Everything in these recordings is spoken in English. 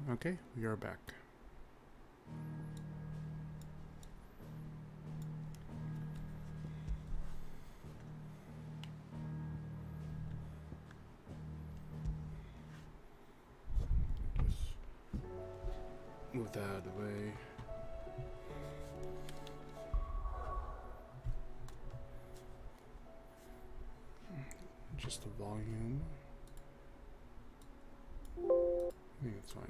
Okay, we are back. Just move that out of the way. Just the volume. I think it's fine.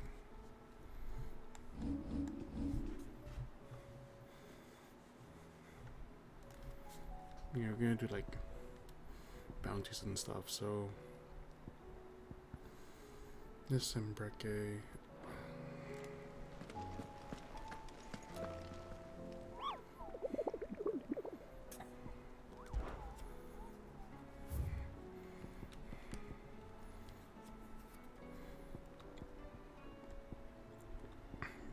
Yeah, we're gonna do like bounties and stuff, so this Embreke.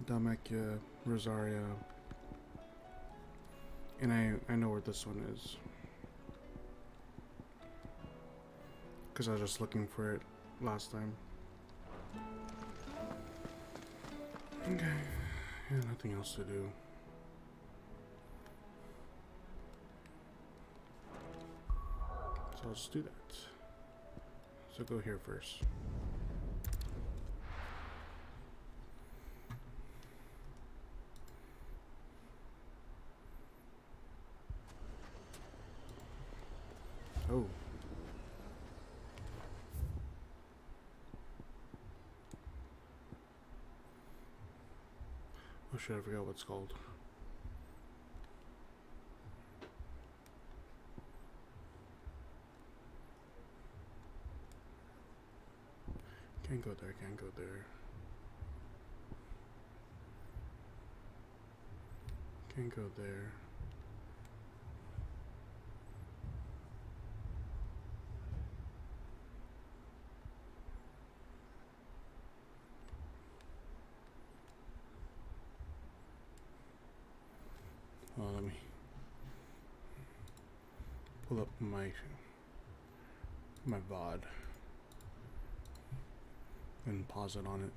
Dalmacia, Rosaria, and I know where this one is because I was just looking for it last time. Okay, yeah, nothing else to do. So let's do that. So go here first. Oh. Oh shit, I forgot what it's called. Can't go there, can't go there. Can't go there. Oh, let me pull up my VOD and pause it on it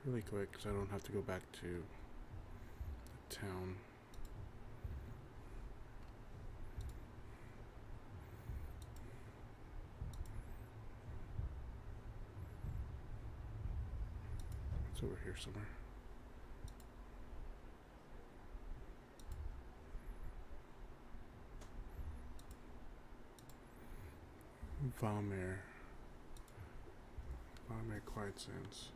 really quick so I don't have to go back to the town. It's over here somewhere. Valmer Quiet Sands.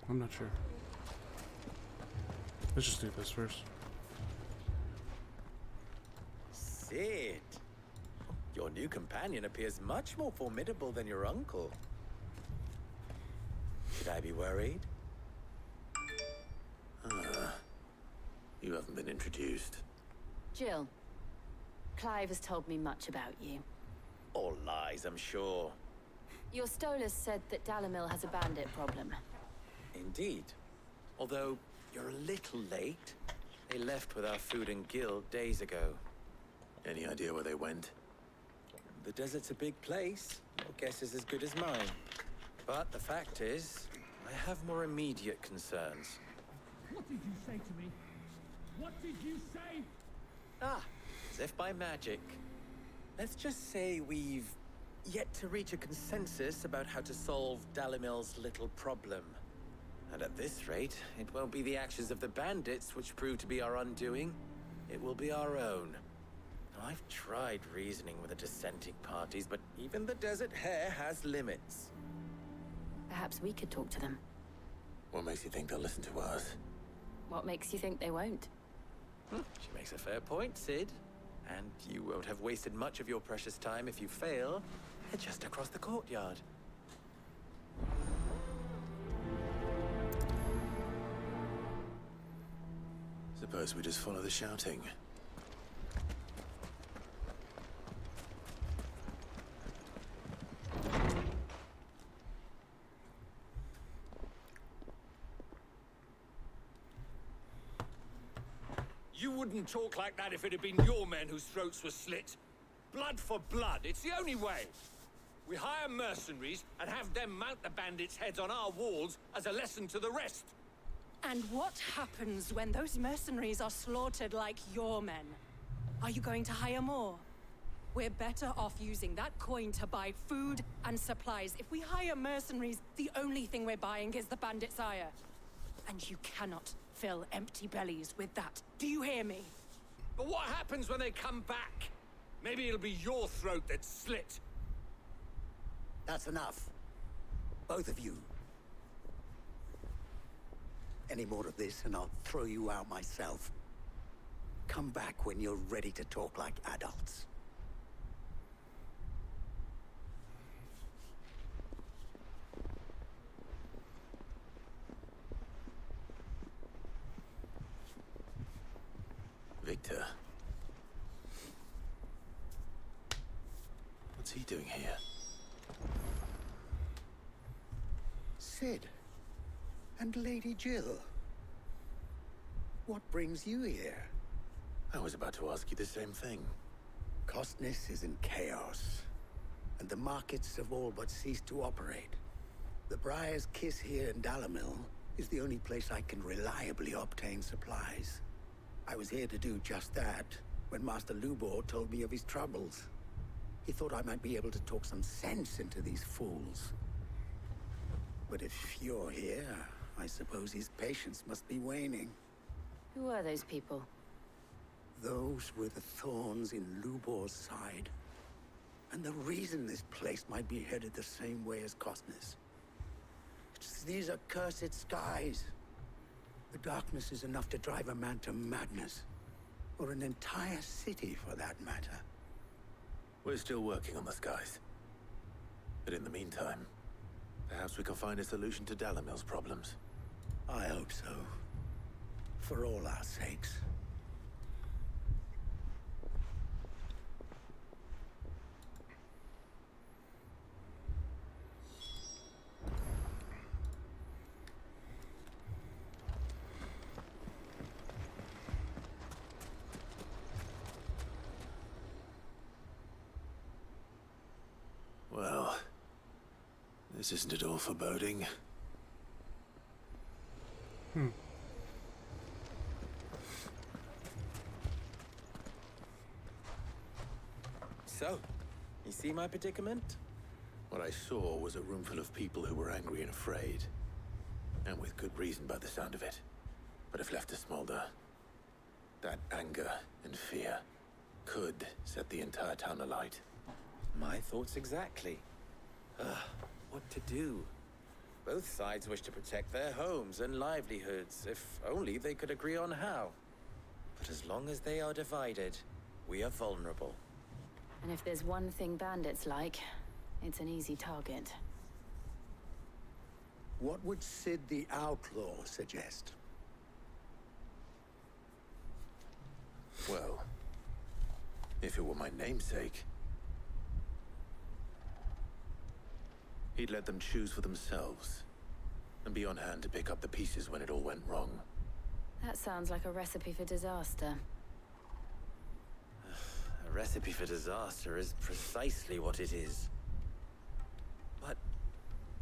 I'm not sure. Let's just do this first. Sid, your new companion appears much more formidable than your uncle. Should I be worried? You haven't been introduced. Jill, Clive has told me much about you. All lies, I'm sure. Your Stolas said that Dalamil has a bandit problem. Indeed. Although, you're a little late. They left with our food and guild days ago. Any idea where they went? The desert's a big place. Your guess is as good as mine. But the fact is, I have more immediate concerns. What did you say to me? What did you say? Ah, as if by magic. Let's just say we've yet to reach a consensus about how to solve Dalimil's little problem. And at this rate, it won't be the actions of the bandits which prove to be our undoing. It will be our own. Now, I've tried reasoning with the dissenting parties, but even the Desert Hare has limits. Perhaps we could talk to them. What makes you think they'll listen to us? What makes you think they won't? She makes a fair point, Sid. And you won't have wasted much of your precious time if you fail. They're just across the courtyard. Suppose we just follow the shouting. You wouldn't talk like that if it had been your men whose throats were slit. Blood for blood, it's the only way. We hire mercenaries and have them mount the bandits' heads on our walls as a lesson to the rest. And what happens when those mercenaries are slaughtered like your men? Are you going to hire more? We're better off using that coin to buy food and supplies. If we hire mercenaries, the only thing we're buying is the bandits' ire. And you cannot fill empty bellies with that. Do you hear me? But what happens when they come back? Maybe it'll be your throat that's slit. That's enough. Both of you. Any more of this and I'll throw you out myself. Come back when you're ready to talk like adults. Victor. What's he doing here? Sid. And Lady Jill. What brings you here? I was about to ask you the same thing. Costness is in chaos, and the markets have all but ceased to operate. The Briar's Kiss here in Dalamil is the only place I can reliably obtain supplies. I was here to do just that when Master Lubor told me of his troubles. He thought I might be able to talk some sense into these fools. But if you're here, I suppose his patience must be waning. Who are those people? Those were the thorns in Lubor's side. And the reason this place might be headed the same way as Costness. It's these accursed skies. The darkness is enough to drive a man to madness. Or an entire city, for that matter. We're still working on the skies. But in the meantime, perhaps we can find a solution to Dalamil's problems. I hope so. For all our sakes. Well, this isn't at all foreboding. So, you see my predicament? What I saw was a room full of people who were angry and afraid. And with good reason by the sound of it. But if left to smolder, that anger and fear could set the entire town alight. My thoughts exactly. What to do? Both sides wish to protect their homes and livelihoods, if only they could agree on how. But as long as they are divided, we are vulnerable. And if there's one thing bandits like, it's an easy target. What would Sid the Outlaw suggest? Well, if it were my namesake, he'd let them choose for themselves, and be on hand to pick up the pieces when it all went wrong. That sounds like a recipe for disaster. A recipe for disaster is precisely what it is. But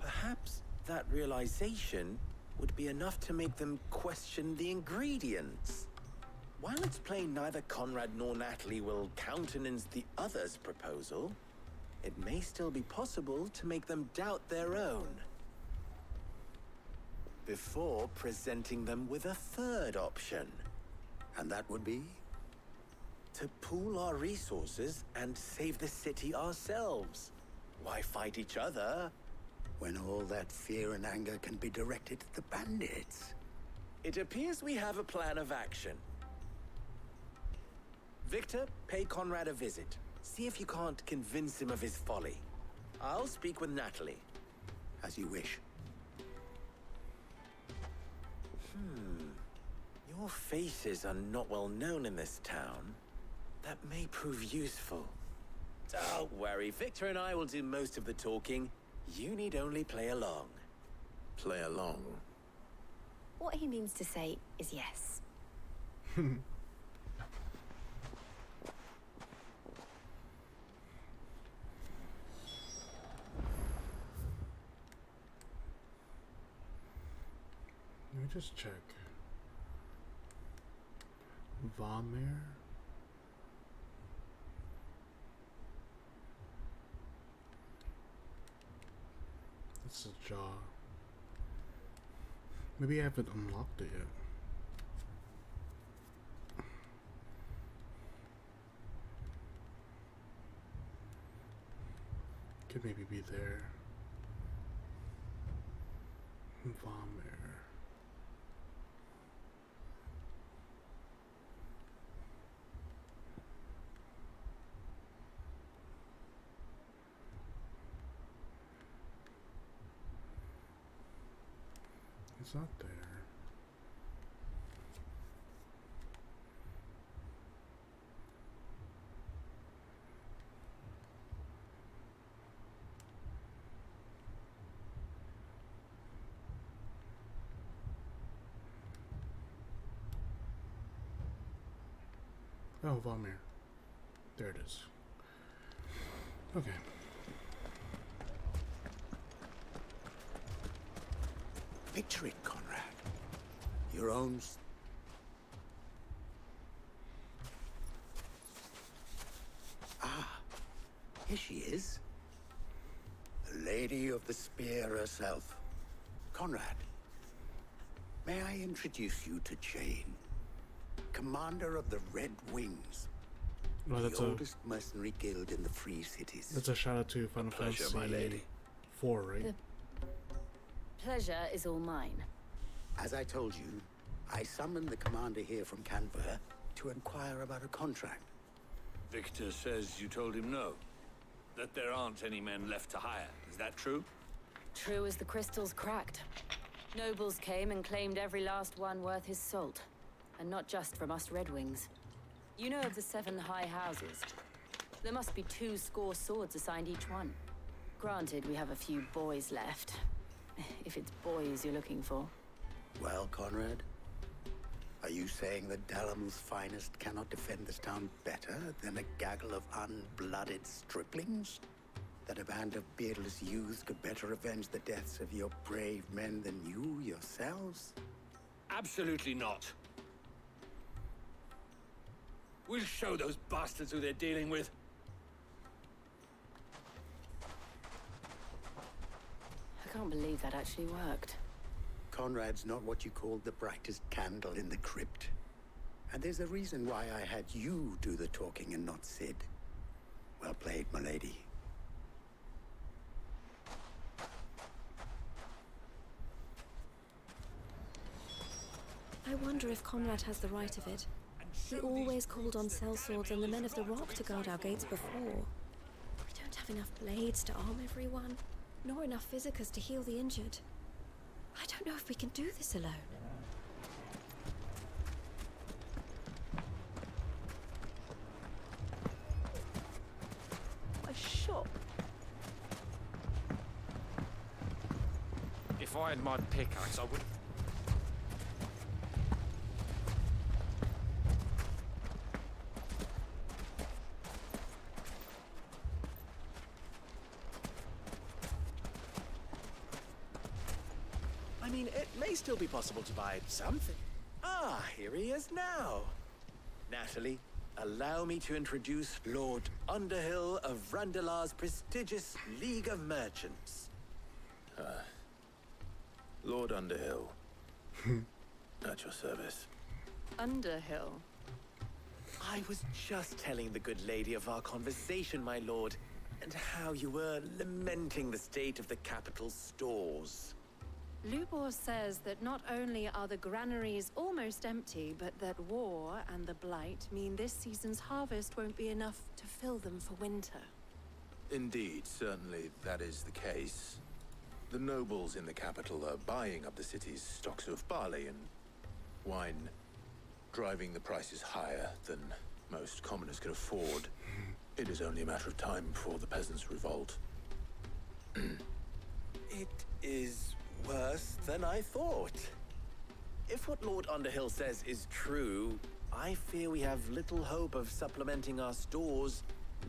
perhaps that realization would be enough to make them question the ingredients. While it's plain neither Conrad nor Natalie will countenance the other's proposal, it may still be possible to make them doubt their own. Before presenting them with a third option. And that would be? To pool our resources and save the city ourselves. Why fight each other? When all that fear and anger can be directed at the bandits. It appears we have a plan of action. Victor, pay Conrad a visit. See if you can't convince him of his folly. I'll speak with Natalie. As you wish. Your faces are not well known in this town. That may prove useful. Don't worry, Victor and I will do most of the talking. You need only play along. Play along. What he means to say is yes. Let me just check. Vomir? It's a jaw. Maybe I haven't unlocked it yet. Could maybe be there. Vomir. It's not there. Oh, Vomir. There it is. Okay. Picture it, Conrad. Your own... Ah, here she is. The Lady of the Spear herself. Conrad, may I introduce you to Jane, commander of the Red Wings, Oh, that's the a oldest mercenary guild in the Free Cities. that's a shout out to Final Pleasure, Fantasy my lady. 4, right? Pleasure is all mine. As I told you, I summoned the commander here from Canberra to inquire about a contract. Victor says you told him no. That there aren't any men left to hire. Is that true? True as the crystals cracked. Nobles came and claimed every last one worth his salt. And not just from us Red Wings. You know of the 7 high houses. There must be 2 swords assigned each one. Granted, we have a few boys left. If it's boys you're looking for. Well, Conrad, are you saying that Dalam's finest cannot defend this town better than a gaggle of unblooded striplings? That a band of beardless youths could better avenge the deaths of your brave men than you yourselves? Absolutely not. We'll show those bastards who they're dealing with. I can't believe that actually worked. Conrad's not what you called the brightest candle in the crypt. And there's a reason why I had you do the talking and not Sid. Well played, my lady. I wonder if Conrad has the right of it. He always called on sellswords and the men of the Rock to guard our gates before. We don't have enough blades to arm everyone, nor enough physicers to heal the injured. I don't know if we can do this alone. A shop. If I had my pickaxe, I would... I mean, it may still be possible to buy something. Ah, here he is now. Natalie, allow me to introduce Lord Underhill of Randalar's prestigious League of Merchants. Lord Underhill. At your service. Underhill. I was just telling the good lady of our conversation, my lord, and how you were lamenting the state of the capital's stores. Lubor says that not only are the granaries almost empty, but that war and the Blight mean this season's harvest won't be enough to fill them for winter. Indeed, certainly that is the case. The nobles in the capital are buying up the city's stocks of barley and wine, driving the prices higher than most commoners can afford. It is only a matter of time before the peasants revolt. It is worse than I thought. If what Lord Underhill says is true, I fear we have little hope of supplementing our stores,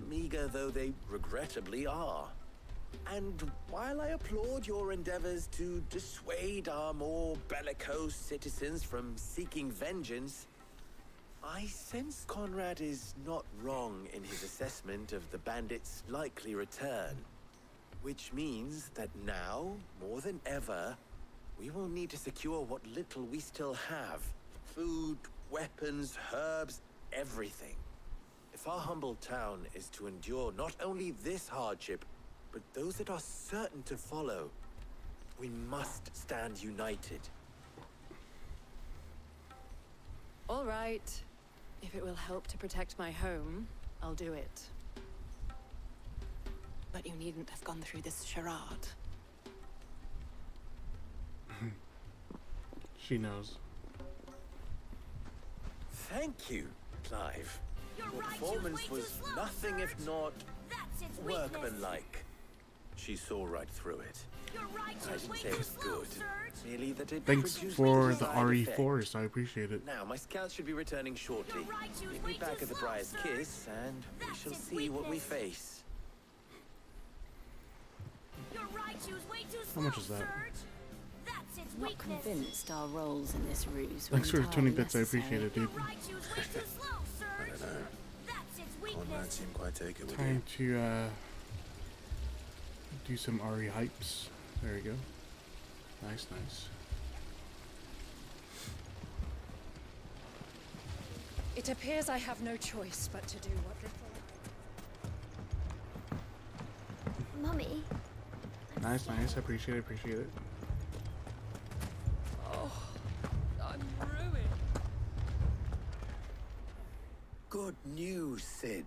meager though they regrettably are. And while I applaud your endeavors to dissuade our more bellicose citizens from seeking vengeance, I sense Conrad is not wrong in his assessment of the bandits' likely return. Which means that now, more than ever, we will need to secure what little we still have. Food, weapons, herbs, everything. If our humble town is to endure not only this hardship, but those that are certain to follow, we must stand united. All right. If it will help to protect my home, I'll do it. But you needn't have gone through this charade. She knows. Thank you, Clive. You're Your right, performance she was way was too slow, nothing if Serge. not That's its weakness. workmanlike. She saw right through it. You're right, I she was didn't way say it too was slow, good. Serge. Merely that it Thanks produced for the the desired RE effect. Force. I appreciate it. Now, my scouts should be returning shortly. You're right, she was Meet way me back too at the slow, Briar's Serge. Kiss, and we That's shall its see what we weakness. face. You're right, she was way too How slow, much is that? Serge. That's its Not weakness. convinced our roles in this ruse were Thanks for the 20 entirely bits. I necessary. appreciate it, You're dude. right, she was way too slow, I Serge. don't know. That's its Conrad weakness. seemed quite taken with Time you. to do some RE hypes. There we go. Nice, nice. It appears I have no choice but to do what little... Mummy, Nice, nice. I appreciate it. Appreciate it. I'm ruined. Good news, Sid.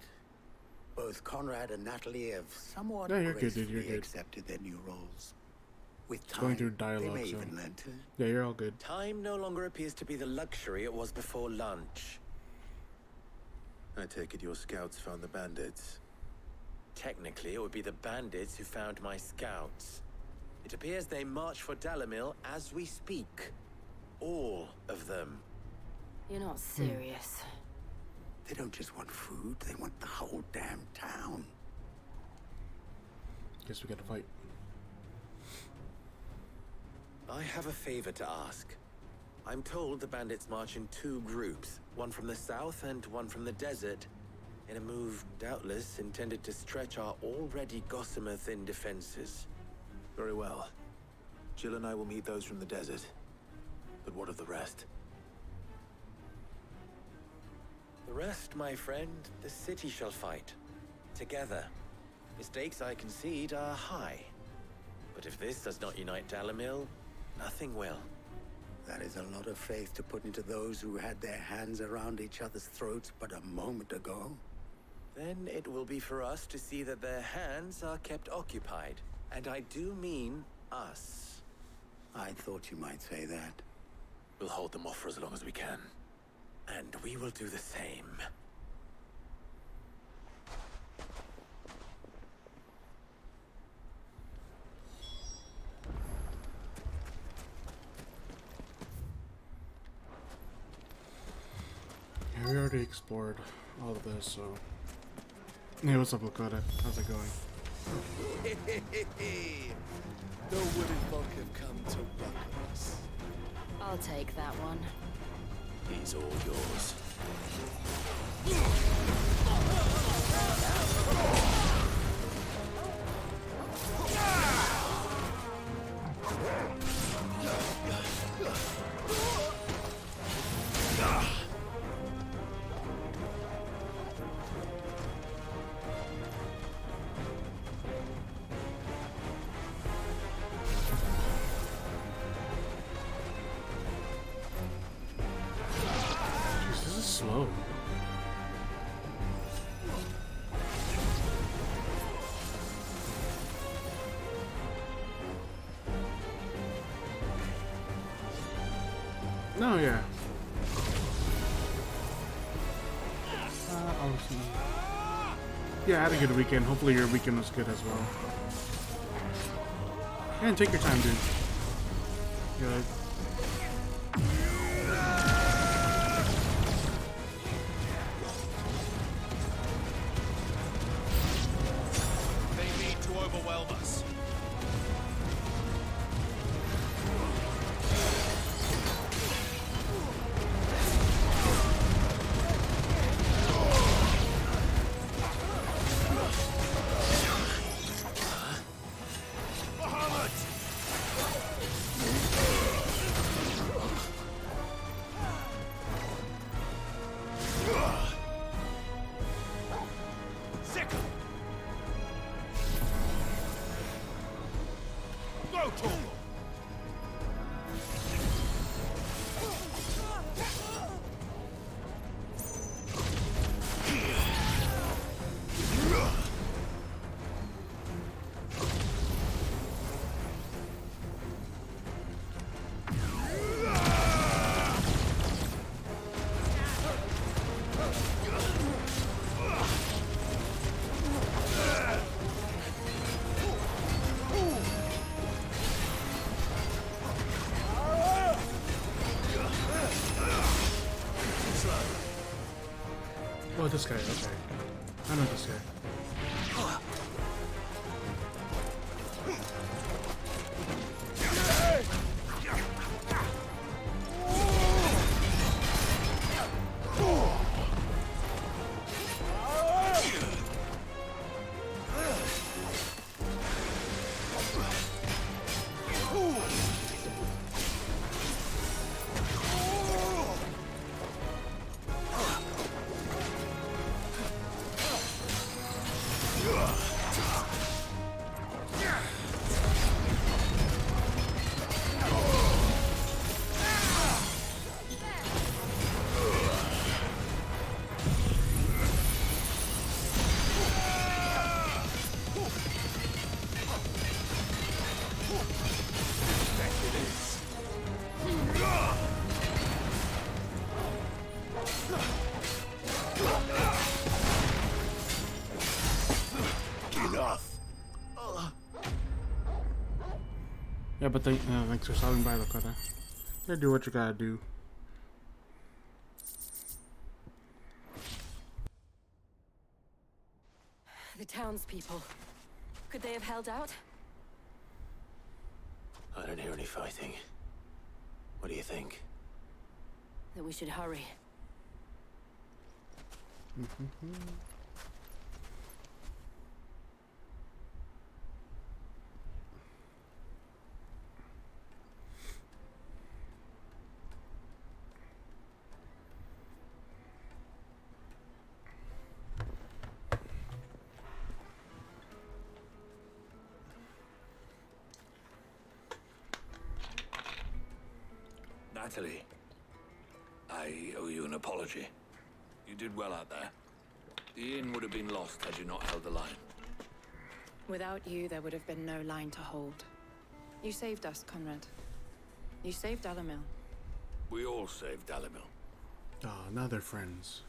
Both Conrad and Natalie have somewhat Yeah, you're good, dude, gracefully you're good. accepted their new roles. With time, Going through dialogue, they may so- even learn to Yeah, you're all good. Time no longer appears to be the luxury it was before lunch. I take it your scouts found the bandits. Technically, it would be the bandits who found my scouts. It appears they march for Dalamil as we speak. All of them. You're not serious. They don't just want food, they want the whole damn town. Guess we gotta fight. I have a favor to ask. I'm told the bandits march in two groups, one from the south and one from the desert, in a move doubtless intended to stretch our already gossamer-thin defenses. Very well. Jill and I will meet those from the desert. But what of the rest? The rest, my friend, the city shall fight. Together. The stakes, I concede, are high. But if this does not unite Dalamil, nothing will. That is a lot of faith to put into those who had their hands around each other's throats but a moment ago. Then it will be for us to see that their hands are kept occupied. And I do mean us. I thought you might say that. We'll hold them off for as long as we can. And we will do the same. Yeah, we already explored all of this, so. Hey, what's up, Lakota? How's it going? No wooden folk have come to welcome us. I'll take that one. He's all yours. slow. No, yeah. I'll see. Yeah, I had a good weekend. Hopefully your weekend was good as well. And take your time, dude. Good. They need to overwhelm us. Oh, this guy, okay. I know this guy. Yeah, but thanks for stopping by, Lakota. Yeah, do what you gotta do. The townspeople. Could they have held out? I don't hear any fighting. What do you think? That we should hurry. Natalie, I owe you an apology. You did well out there. The inn would have been lost had you not held the line. Without you, there would have been no line to hold. You saved us, Conrad. You saved Dalamil. We all saved Dalimil. Oh, now they're friends.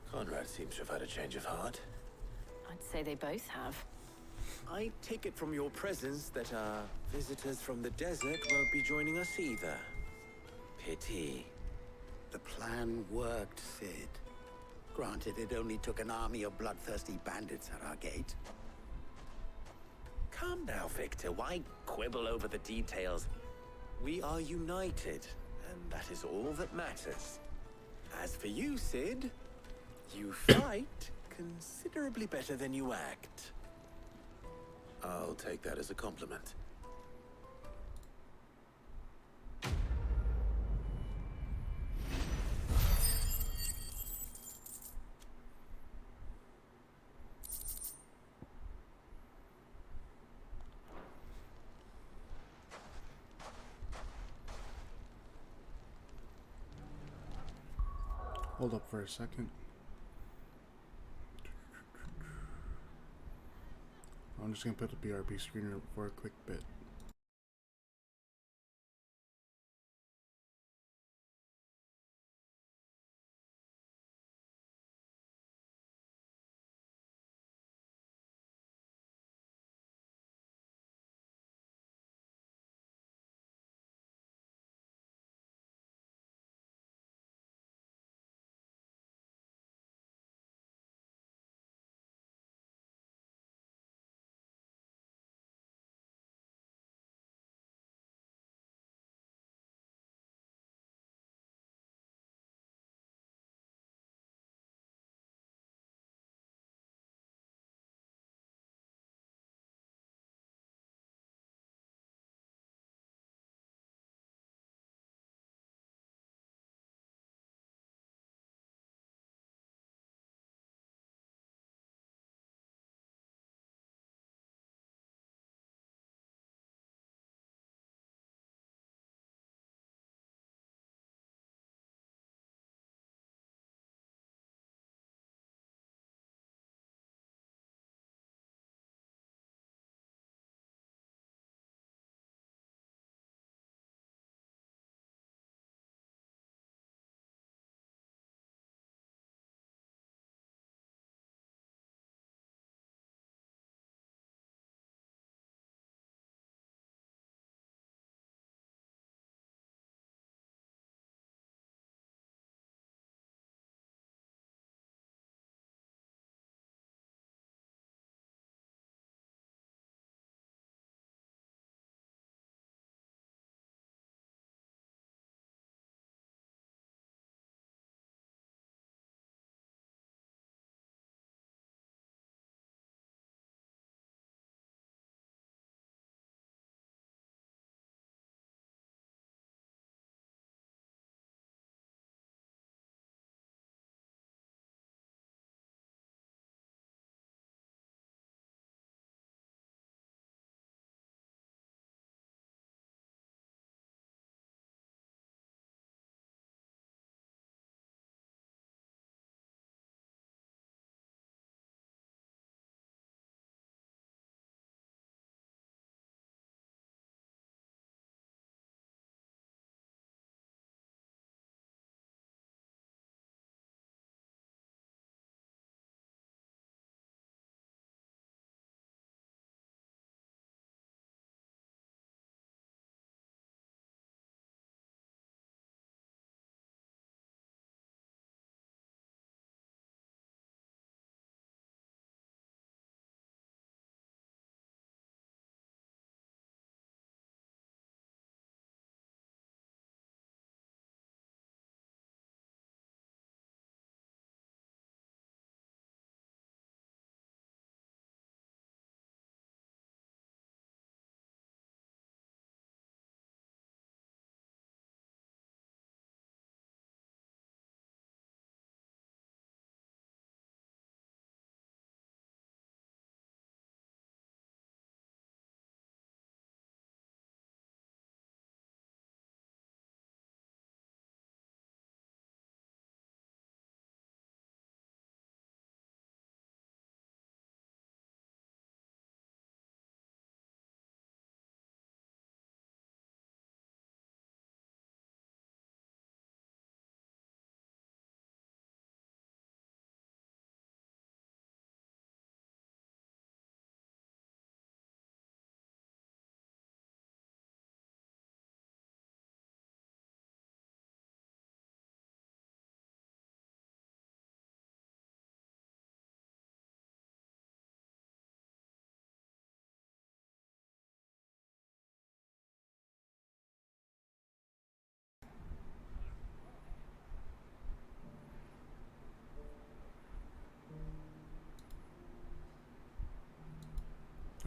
Conrad seems to have had a change of heart. I'd say they both have. I take it from your presence that our visitors from the desert won't be joining us either. Pity. The plan worked, Sid. Granted, it only took an army of bloodthirsty bandits at our gate. Calm now, Victor. Why quibble over the details? We are united, and that is all that matters. As for you, Sid, you fight considerably better than you act. I'll take that as a compliment. Hold up for a second. I'm just gonna put the BRB screener for a quick bit.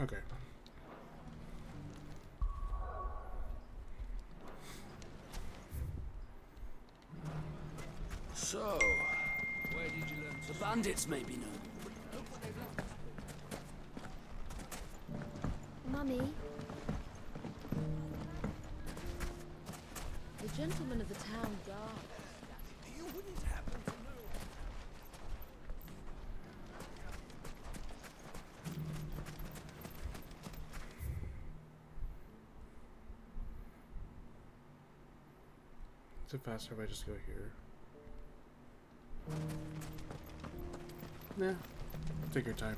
Okay. So, Where did you learn the bandits may be known. Mummy? The gentleman of the town guard. You wouldn't happen to know. Is it faster if I just go here? Nah. Take your time.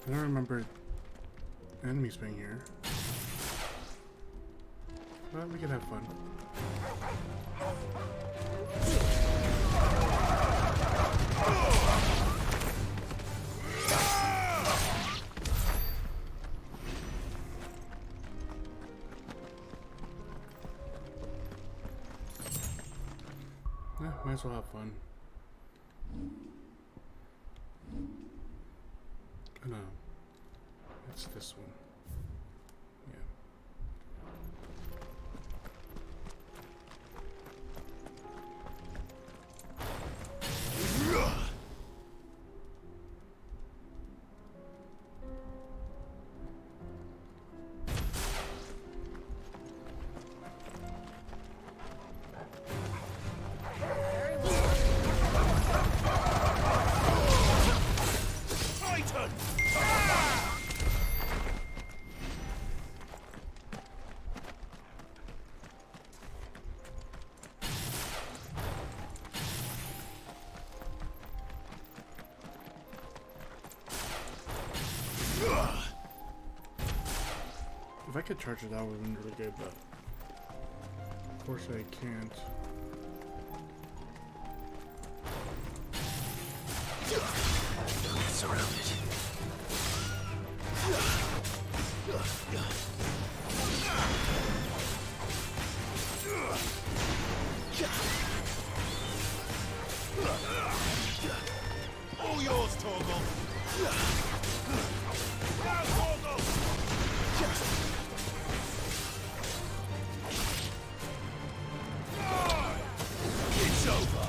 I don't remember enemies being here. But we can have fun. Yeah, might as well have fun. No, it's this one. Yeah. If I could charge it out, it would have been really good, but of course I can't. Surrounded. All yours, Torgal. It's over.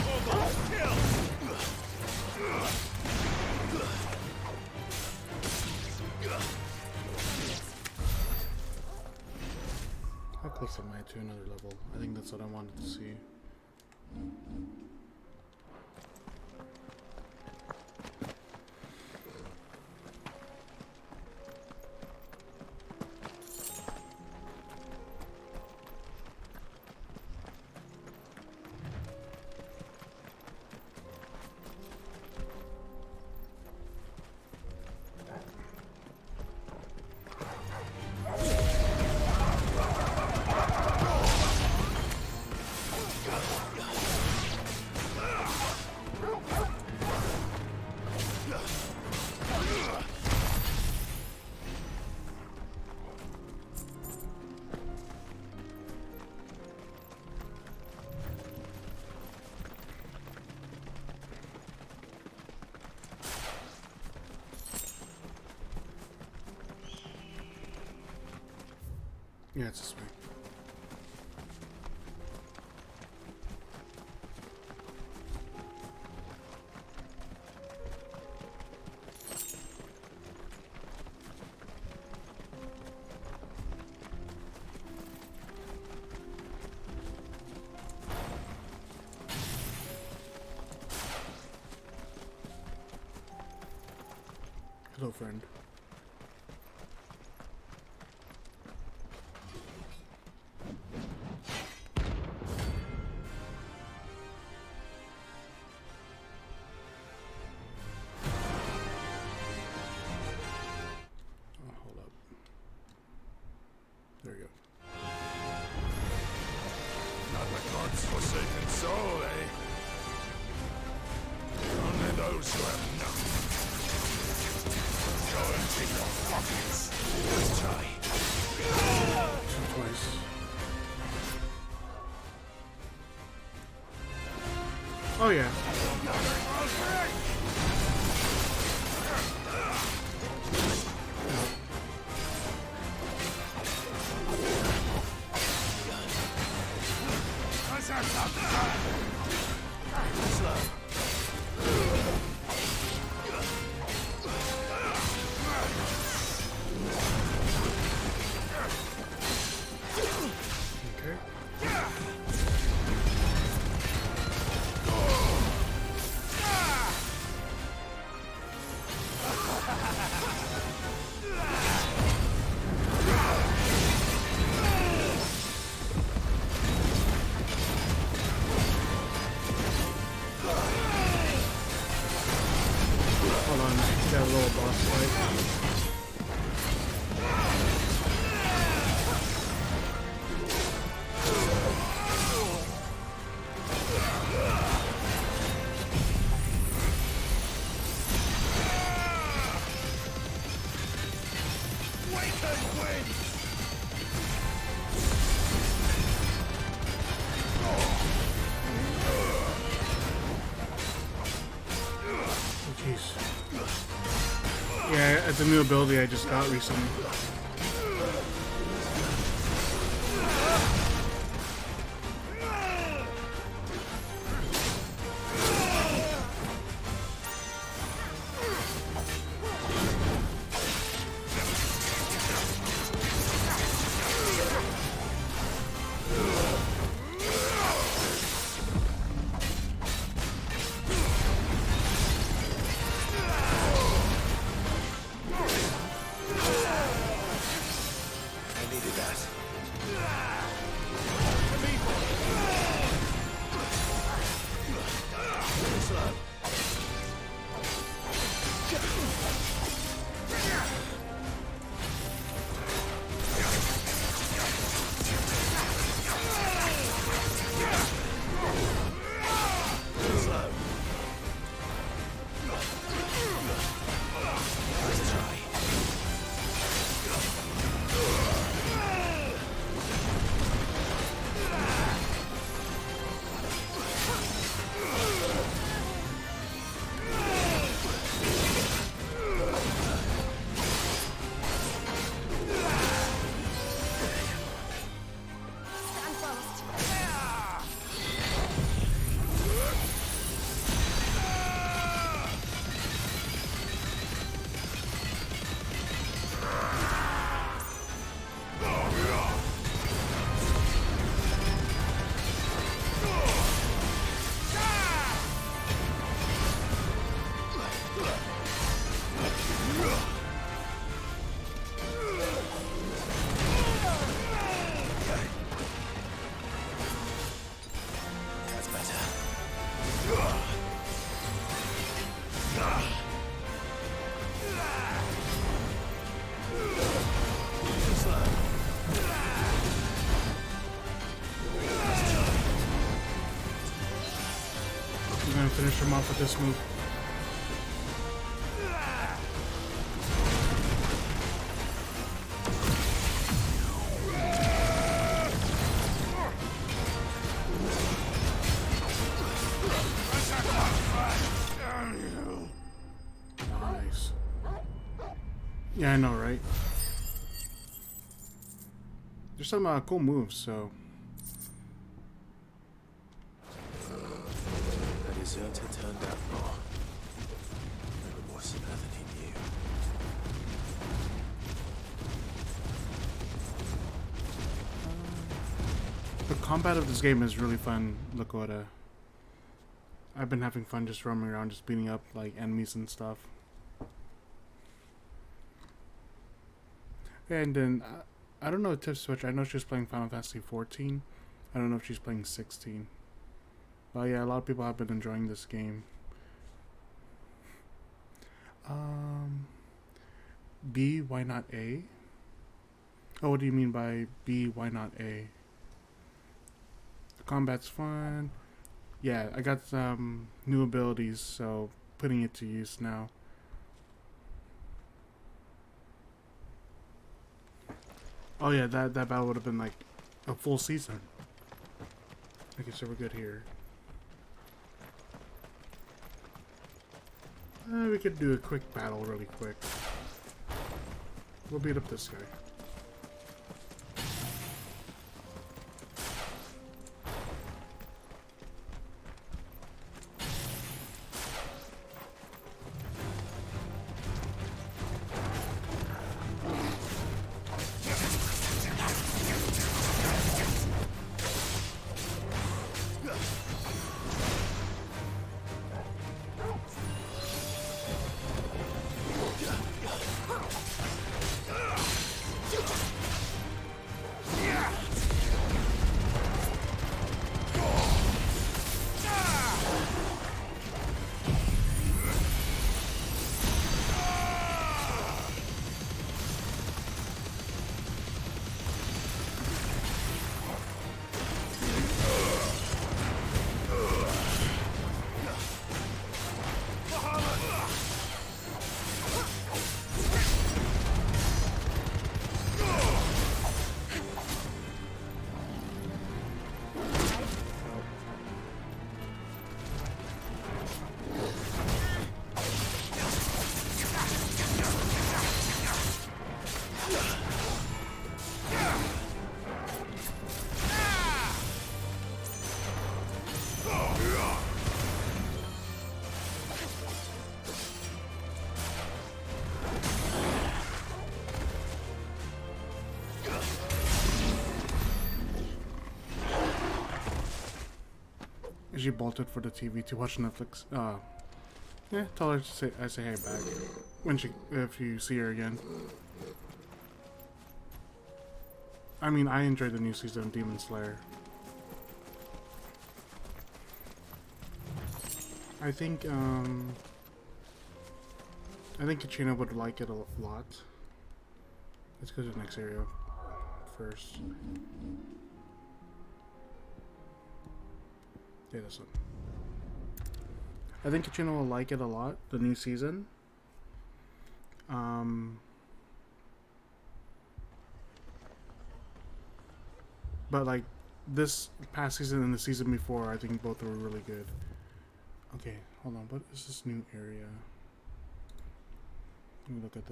Torgal, kill. How close am I to another level? I think that's what I wanted to see. Yeah, it's this way. Hello, friend. Hold up. There we go. Not the God's forsaken soul, eh? Only those who have nothing. Go and take your pockets. Let's try. Twice. Oh yeah. What's that? Hold on, got a little boss fight. Yeah, it's a new ability I just got recently. Finish him off with this move. Nice. Yeah, I know, right? There's some cool moves, so. Deserter turned out more similar than he knew. The combat of this game is really fun, Lakota. I've been having fun just roaming around, just beating up like enemies and stuff. And then I don't know if Tiff Switch. I know she's playing Final Fantasy 14. I don't know if she's playing 16. But yeah, a lot of people have been enjoying this game. B, why not A? Oh, what do you mean by B, why not A? The combat's fun. Yeah, I got some new abilities, so putting it to use now. Oh yeah, that battle would have been like a full season. Okay, so we're good here. We could do a quick battle really quick. We'll beat up this guy. She bolted for the TV to watch Netflix. Yeah, tell her to say I say hey back when if you see her again. I mean, I enjoyed the new season of Demon Slayer. I think Katrina would like it a lot. Let's go to the next area first. Yeah, this one. I think Katrina will like it a lot, the new season. But like this past season and the season before, I think both were really good. Okay, hold on. What is this new area? Let me look at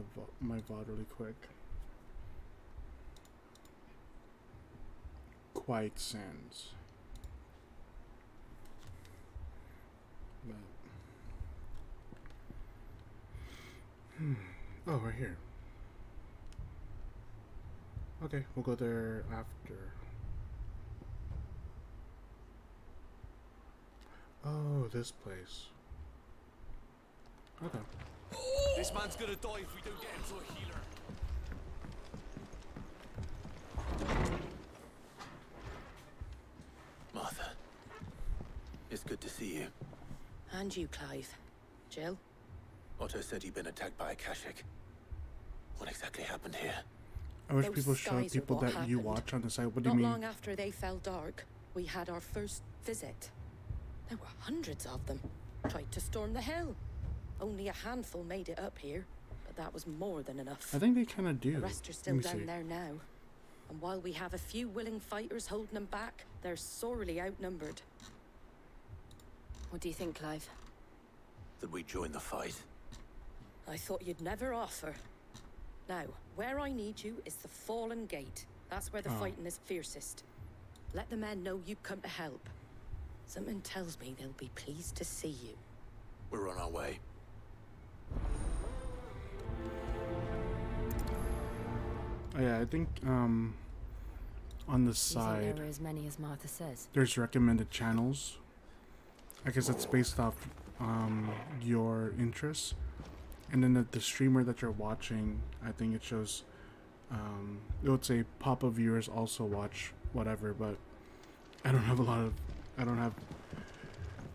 my VOD really quick. Quiet Sands. Oh, right here. Okay, we'll go there after. Oh, this place. Okay. This man's gonna die if we don't get him to a healer. Martha, it's good to see you. And you, Clive. Jill? Otto said you'd been attacked by a Akashic. What exactly happened here? I wish Those people showed skies are people what that you happened. watch on the site. What do you Not mean? long after they fell dark, we had our first visit. There were hundreds of them. Tried to storm the hill. Only a handful made it up here, but that was more than enough. I think they kind of do. The rest are Let still me down see. there now. And while we have a few willing fighters holding them back, they're sorely outnumbered. What do you think, Clive? That we join the fight? I thought you'd never offer. Now, where I need you is the Fallen Gate. That's where the fighting is fiercest. Let the men know you've come to help. Something tells me they'll be pleased to see you. We're on our way. Oh, yeah, I think on the Do you think side there were as many as Martha says? there's recommended channels. I guess it's based off your interests, and then the streamer that you're watching, I think it shows it would say Papa viewers also watch whatever, but I don't have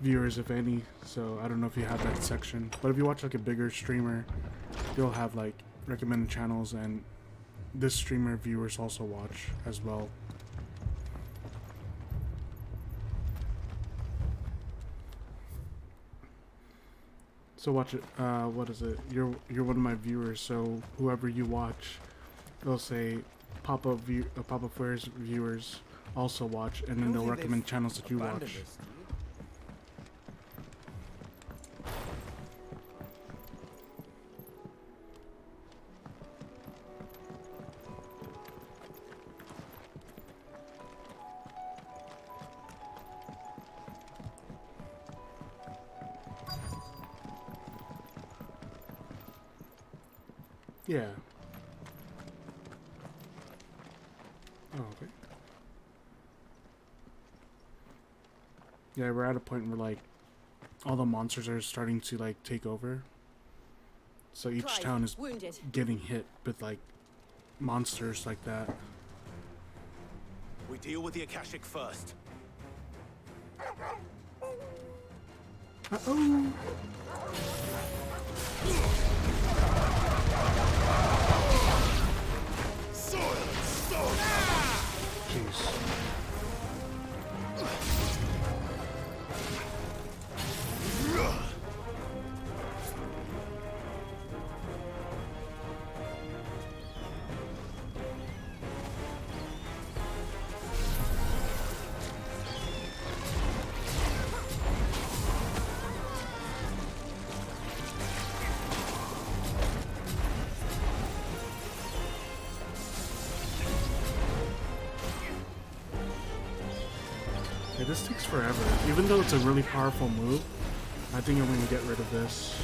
viewers, if any, so I don't know if you have that section. But if you watch like a bigger streamer, you'll have like recommended channels, and this streamer viewers also watch as well. So watch it. What is it? You're one of my viewers. So whoever you watch, they'll say Papa Flare's viewers also watch, and then they'll recommend channels that you watch. Yeah. Oh, okay. Yeah, we're at a point where like all the monsters are starting to like take over. So each Clive, town is wounded. getting hit with like monsters like that. We deal with the Akashic first. Uh-oh. Jeez. Yeah, this takes forever. Even though it's a really powerful move, I think I'm going to get rid of this.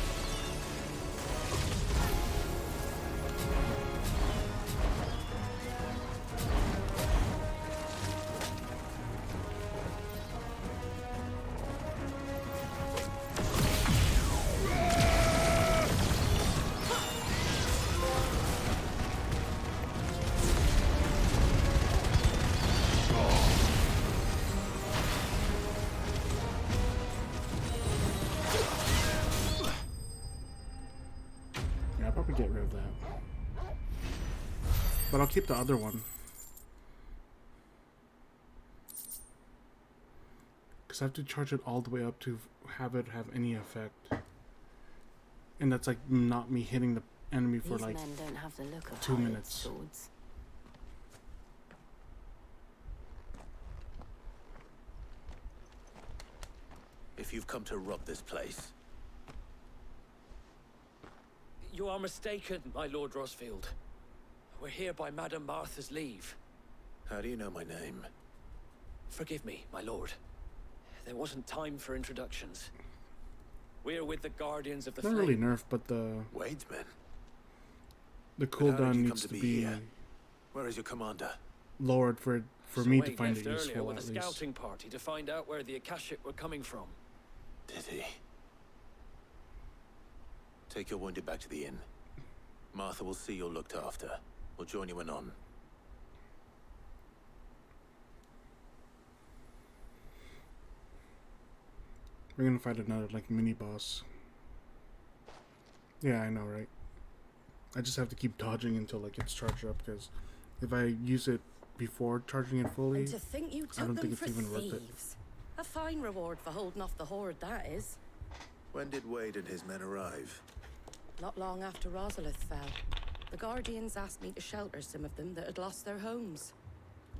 But I'll keep the other one. Because I have to charge it all the way up to have it have any effect. And that's like not me hitting the enemy for These like men don't have the look of 2 hired minutes. swords. If you've come to rob this place, You are mistaken, my Lord Rosfield. We're here by Madame Martha's leave. how do you know my name? Forgive me, my lord. There wasn't time for introductions. We're with the Guardians of the Not Flame. really nerf, but the Wade's men. the But how did cooldown you needs come to to be be here? Where is your commander? lowered for So me to Wade find left it earlier useful with at a least. scouting party to find out where the Akashic were coming from. Did he? Take your wounded back to the inn. Martha will see you're looked after. We'll join you anon. We're gonna fight another like mini boss. Yeah, I know, right? I just have to keep dodging until like it's charged up, because if I use it before charging it fully, And to think you I don't took them think it's for even worth it. thieves. A fine reward for holding off the horde, that is. When did Wade and his men arrive? Not long after Rosalith fell, the Guardians asked me to shelter some of them that had lost their homes.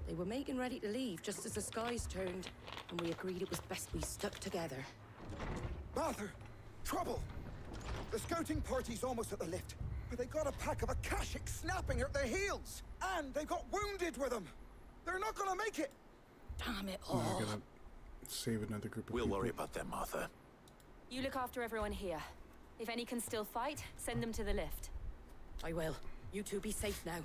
They were making ready to leave just as the skies turned, and we agreed it was best we stuck together. Martha! Trouble! The scouting party's almost at the lift, but they got a pack of Akashic snapping at their heels! And they got wounded with them! They're not gonna make it! Damn it Oh, all. I gotta save another group of We'll people. worry about them, Martha. You look after everyone here. If any can still fight, send them to the lift. I will. You two be safe now.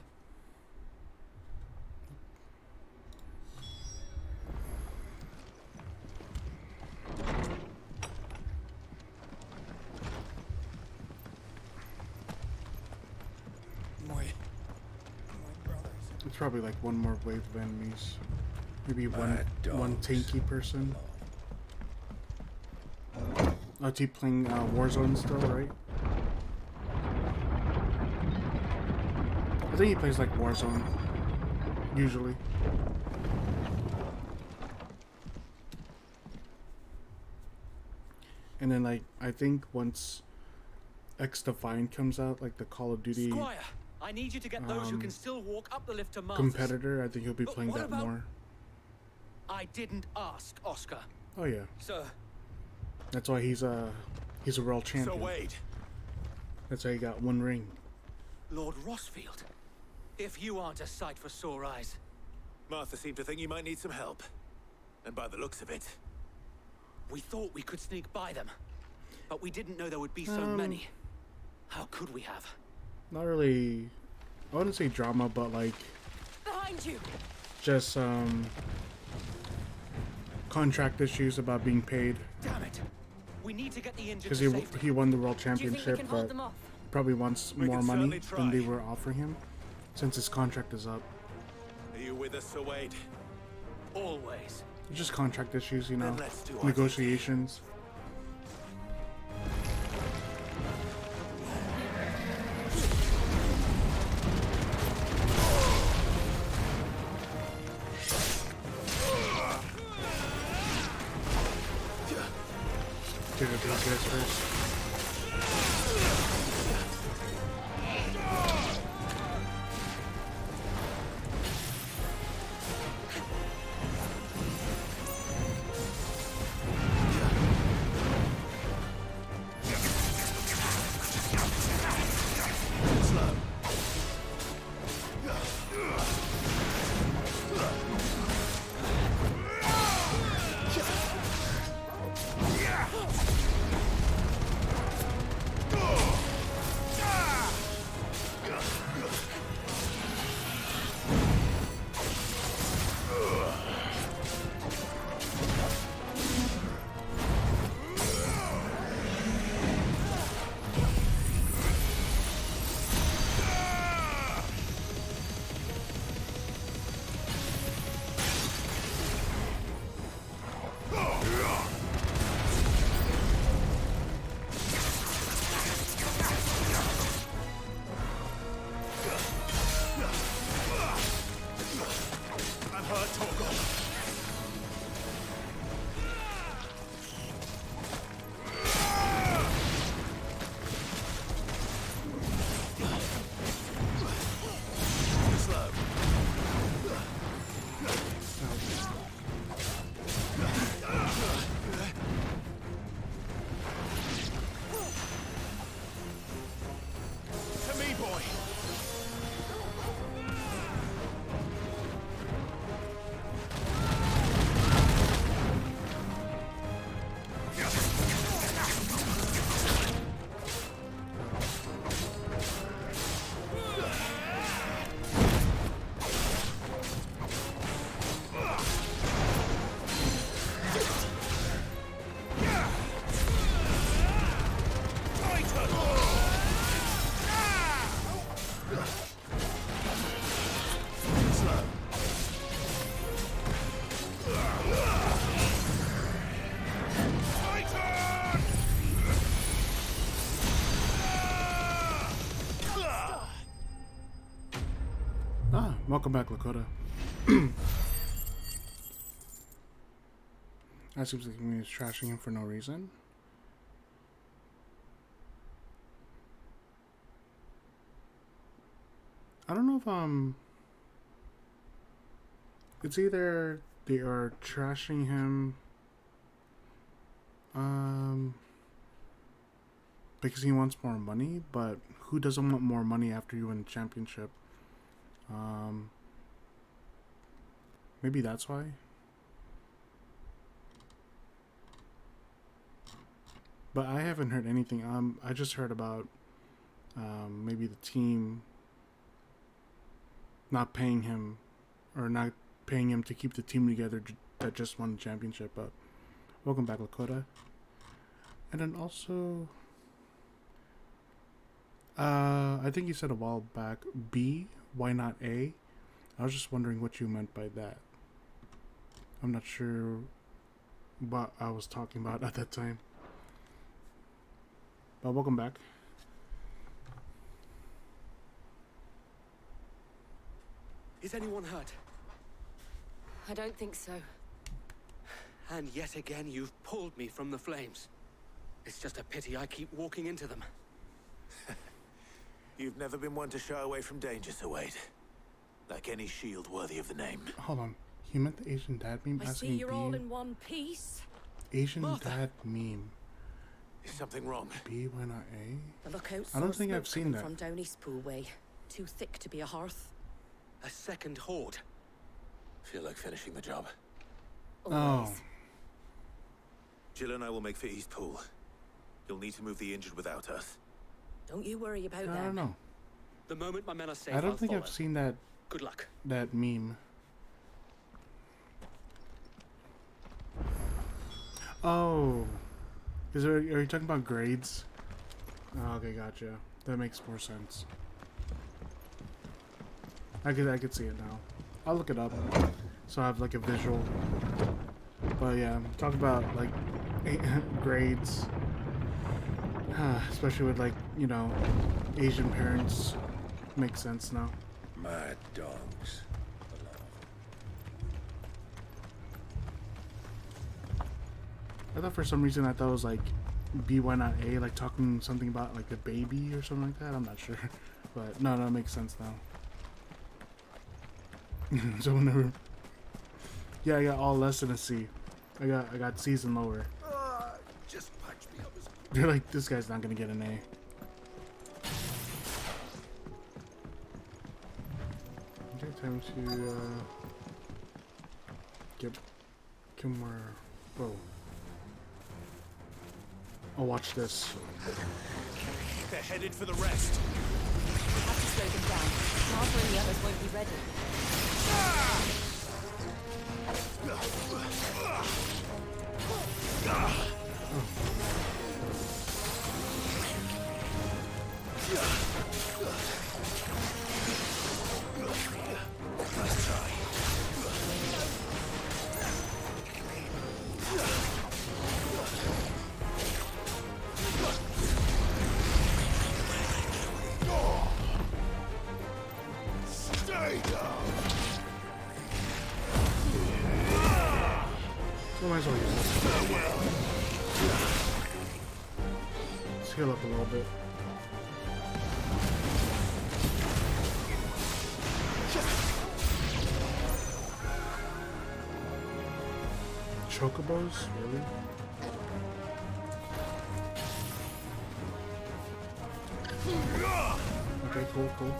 My brothers. It's probably like one more wave of enemies. Maybe one dogs. tanky person. Oh, keep playing Warzone still, right? I think he plays like Warzone, usually. And then like, I think once X Defiant comes out, like the Call of Duty Squire, I need you to get those who can still walk up the lift to Martha's. competitor, I think he'll be But playing what that about- more. I didn't ask, Oscar. Oh yeah, Sir, that's why he's a world So champion. Wade, That's why he got one ring. Lord Rosfield, if you aren't a sight for sore eyes. Martha seemed to think you might need some help. And by the looks of it, We thought we could sneak by them, but we didn't know there would be so many. How could we have? Not really, I wouldn't say drama, but like Behind you! just contract issues about being paid, Damn it! We need to get the injured because to safety. he won the world Do you think we championship, can hold but them off? probably wants We more can money certainly than they try. were offering him, since his contract is up. are you with us, Sir Wade? Always. It's just contract issues, you know, Then let's do our negotiations. Take these guys first. Welcome back, Lakota. That seems like he was trashing him for no reason. I don't know if it's either they are trashing him because he wants more money, but who doesn't want more money after you win the championship? Maybe that's why. But I haven't heard anything. I just heard about maybe the team not paying him, or not paying him to keep the team together that just won the championship. But welcome back, Lakota. And then also, I think you said a while back, B, why not A? I was just wondering what you meant by that. I'm not sure what I was talking about at that time. But welcome back. Is anyone hurt? I don't think so. And yet again, you've pulled me from the flames. It's just a pity I keep walking into them. You've never been one to shy away from danger, Sir Wade. Like any shield worthy of the name. Hold on. He meant the Asian dad meme? I see you're all in one piece. Asian dad meme. Is something wrong? B, why not A? The lookout's I don't think I've seen that. From down Eastpool way. Too thick to be a hearth. A second horde. Feel like finishing the job. Always. Oh. Jill and I will make for Eastpool. You'll need to move the injured without us. Don't you worry about I them. don't know. The moment my men are safe, I don't I'll think follow. I've seen that. Good luck. That meme. Oh. Are you talking about grades? Oh, okay, gotcha. That makes more sense. I could see it now. I'll look it up so I have like a visual. But yeah, talk about like grades, especially with like, you know, Asian parents. Makes sense now. Mad dogs. I thought for some reason I thought it was like B, why not A, like talking something about like a baby or something like that. I'm not sure, but no, it makes sense now. So whenever, yeah, I got all less than a C. I got C's and lower. Just patch me up as They're like, this guy's not gonna get an A. Okay, time to get more. Whoa. I'll watch this. They're headed for the rest. We have to slow them down. Martha and the others won't be ready. Nice try. stay down. We might as well use this. Let's heal up a little bit. Chocobos? Really? Okay, cool.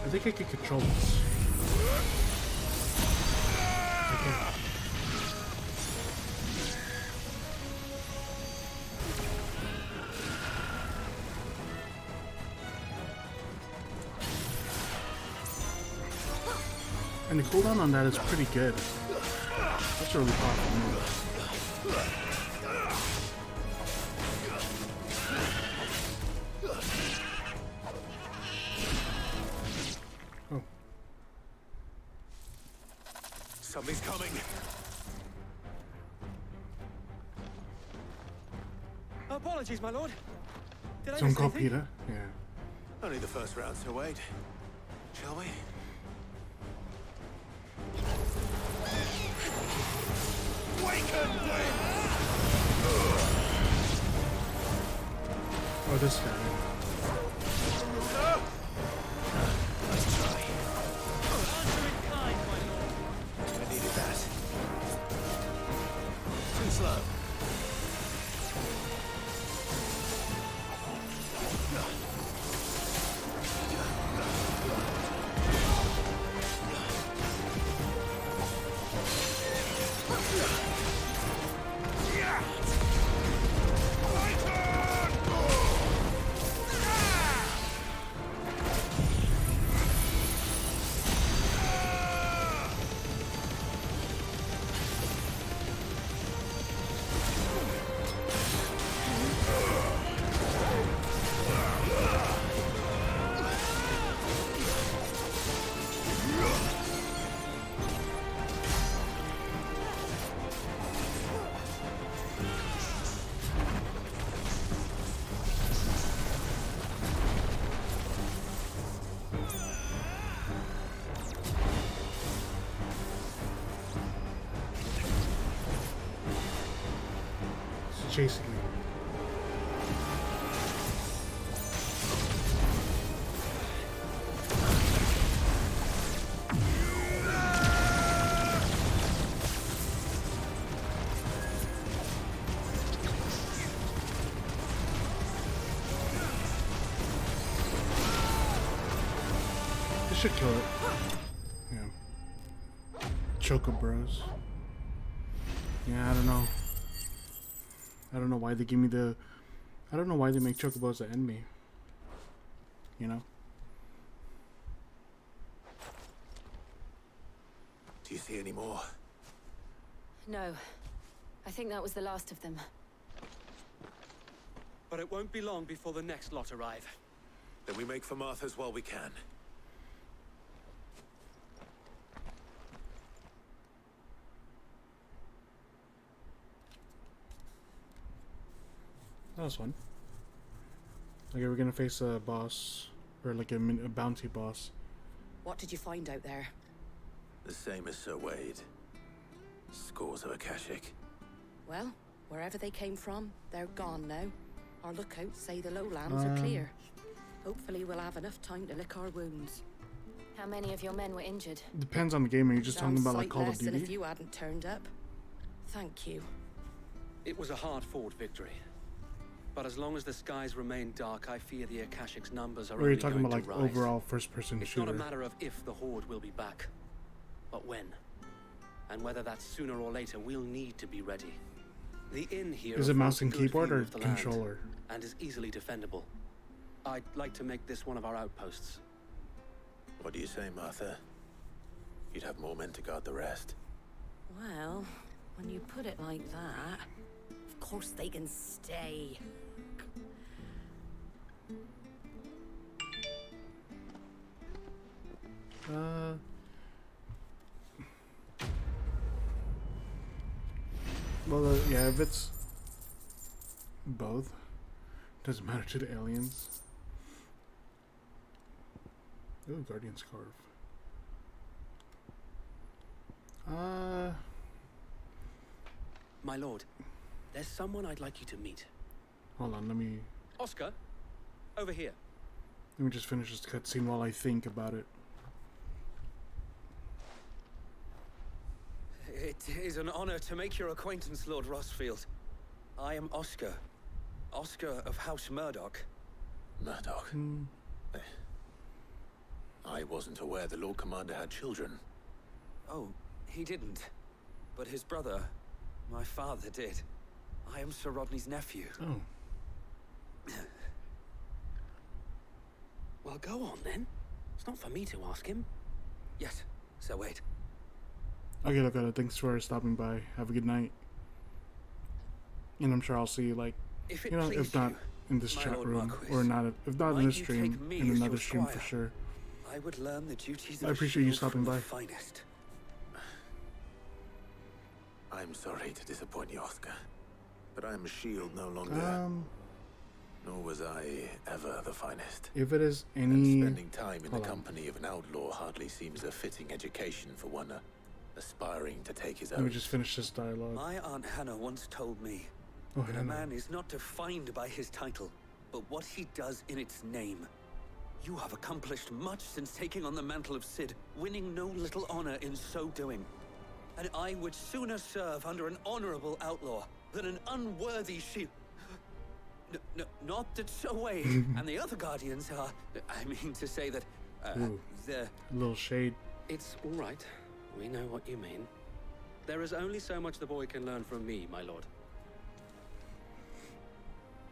I think I can control this. Okay. And the cooldown on that is pretty good. That's a really powerful move. Oh. Something's coming. Apologies, my lord. Did I Someone miss called anything? Peter? Yeah. Only the first round, so wait. Shall we? Oh, this guy. Let's try. I needed that. Too slow. Chasing me. This should kill it. Yeah. Chocobros. Yeah, I don't know. I don't know why they give me the... I don't know why they make chocobos the enemy. You know? Do you see any more? No. I think that was the last of them. But it won't be long before the next lot arrive. Then we make for Martha's while we can. That was fun. Okay, we're gonna face a boss, or like a bounty boss. What did you find out there? The same as Sir Wade. Scores of Akashic. Well, wherever they came from, they're gone now. Our lookouts say the lowlands are clear. Hopefully we'll have enough time to lick our wounds. How many of your men were injured? Depends on the game. Are you just talking about like Call of Less than if Duty? you hadn't turned up. Thank you. It was a hard-fought victory. But as long as the skies remain dark, I fear the Akashic's numbers are Or are you only talking going about to like rise. overall first-person It's shooter? not a matter of if the Horde will be back, but when. And whether that's sooner or later, we'll need to be ready. The inn here Is it mouse affords a and good keyboard view or of the land controller? and is easily defendable. I'd like to make this one of our outposts. What do you say, Martha? You'd have more men to guard the rest. Well, when you put it like that, of course they can stay. Well, yeah, if it's... both. Doesn't matter to the aliens. Ooh, Guardian Scarf. My lord, there's someone I'd like you to meet. Hold on, let me Oscar, over here. just finish this cutscene while I think about it. It is an honor to make your acquaintance, Lord Rossfield. I am Oscar. Oscar of House Murdoch. Murdoch? I wasn't aware the Lord Commander had children. Oh, he didn't. But his brother, my father, did. I am Sir Rodney's nephew. Oh. Well, go on then. It's not for me to ask him. Yes, so wait. Okay, look at it. Thanks for stopping by. Have a good night. And I'm sure I'll see you, like, If it you know, please if not you, in this my chat Lord room, Marquis, or not, if not in might this you stream, take me in as another your stream for squire? sure. I would learn the duties I of appreciate you shield stopping from by. the finest. I'm sorry to disappoint you, Oscar. But I'm a shield no longer. Nor was I ever the finest. If it is And any, spending time in the hold on. company of an outlaw hardly seems a fitting education for one aspiring to take his Let me own. just finish this dialogue. My Aunt Hannah once told me Oh, that a Hannah. man is not defined by his title, but what he does in its name. You have accomplished much since taking on the mantle of Cid, winning no little honor in so doing. And I would sooner serve under an honorable outlaw than an unworthy shield. Not that Wade and the other guardians are. I mean to say that Ooh. they're. A little shade. It's all right. We know what you mean. There is only so much the boy can learn from me, my lord.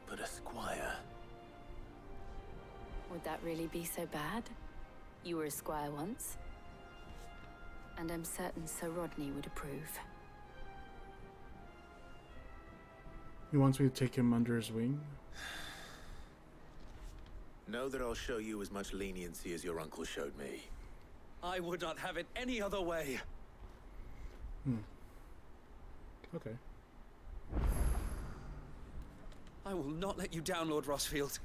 But a squire. Would that really be so bad? You were a squire once. And I'm certain Sir Rodney would approve. He wants me to take him under his wing. Know that I'll show you as much leniency as your uncle showed me. I would not have it any other way. Okay. I will not let you down, Lord Rossfield.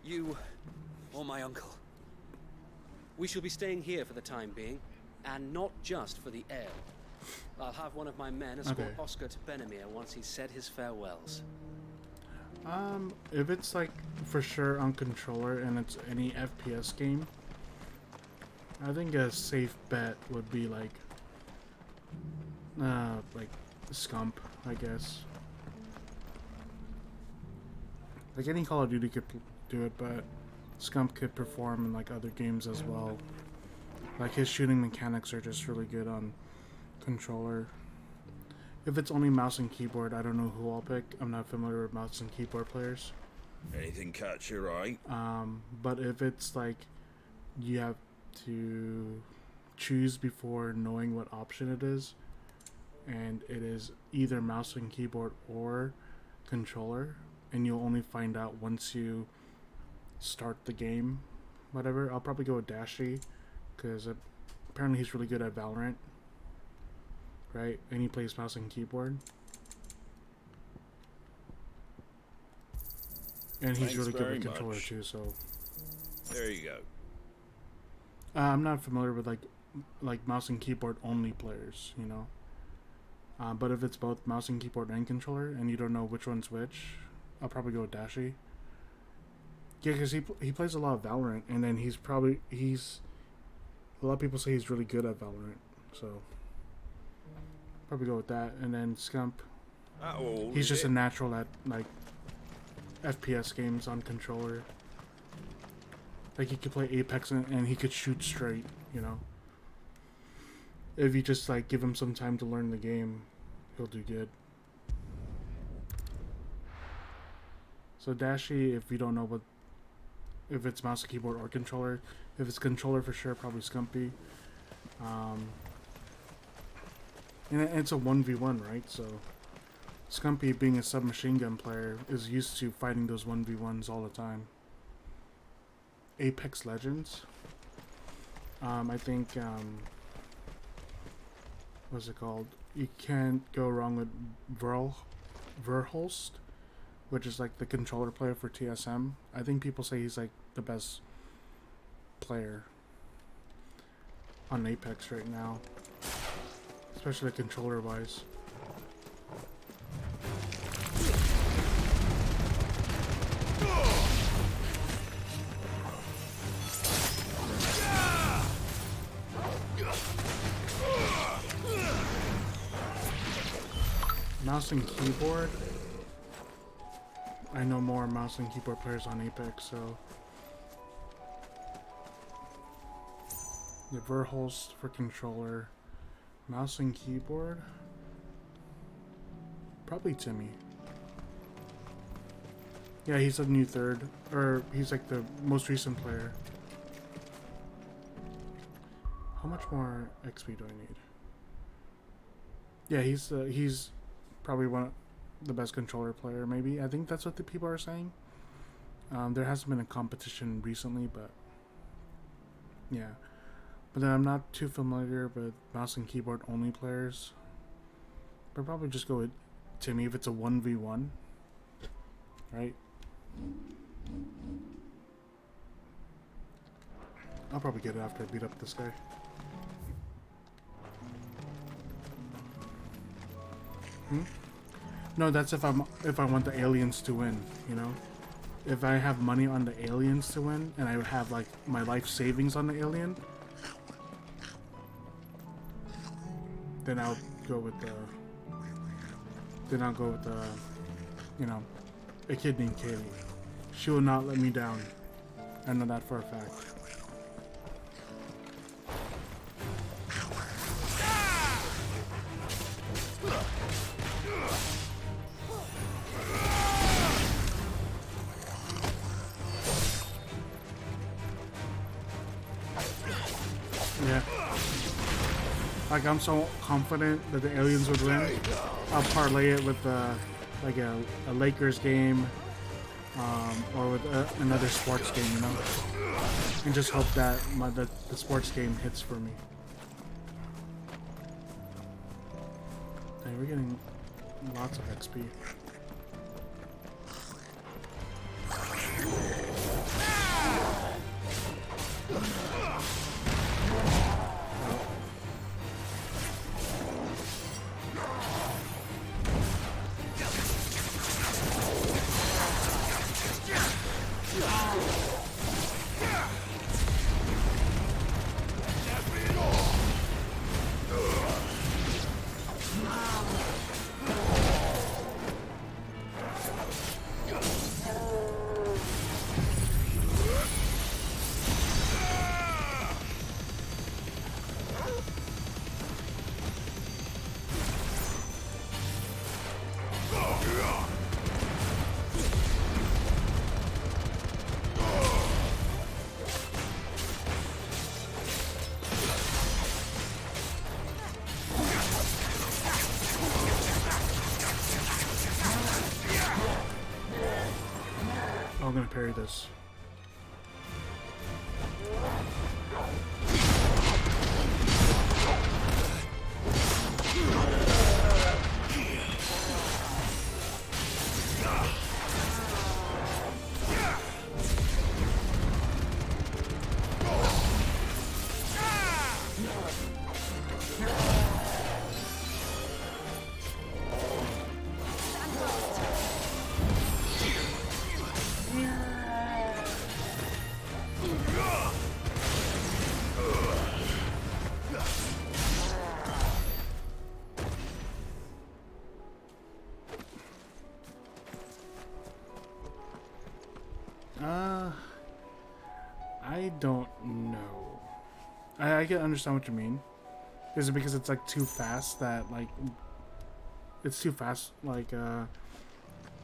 You or my uncle. We shall be staying here for the time being, and not just for the ale. I'll have one of my men escort Okay. Oscar to Benamir once he's said his farewells. If it's like for sure on controller and it's any FPS game, I think a safe bet would be like Scump, I guess. Like any Call of Duty could do it, but Scump could perform in like other games as well. Like his shooting mechanics are just really good on controller. If it's only mouse and keyboard, I don't know who I'll pick. I'm not familiar with mouse and keyboard players. Anything catch your eye? But if it's like you have to choose before knowing what option it is, and it is either mouse and keyboard or controller, and you'll only find out once you start the game, whatever, I'll probably go with Dashi, because apparently he's really good at Valorant, right? And he plays mouse and keyboard. And he's Thanks really good very with controller much. too, so... There you go. I'm not familiar with like mouse and keyboard only players, you know. But if it's both mouse and keyboard and controller, and you don't know which one's which, I'll probably go with Dashi. Yeah, because he plays a lot of Valorant, and then he's a lot of people say he's really good at Valorant, so probably go with that. And then Scump, he's just a natural at like FPS games on controller. Like he could play Apex and he could shoot straight, you know. If you just like give him some time to learn the game, he'll do good. So Dashi, if you don't know if it's mouse, keyboard, or controller. If it's controller for sure, probably Scumpy. And it's a 1v1, right? So Scumpy, being a submachine gun player, is used to fighting those 1v1s all the time. Apex Legends. I think, what's it called? You can't go wrong with Verhulst. which is like the controller player for TSM. I think people say he's like the best player on Apex right now, especially controller wise. Mouse and keyboard. I know more mouse and keyboard players on Apex, so the Verholst for controller, mouse and keyboard. Probably Timmy. Yeah, he's a new third, or he's like the most recent player. How much more XP do I need? Yeah, he's probably the best controller player, maybe. I think that's what the people are saying. There hasn't been a competition recently, but yeah. But then I'm not too familiar with mouse and keyboard only players. But I'll probably just go with Timmy if it's a 1v1. Right? I'll probably get it after I beat up this guy. No, that's if I want the aliens to win, you know? If I have money on the aliens to win and I have like my life savings on the alien, then I'll go with the you know, a kid named Kaylee. She will not let me down. I know that for a fact. Yeah. Like, I'm so confident that the aliens would win. I'll parlay it with like a Lakers game, or with another sports game, you know, and just hope that the sports game hits for me. Hey, we're getting lots of XP. I'm gonna parry this. I don't know. I can understand what you mean. Is it because it's like too fast that like it's too fast? Like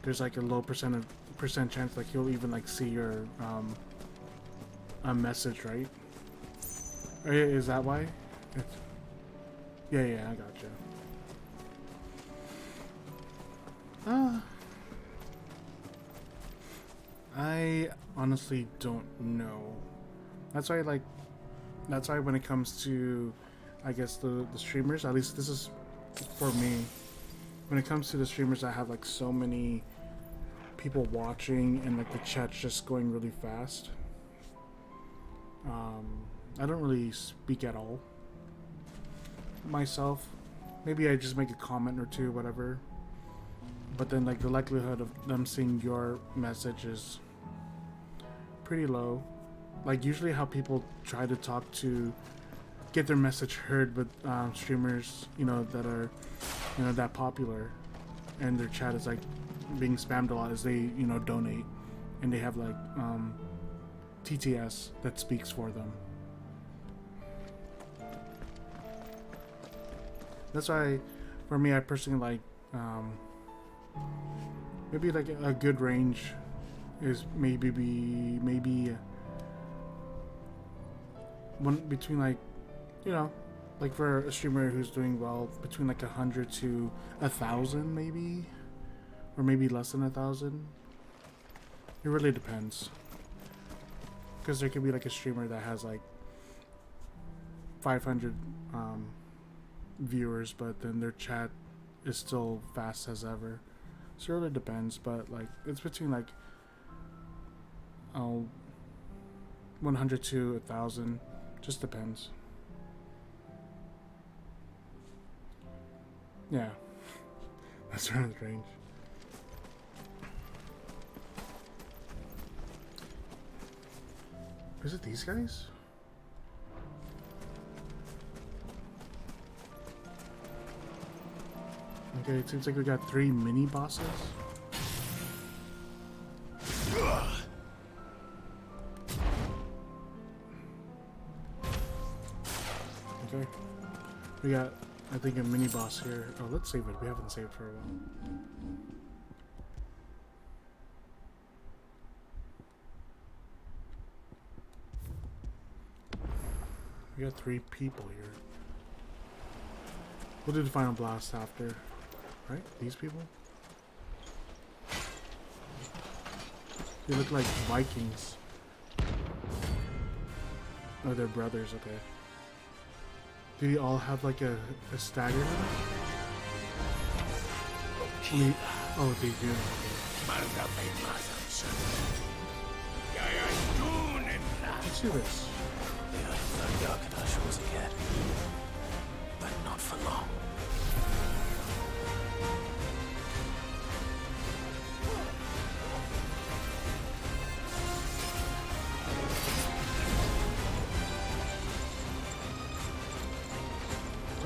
there's like a low percent chance like you'll even like see your a message, right? Or is that why? Yeah, I gotcha. I honestly don't know. That's why when it comes to, I guess, the streamers, at least this is for me, when it comes to the streamers that have like so many people watching and like the chat's just going really fast. I don't really speak at all myself. Maybe I just make a comment or two, whatever. But then like the likelihood of them seeing your message is pretty low. Like usually how people try to talk to get their message heard with streamers, you know, that are, you know, that popular, and their chat is like being spammed a lot as they, you know, donate, and they have like TTS that speaks for them. That's why, for me, I personally like maybe like a good range is maybe one between like, you know, like for a streamer who's doing well, between like 100 to 1,000 maybe, or maybe less than 1,000. It really depends, because there could be like a streamer that has like 500 viewers, but then their chat is still fast as ever. So it really depends, but like it's between like 100 to 1,000, just depends. Yeah, that's around the range. Is it these guys? Okay, it seems like we got 3 mini bosses. Okay, we got, I think, a mini boss here. Oh, let's save it. We haven't saved for a while. We got 3 people here. We'll do the final blast after. Right? These people? They look like Vikings. Oh, they're brothers, okay. Do they all have like a stagger now? Oh, they do. Let's do this. The earth will darken our shores again, but not for long.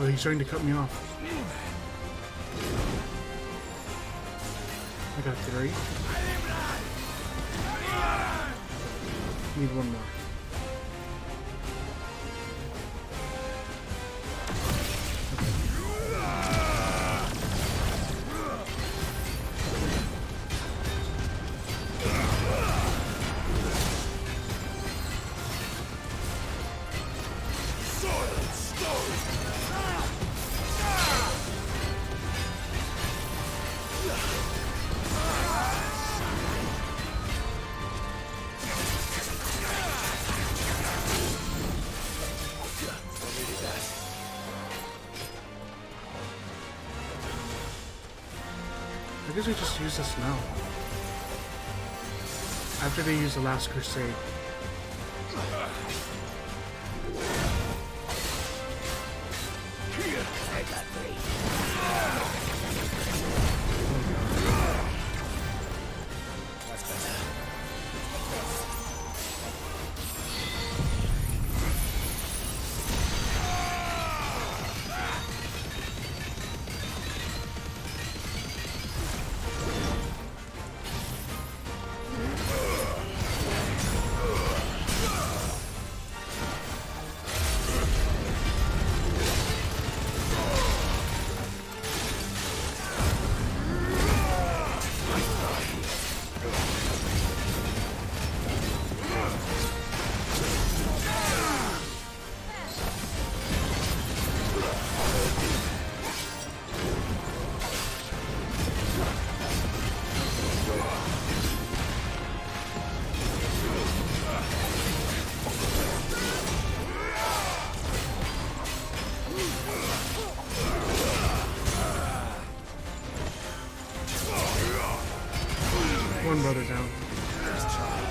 Oh, he's trying to cut me off. I got 3. Need 1 more. I guess we just use this now. After they use the last crusade. One brother down. Let's try.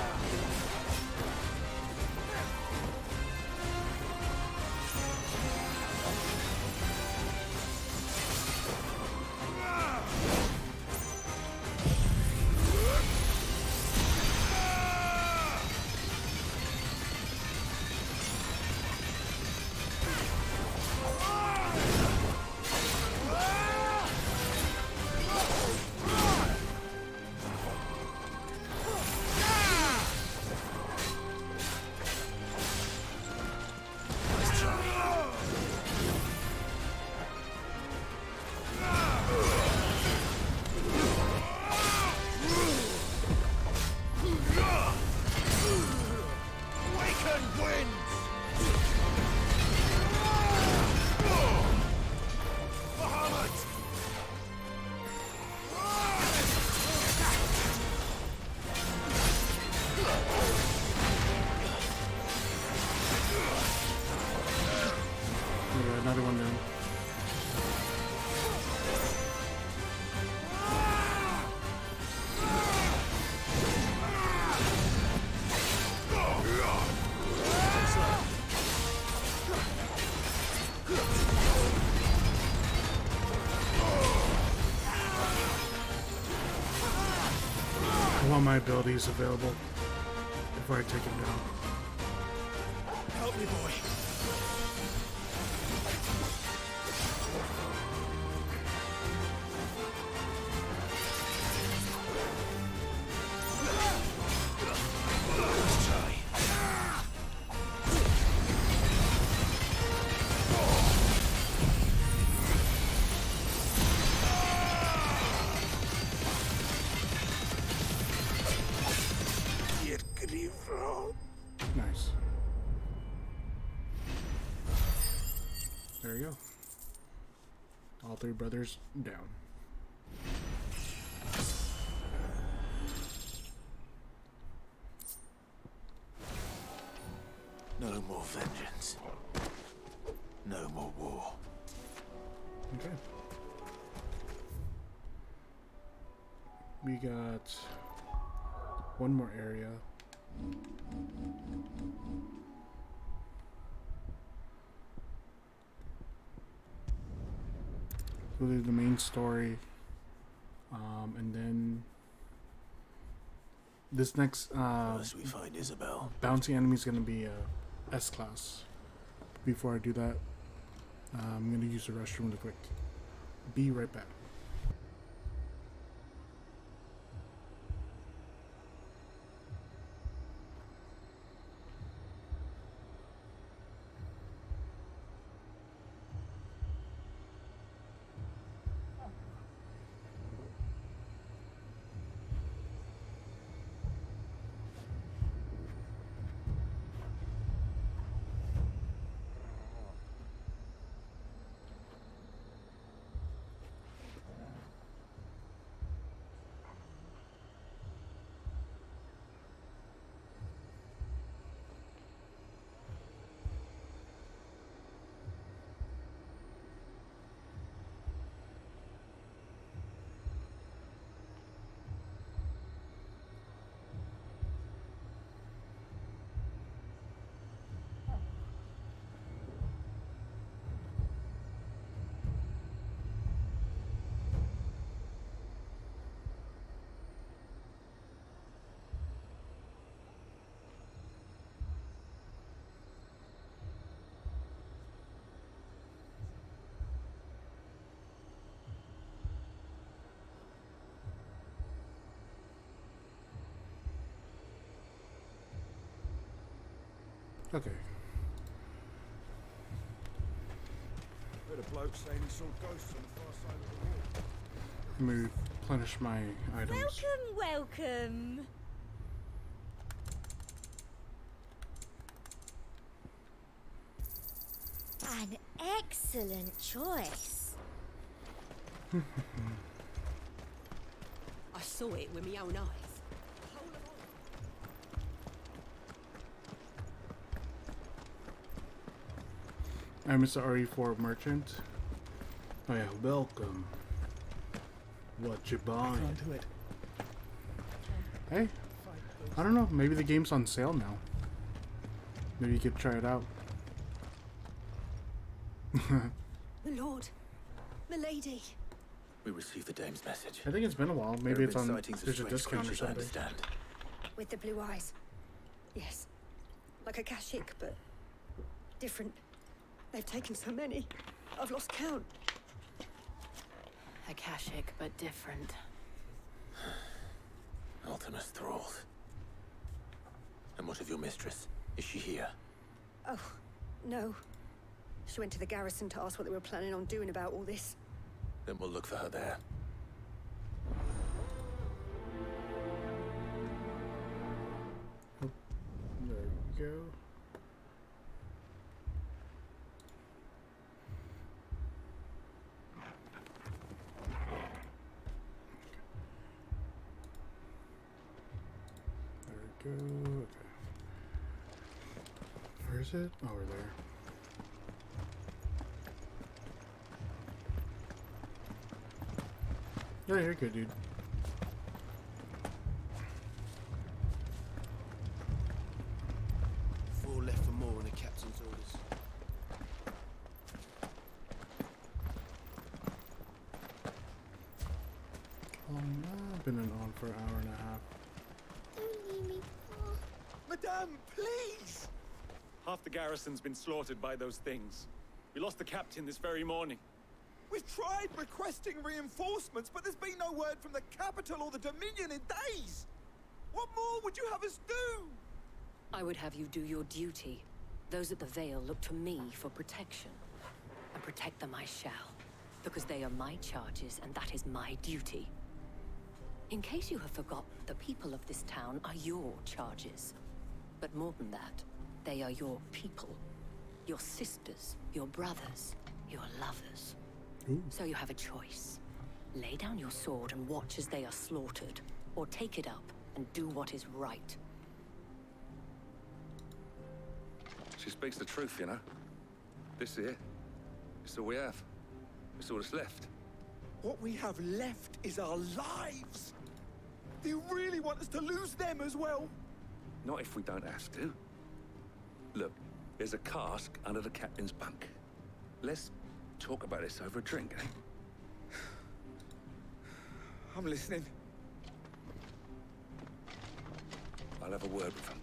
Another one down. I want my abilities available before I take him down. Help me, boy. Nice. There you go. All three brothers down. No more vengeance. No more war. Okay. We got one more area. We'll do the main story, and then this next First we find Isabel. bounty enemy is going to be S class. Before I do that, I'm going to use the restroom really quick. Be right back. Okay. Heard a bloke saying he saw ghosts on the far side of the wall. Let me replenish my items. Welcome. An excellent choice. I saw it with my own eyes. I'm Mr. RE4 Merchant. Oh yeah, welcome. What you buying? Can't do it. Hey, I don't know. Maybe the game's on sale now. Maybe you could try it out. My lord, milady. We received the dame's message. I think it's been a while. Maybe There it's have been on. sightings of There's a strange discount or creatures, I something. understand. With the blue eyes. Yes. Like a Kashik, but different. They've taken so many. I've lost count. Akashic, but different. Ultimus thralls. And what of your mistress? Is she here? Oh, no. She went to the garrison to ask what they were planning on doing about all this. Then we'll look for her there. Oh, there we go. There we go. Okay. Where is it? Oh, we're there. Yeah, you're good, dude. Four left for more on the captain's orders. Been on for an hour and a half. Don't leave me, Pa. Madame, please! Half the garrison's been slaughtered by those things. We lost the captain this very morning. We've tried requesting reinforcements, but there's been no word from the capital or the Dominion in days! What more would you have us do? I would have you do your duty. Those at the Vale look to me for protection. And protect them I shall. Because they are my charges, and that is my duty. In case you have forgotten, the people of this town are your charges. But more than that, they are your people. Your sisters, your brothers, your lovers. Ooh. So you have a choice. Lay down your sword and watch as they are slaughtered, or take it up and do what is right. She speaks the truth, you know. This here, it's all we have. It's all that's left. What we have left is our lives! Do you really want us to lose them as well? Not if we don't have to. Look, there's a cask under the captain's bunk. Let's talk about this over a drink, eh? I'm listening. I'll have a word with him.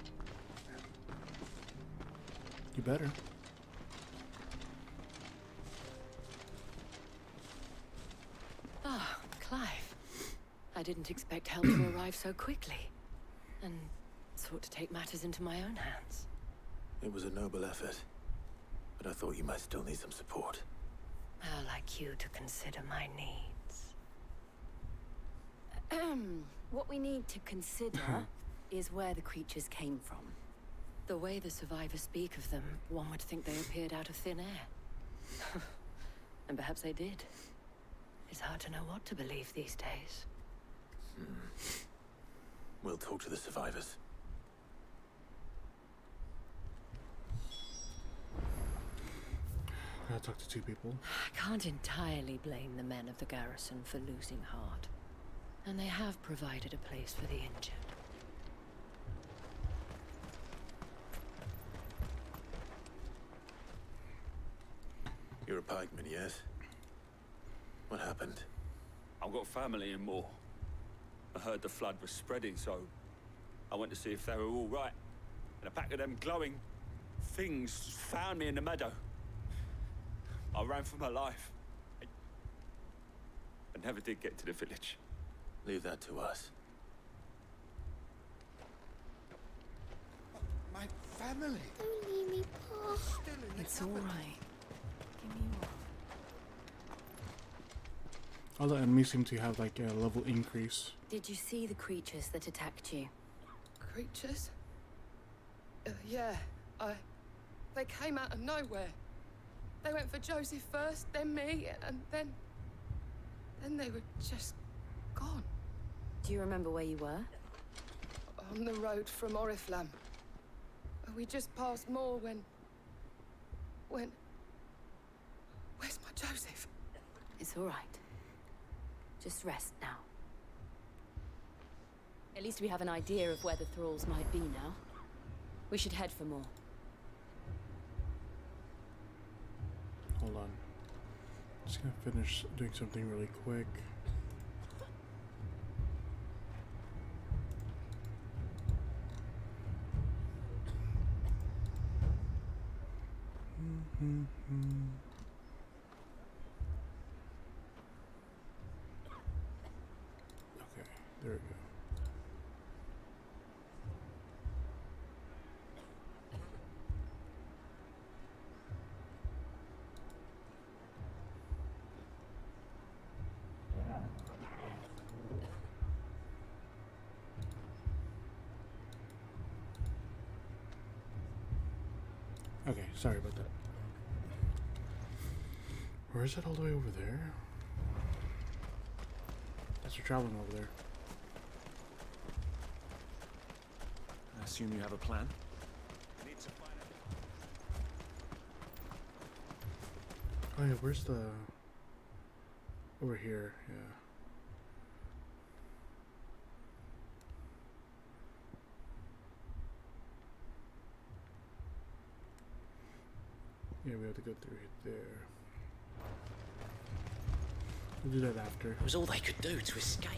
You better. Ah, Clive. I didn't expect help to arrive so quickly. And sought to take matters into my own hands. It was a noble effort, but I thought you might still need some support. I'd like you to consider my needs. What we need to consider is where the creatures came from. The way the survivors speak of them, one would think they appeared out of thin air. And perhaps they did. It's hard to know what to believe these days. We'll talk to the survivors. Gotta talk to two people. I can't entirely blame the men of the garrison for losing heart. And they have provided a place for the injured. You're a pikeman, yes? What happened? I've got family in Moor. I heard the flood was spreading, so I went to see if they were all right. And a pack of them glowing things found me in the meadow. I ran for my life. I never did get to the village. Leave that to us. My family! Don't leave me, Pa. Still in the It's all capital. right. Give me your... All the enemies seem to have like a level increase. Did you see the creatures that attacked you? Creatures? Yeah, they came out of nowhere. They went for Joseph first, then me, and then they were just gone. Do you remember where you were? On the road from Oriflamme. We just passed Moor when... Where's my Joseph? It's all right. Just rest now. At least we have an idea of where the thralls might be now. We should head for more. Hold on. Just gonna finish doing something really quick. Okay, there we go. Okay, sorry about that. Where is it all the way over there? Guess we're traveling over there. I assume you have a plan? Oh yeah, where's the... Over here, yeah. Yeah, we have to go through it there. We'll do that after. It was all they could do to escape.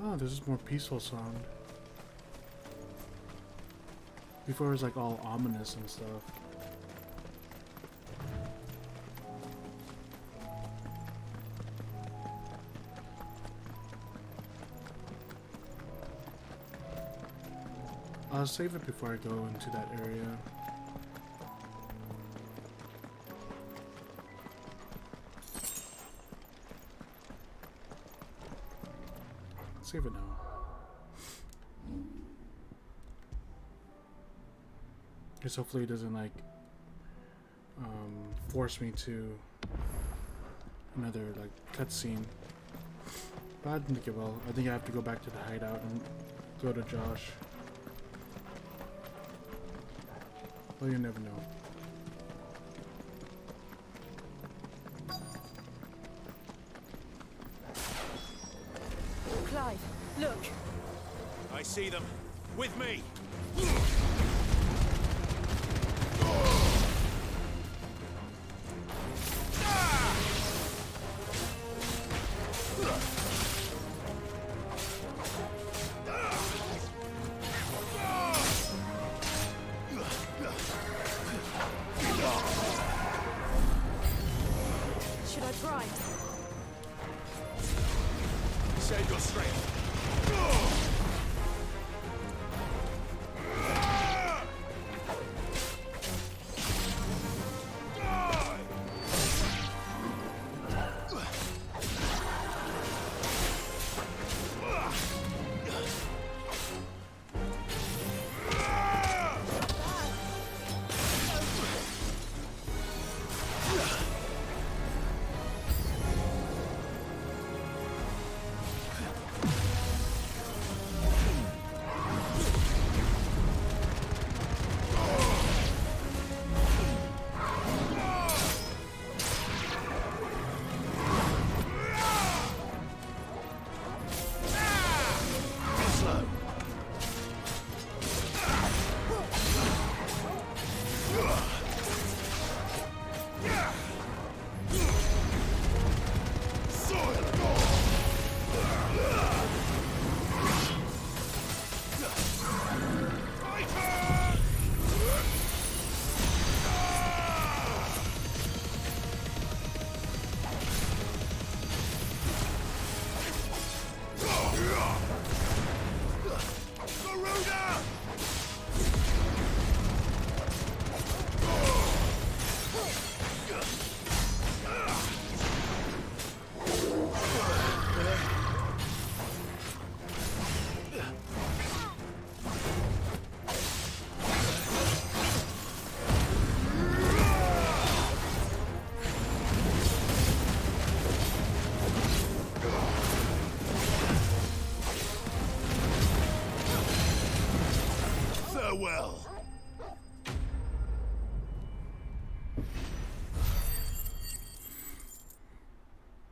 Oh, this is more peaceful sound. Before it was like all ominous and stuff. I'll save it before I go into that area. Save it now. Because hopefully it doesn't like force me to another like cutscene. But I didn't think it will. I think I have to go back to the hideout and go to Josh. Well, you never know. Clive, look. I see them. With me! Should I try? Save your strength.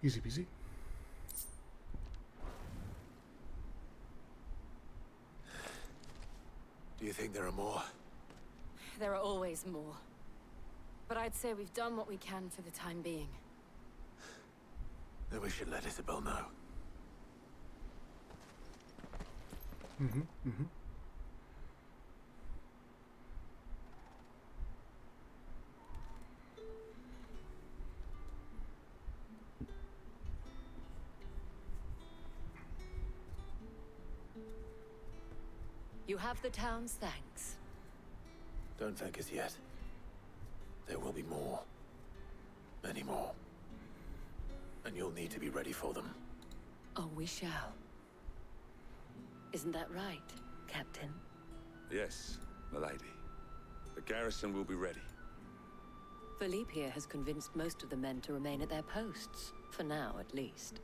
Easy peasy. Do you think there are more? There are always more. But I'd say we've done what we can for the time being. Then we should let Isabel know. Mm-hmm. You have the town's thanks. Don't thank us yet. There will be more. Many more. And you'll need to be ready for them. Oh, we shall. Isn't that right, Captain? Yes, milady. The garrison will be ready. Philippe here has convinced most of the men to remain at their posts. For now, at least.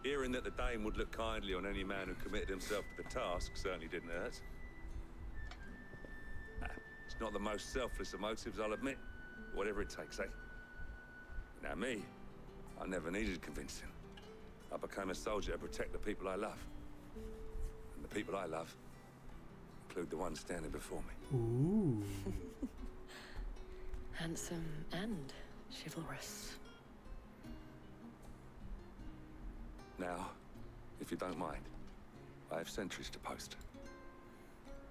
Hearing that the Dane would look kindly on any man who committed himself to the task certainly didn't hurt. It's not the most selfless of motives, I'll admit. Whatever it takes, eh? Now me, I never needed convincing. I became a soldier to protect the people I love. And the people I love include the ones standing before me. Ooh. Handsome and chivalrous. Now, if you don't mind, I have sentries to post.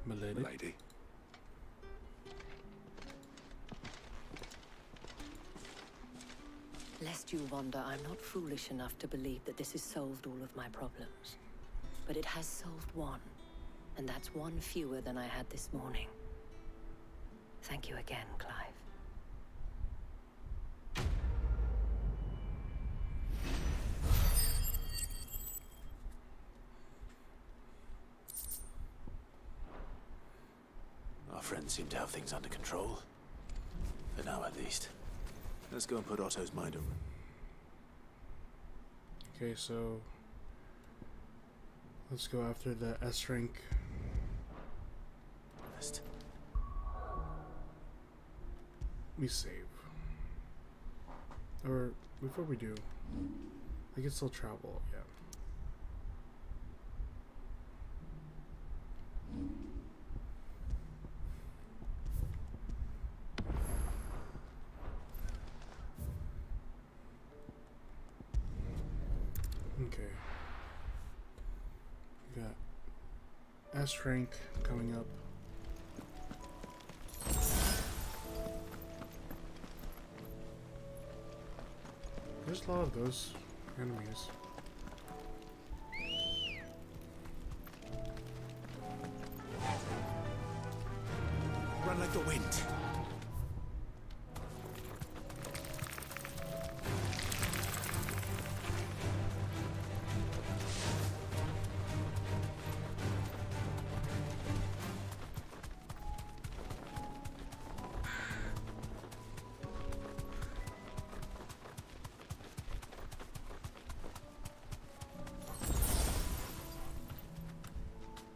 Milady. Milady. Lest you wonder, I'm not foolish enough to believe that this has solved all of my problems. But it has solved one. And that's one fewer than I had this morning. Thank you again, Clive. Our friends seem to have things under control. For now, at least. Let's go and put Otto's mind at rest. Okay, so let's go after the S rank. We save. Or before we do, I can still travel, yeah. Okay. We got S rank coming up. There's a lot of those enemies. Run like the wind.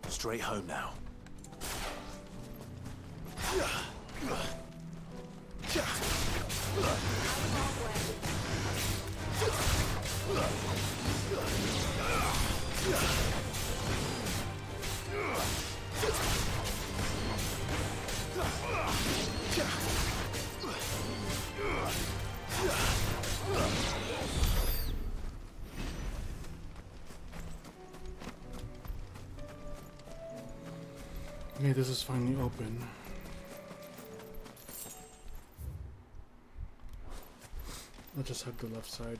Straight home now. Okay, this is finally open. I'll just have the left side.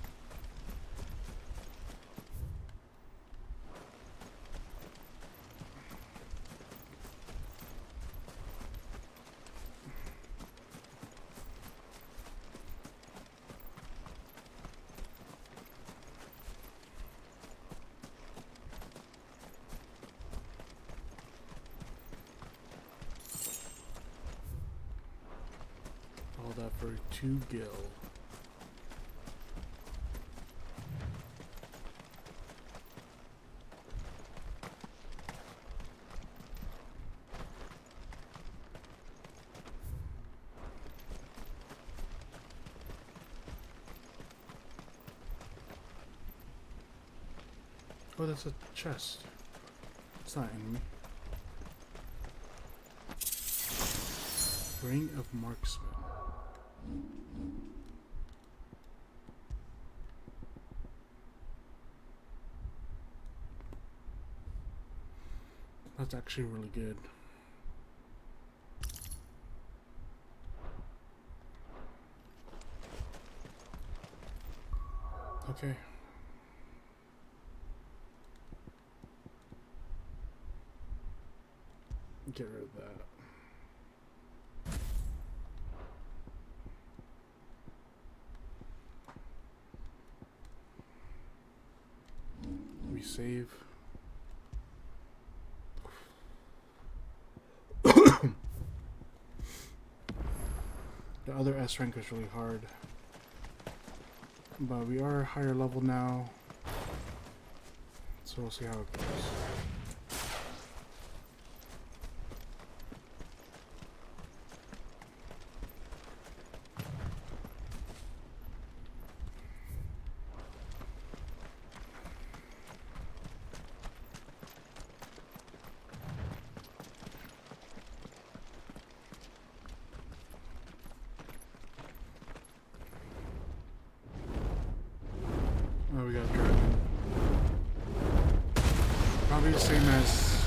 All that for 2 gil. Oh, that's a chest. It's not enemy. Ring of Marksman. That's actually really good. Okay. Get rid of that. We save. The other S rank is really hard. But we are higher level now. So we'll see how it goes. Oh, we got a dragon. Probably the same as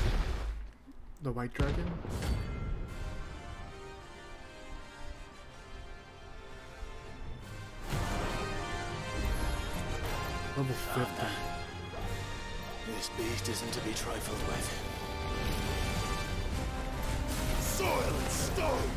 the white dragon. Level 50. This beast isn't to be trifled with. Soil and stone!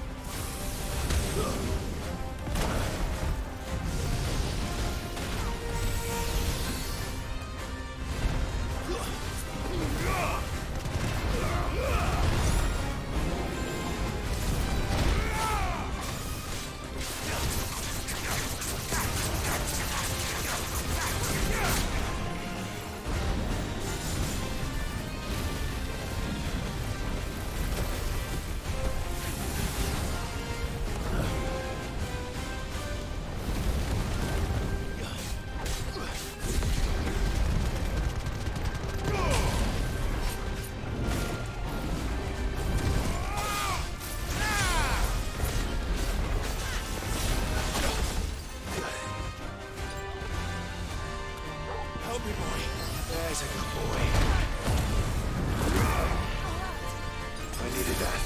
Help me, boy. There's a good boy. I needed that.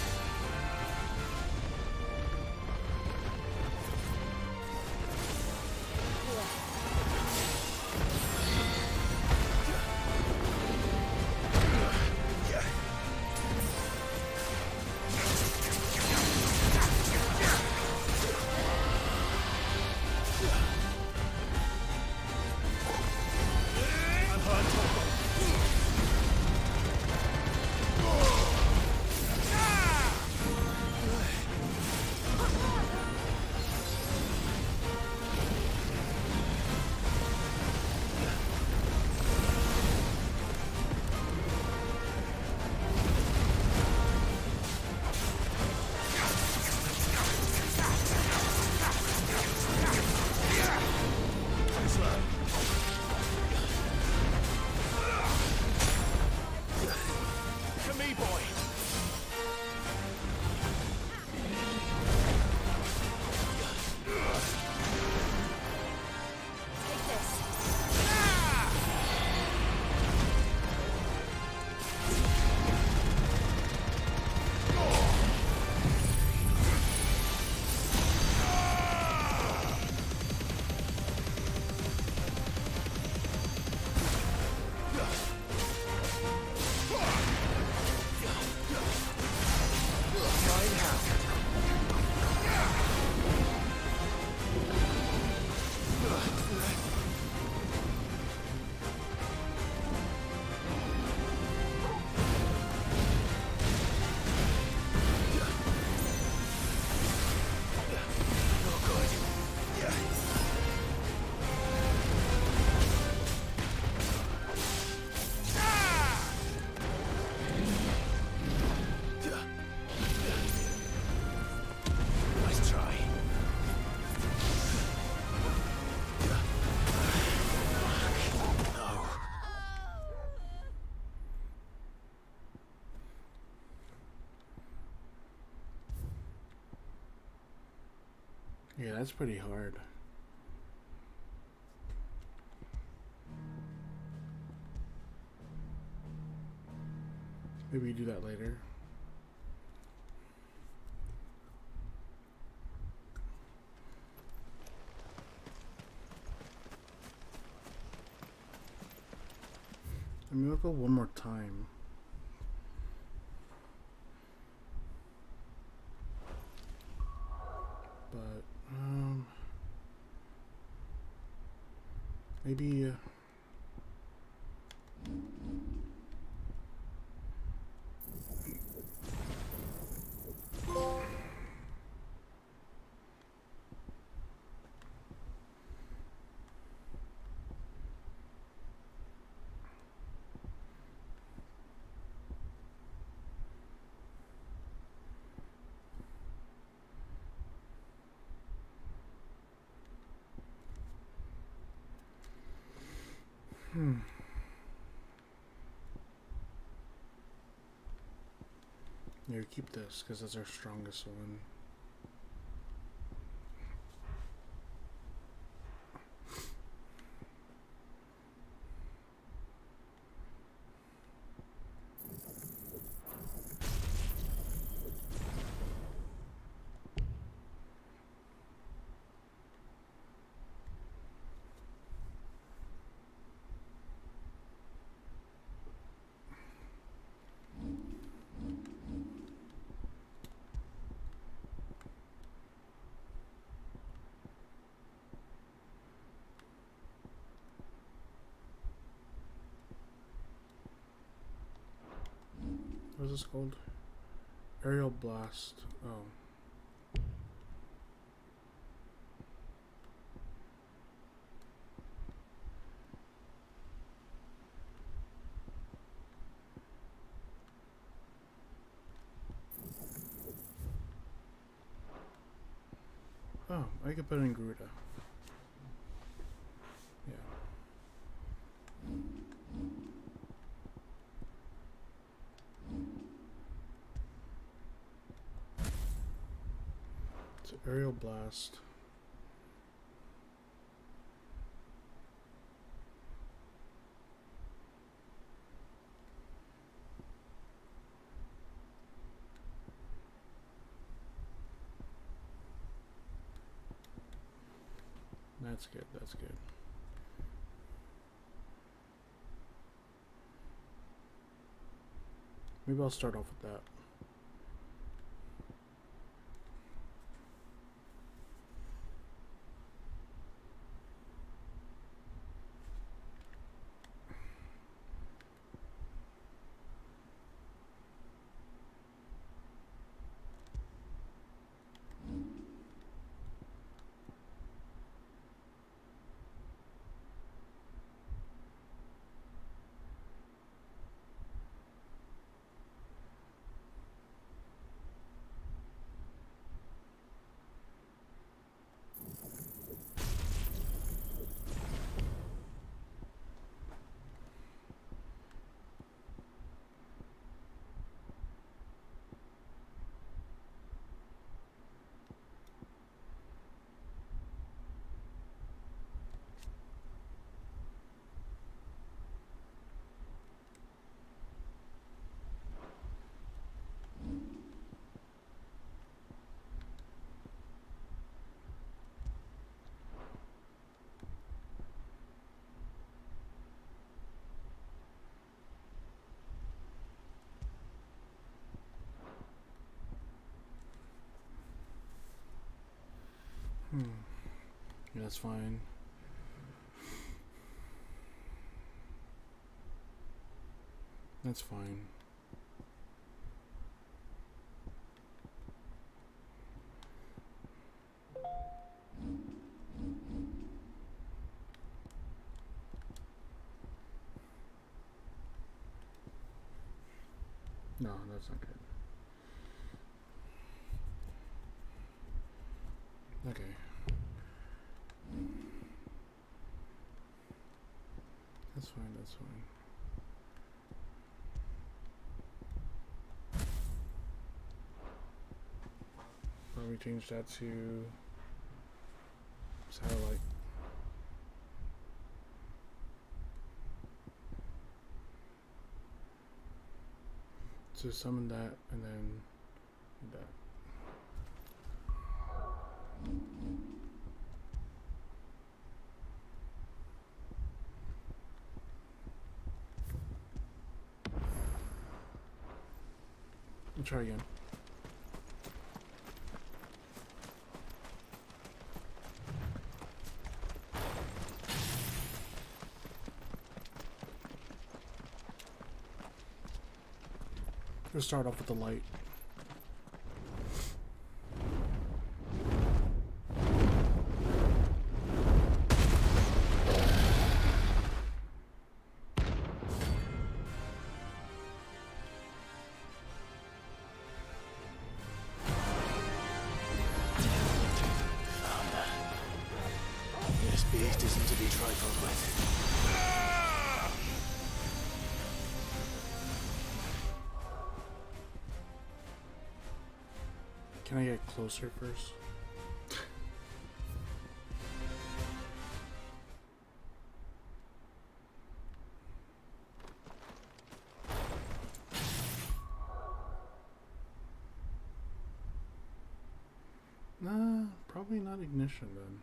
Yeah, that's pretty hard. Maybe you do that later. I mean, we'll go one more time. But, maybe, Here, keep this, because that's our strongest one. What is this called? Aerial blast. Oh. Oh, I could put in Garuda. Yeah. It's aerial blast. That's good, that's good. Maybe I'll start off with that. Yeah, that's fine. That's fine. No, that's not good. Okay. That's fine, that's fine. Probably change that to satellite. So summon that and then that. I'll try again. We'll start off with the light. This beast isn't to be trifled with. Can I get closer first? Nah, probably not ignition then.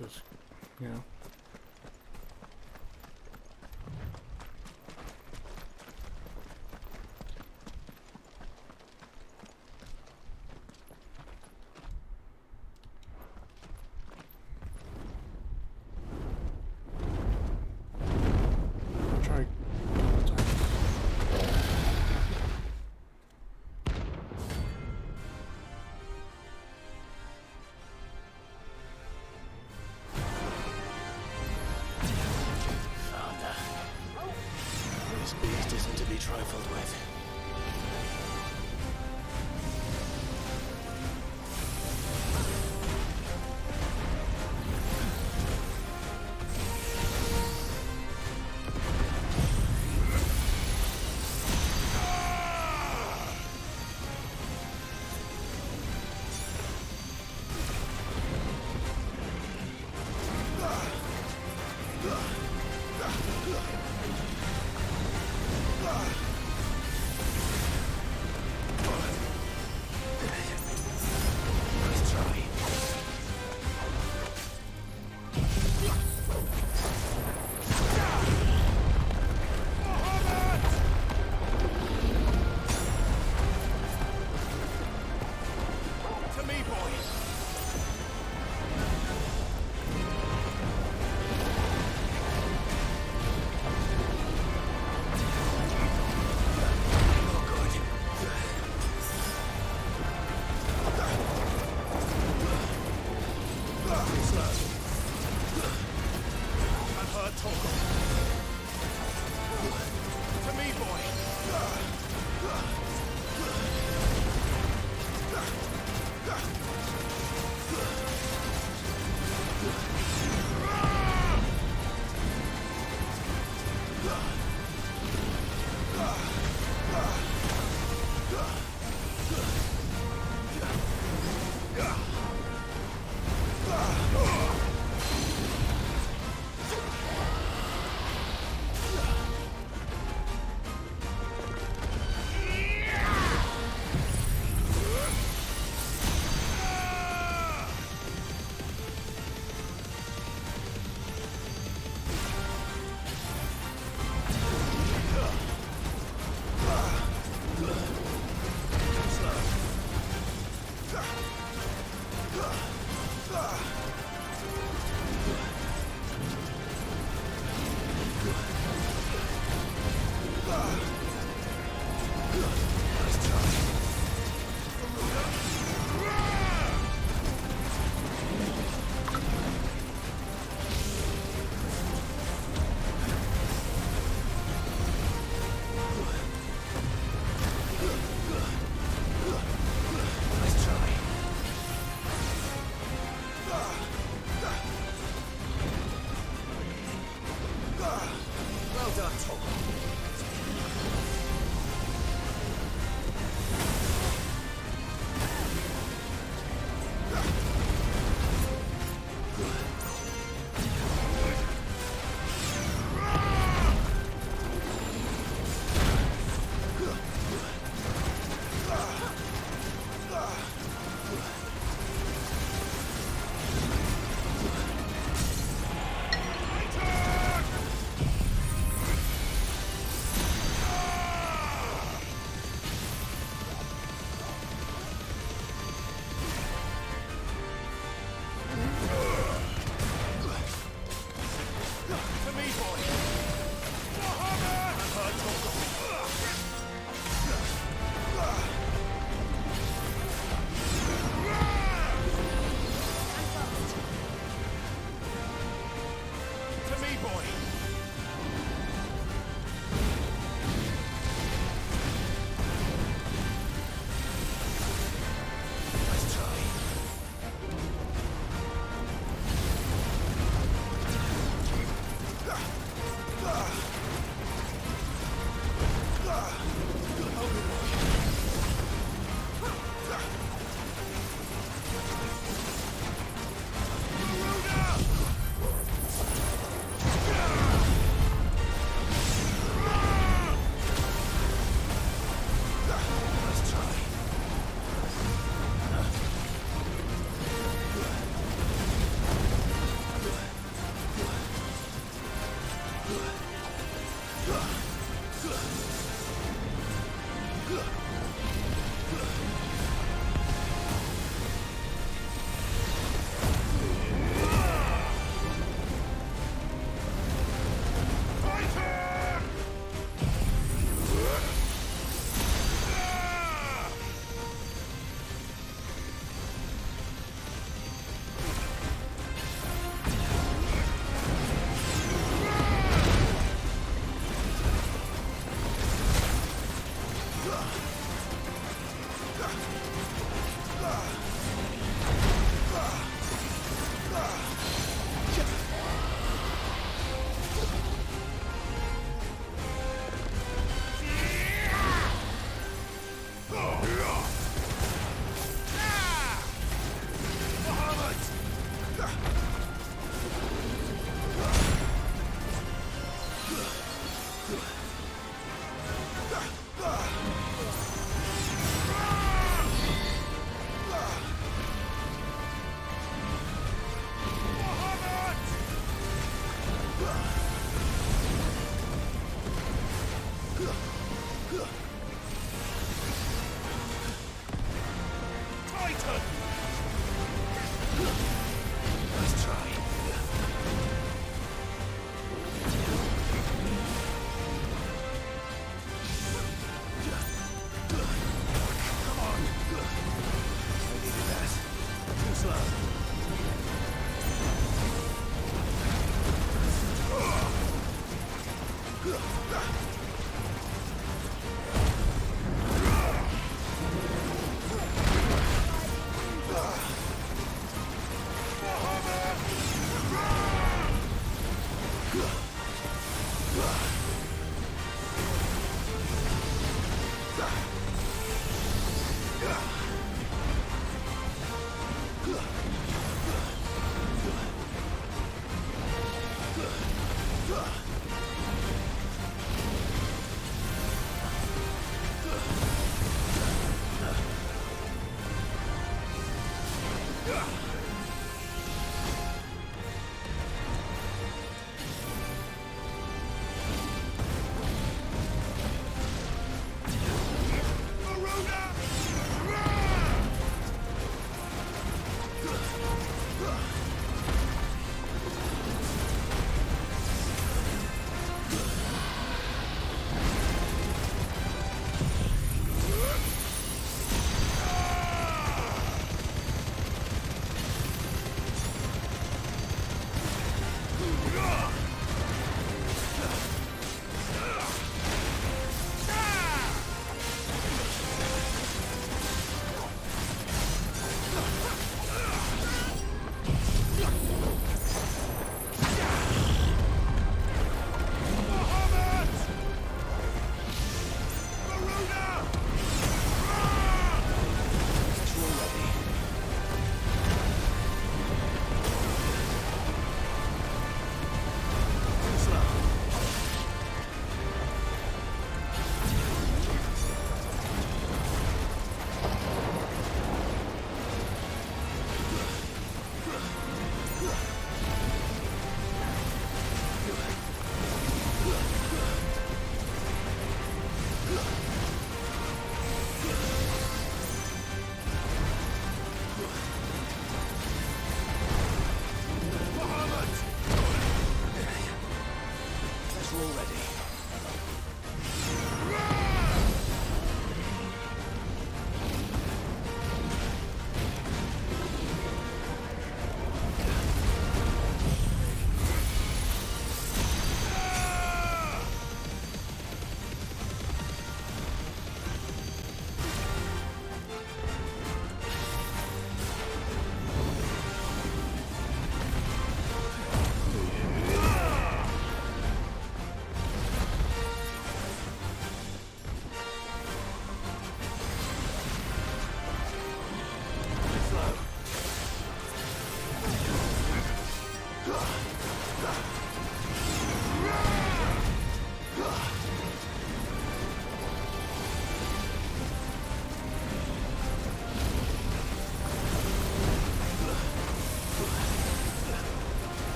Just, you know. I'll try a couple times.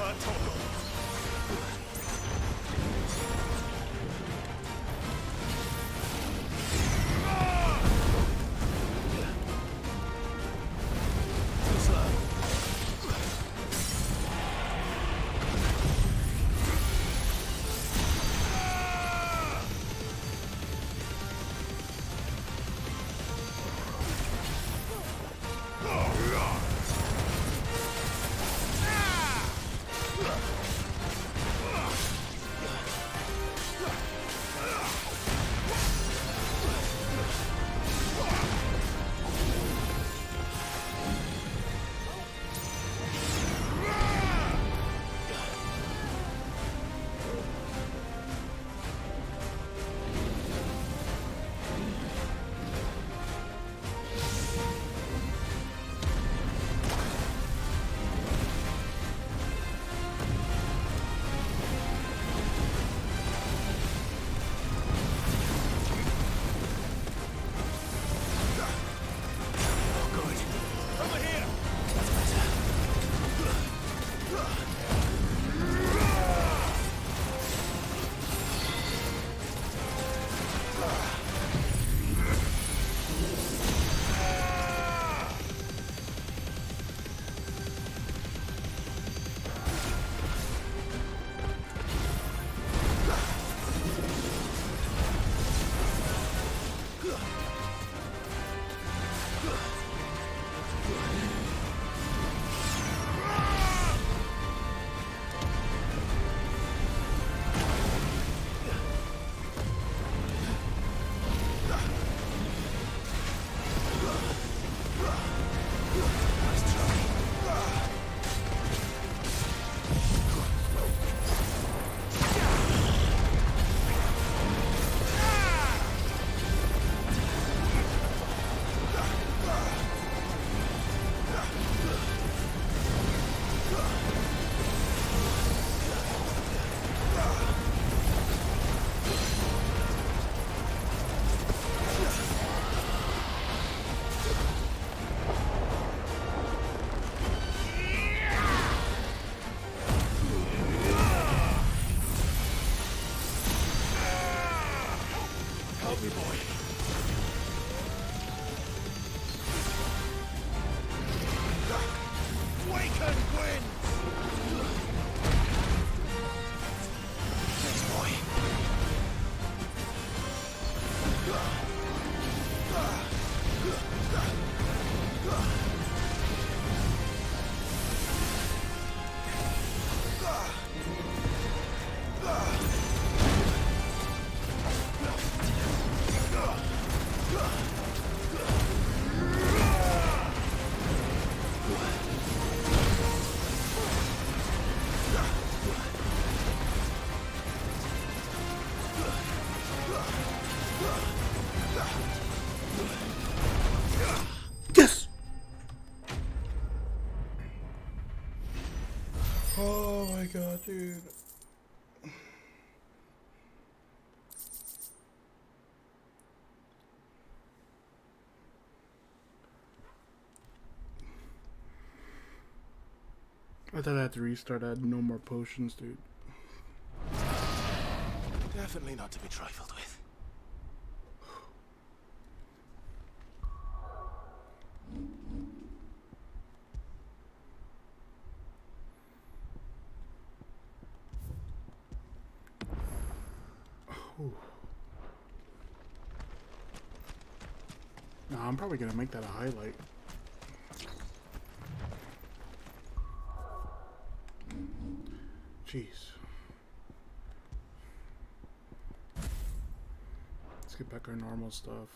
that toggle. Too slow. Oh my god, dude. I thought I had to restart. I had no more potions, dude. Definitely not to be trifled with. Nah, I'm probably gonna make that a highlight. Jeez. Let's get back our normal stuff.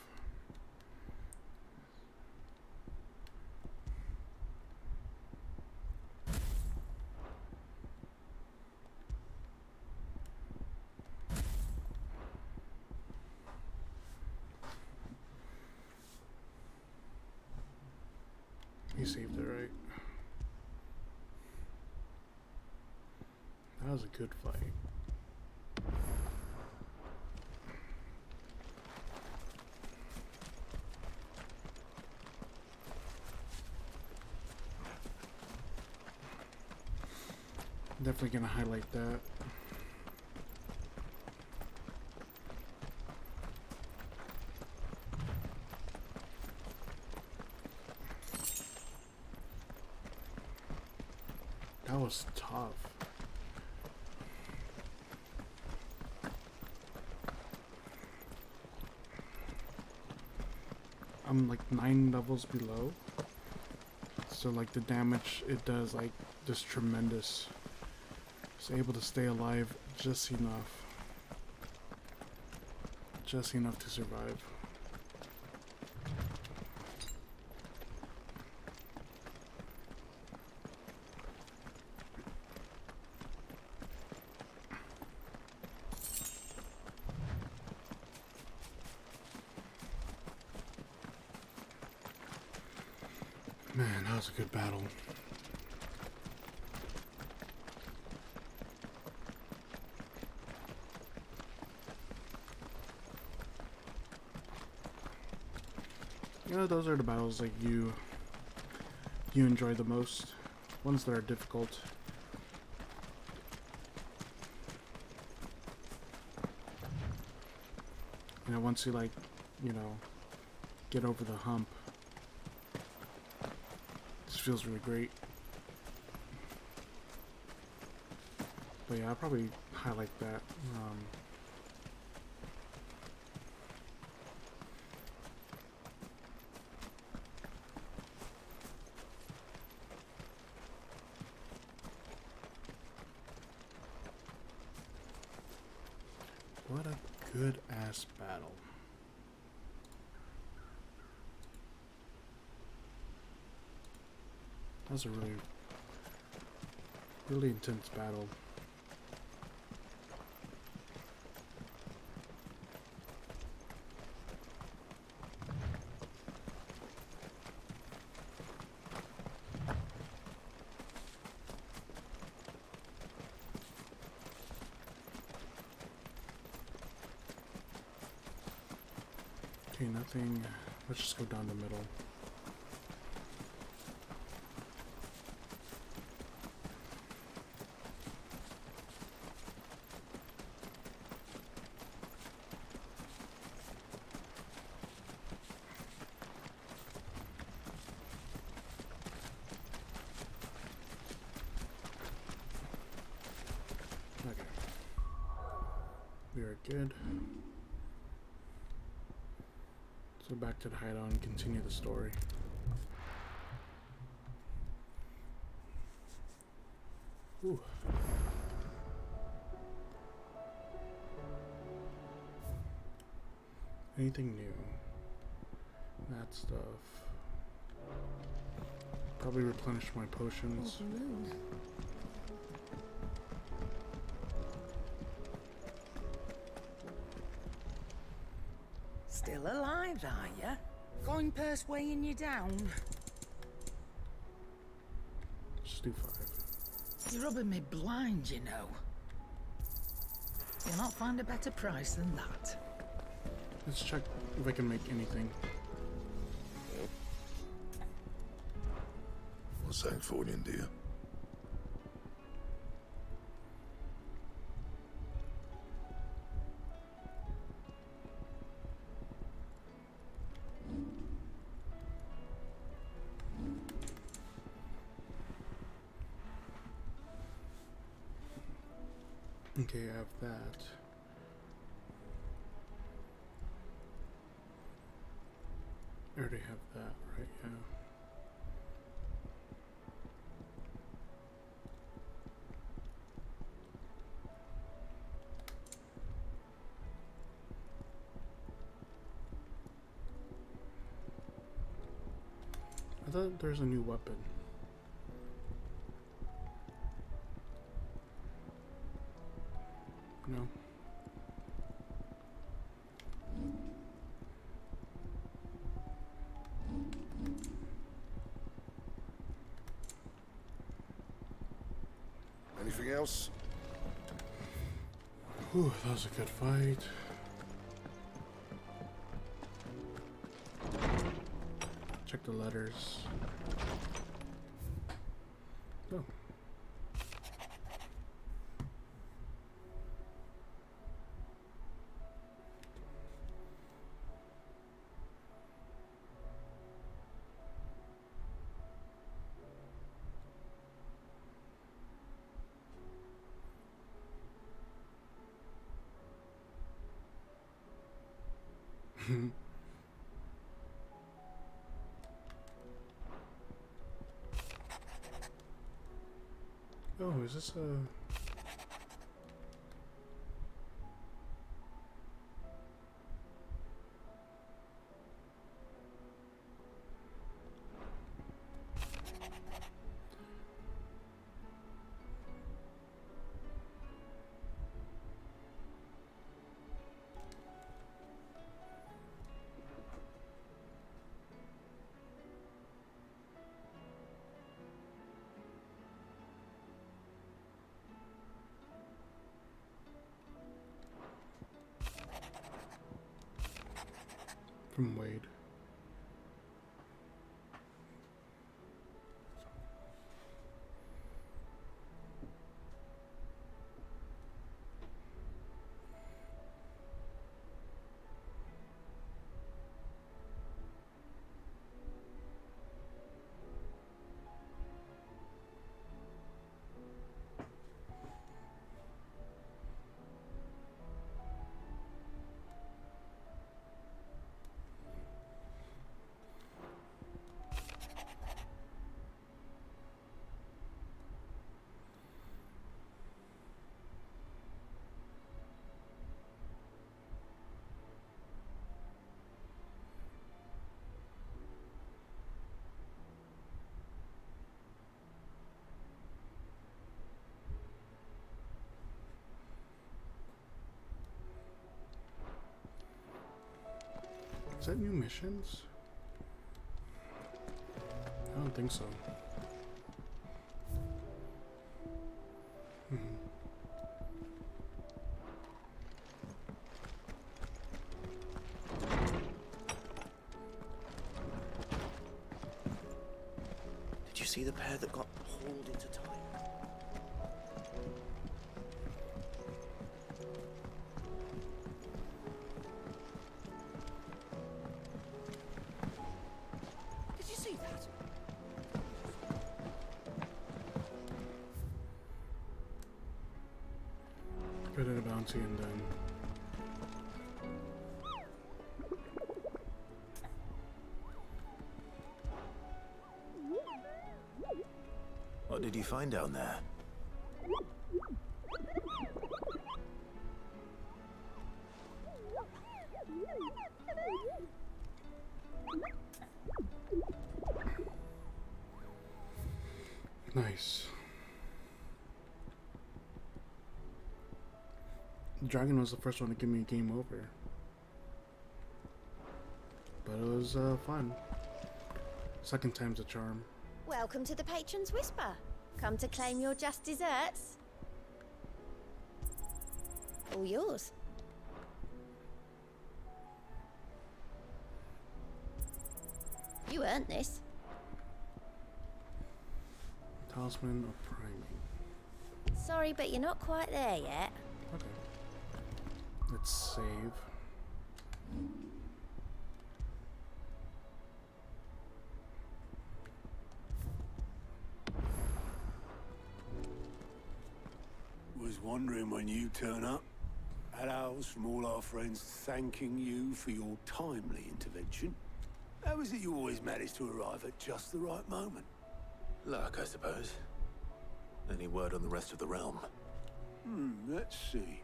You saved it, right? That was a good fight. Definitely gonna highlight that. That was tough. I'm like 9 levels below. So like the damage it does, like, just tremendous. It's able to stay alive just enough. Just enough to survive. Man, that was a good battle. You know, those are the battles like you enjoy the most. Ones that are difficult. You know, once you, like, you know, get over the hump, this feels really great. But yeah, I'll probably highlight that. What a good ass battle. That was a really intense battle. Okay, nothing. Let's just go down the middle. Okay. We are good. So back to the hideout and continue the story. Ooh. Anything new? That stuff. Probably replenish my potions. Oh, moon. Still alive, are ya? Going purse weighing you down? Just do 5. You're rubbing me blind, you know. You'll not find a better price than that. Let's check if I can make anything. What's that for you, dear? Okay, I have that. I already have that, right? Yeah. I thought there's a new weapon. No. Anything else? Whew, that was a good fight. Check the letters. Oh. Oh, is this a... from Wade? Is that new missions? I don't think so. Did you see the pair that got hauled into time? Did you see that? Go to the bounty and then... What did you find down there? Nice. Dragon was the first one to give me a game over. But it was fun. Second time's a charm. Welcome to the Patron's Whisper. Come to claim your just desserts. All yours. You earned this. Talisman of Priming. Sorry, but you're not quite there yet. Okay. Let's save. Was wondering when you turn up. Had owls from all our friends thanking you for your timely intervention. How is it you always manage to arrive at just the right moment? Luck, I suppose. Any word on the rest of the realm? Let's see.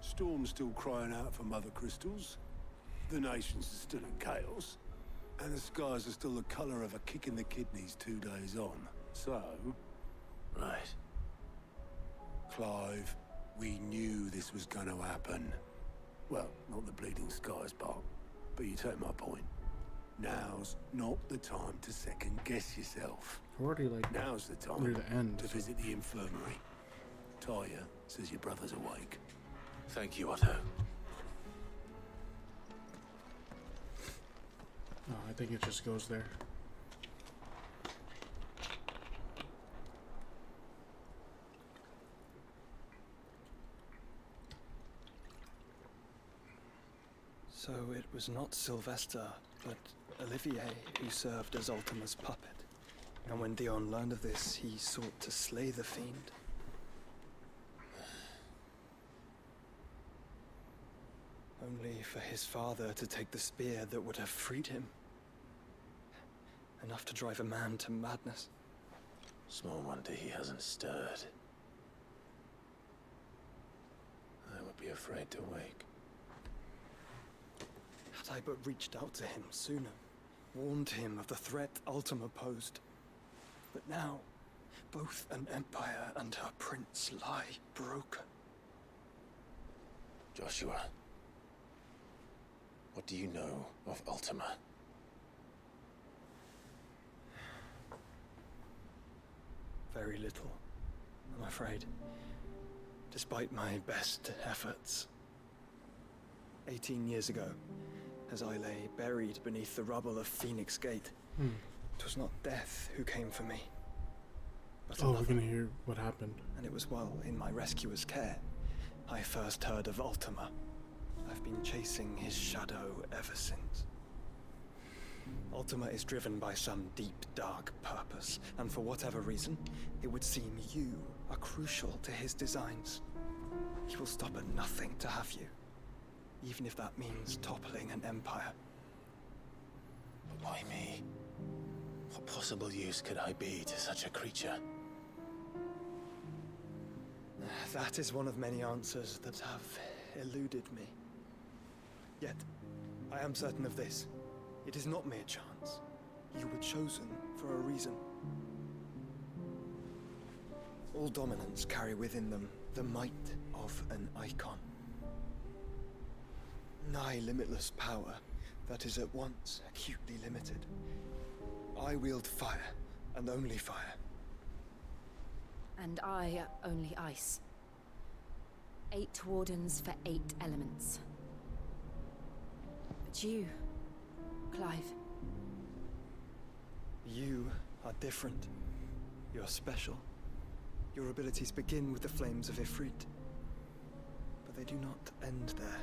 Storm's still crying out for mother crystals. The nations are still in chaos. And the skies are still the color of a kick in the kidneys 2 days on. So... Right. Clive, we knew this was going to happen. Well, not the bleeding skies part, but you take my point. Now's not the time to second-guess yourself. Already like Now's the time near the end, to so- visit the infirmary. Talia says your brother's awake. Thank you, Otto. Oh, I think it just goes there. So it was not Sylvester, but Olivier who served as Ultima's puppet. And when Dion learned of this, he sought to slay the fiend. only for his father to take the spear that would have freed him. Enough to drive a man to madness. Small wonder he hasn't stirred. I would be afraid to wake. Had I but reached out to him sooner, warned him of the threat Ultima posed. But now, both an empire and her prince lie broken. Joshua, what do you know of Ultima? Very little, I'm afraid. Despite my best efforts. 18 years ago, as I lay buried beneath the rubble of Phoenix Gate, it was not death who came for me, but Oh, another. we're gonna hear what happened. And it was while in my rescuer's care I first heard of Ultima. I've been chasing his shadow ever since. Ultima is driven by some deep, dark purpose, and for whatever reason, it would seem you are crucial to his designs. He will stop at nothing to have you, even if that means toppling an empire. But why me? What possible use could I be to such a creature? That is one of many answers that have eluded me. Yet, I am certain of this. It is not mere chance. You were chosen for a reason. All dominants carry within them the might of an icon. Nigh limitless power that is at once acutely limited. I wield fire, and only fire. And I only ice. 8 wardens for 8 elements. But you, Clive. You are different. You're special. Your abilities begin with the flames of Ifrit. But they do not end there.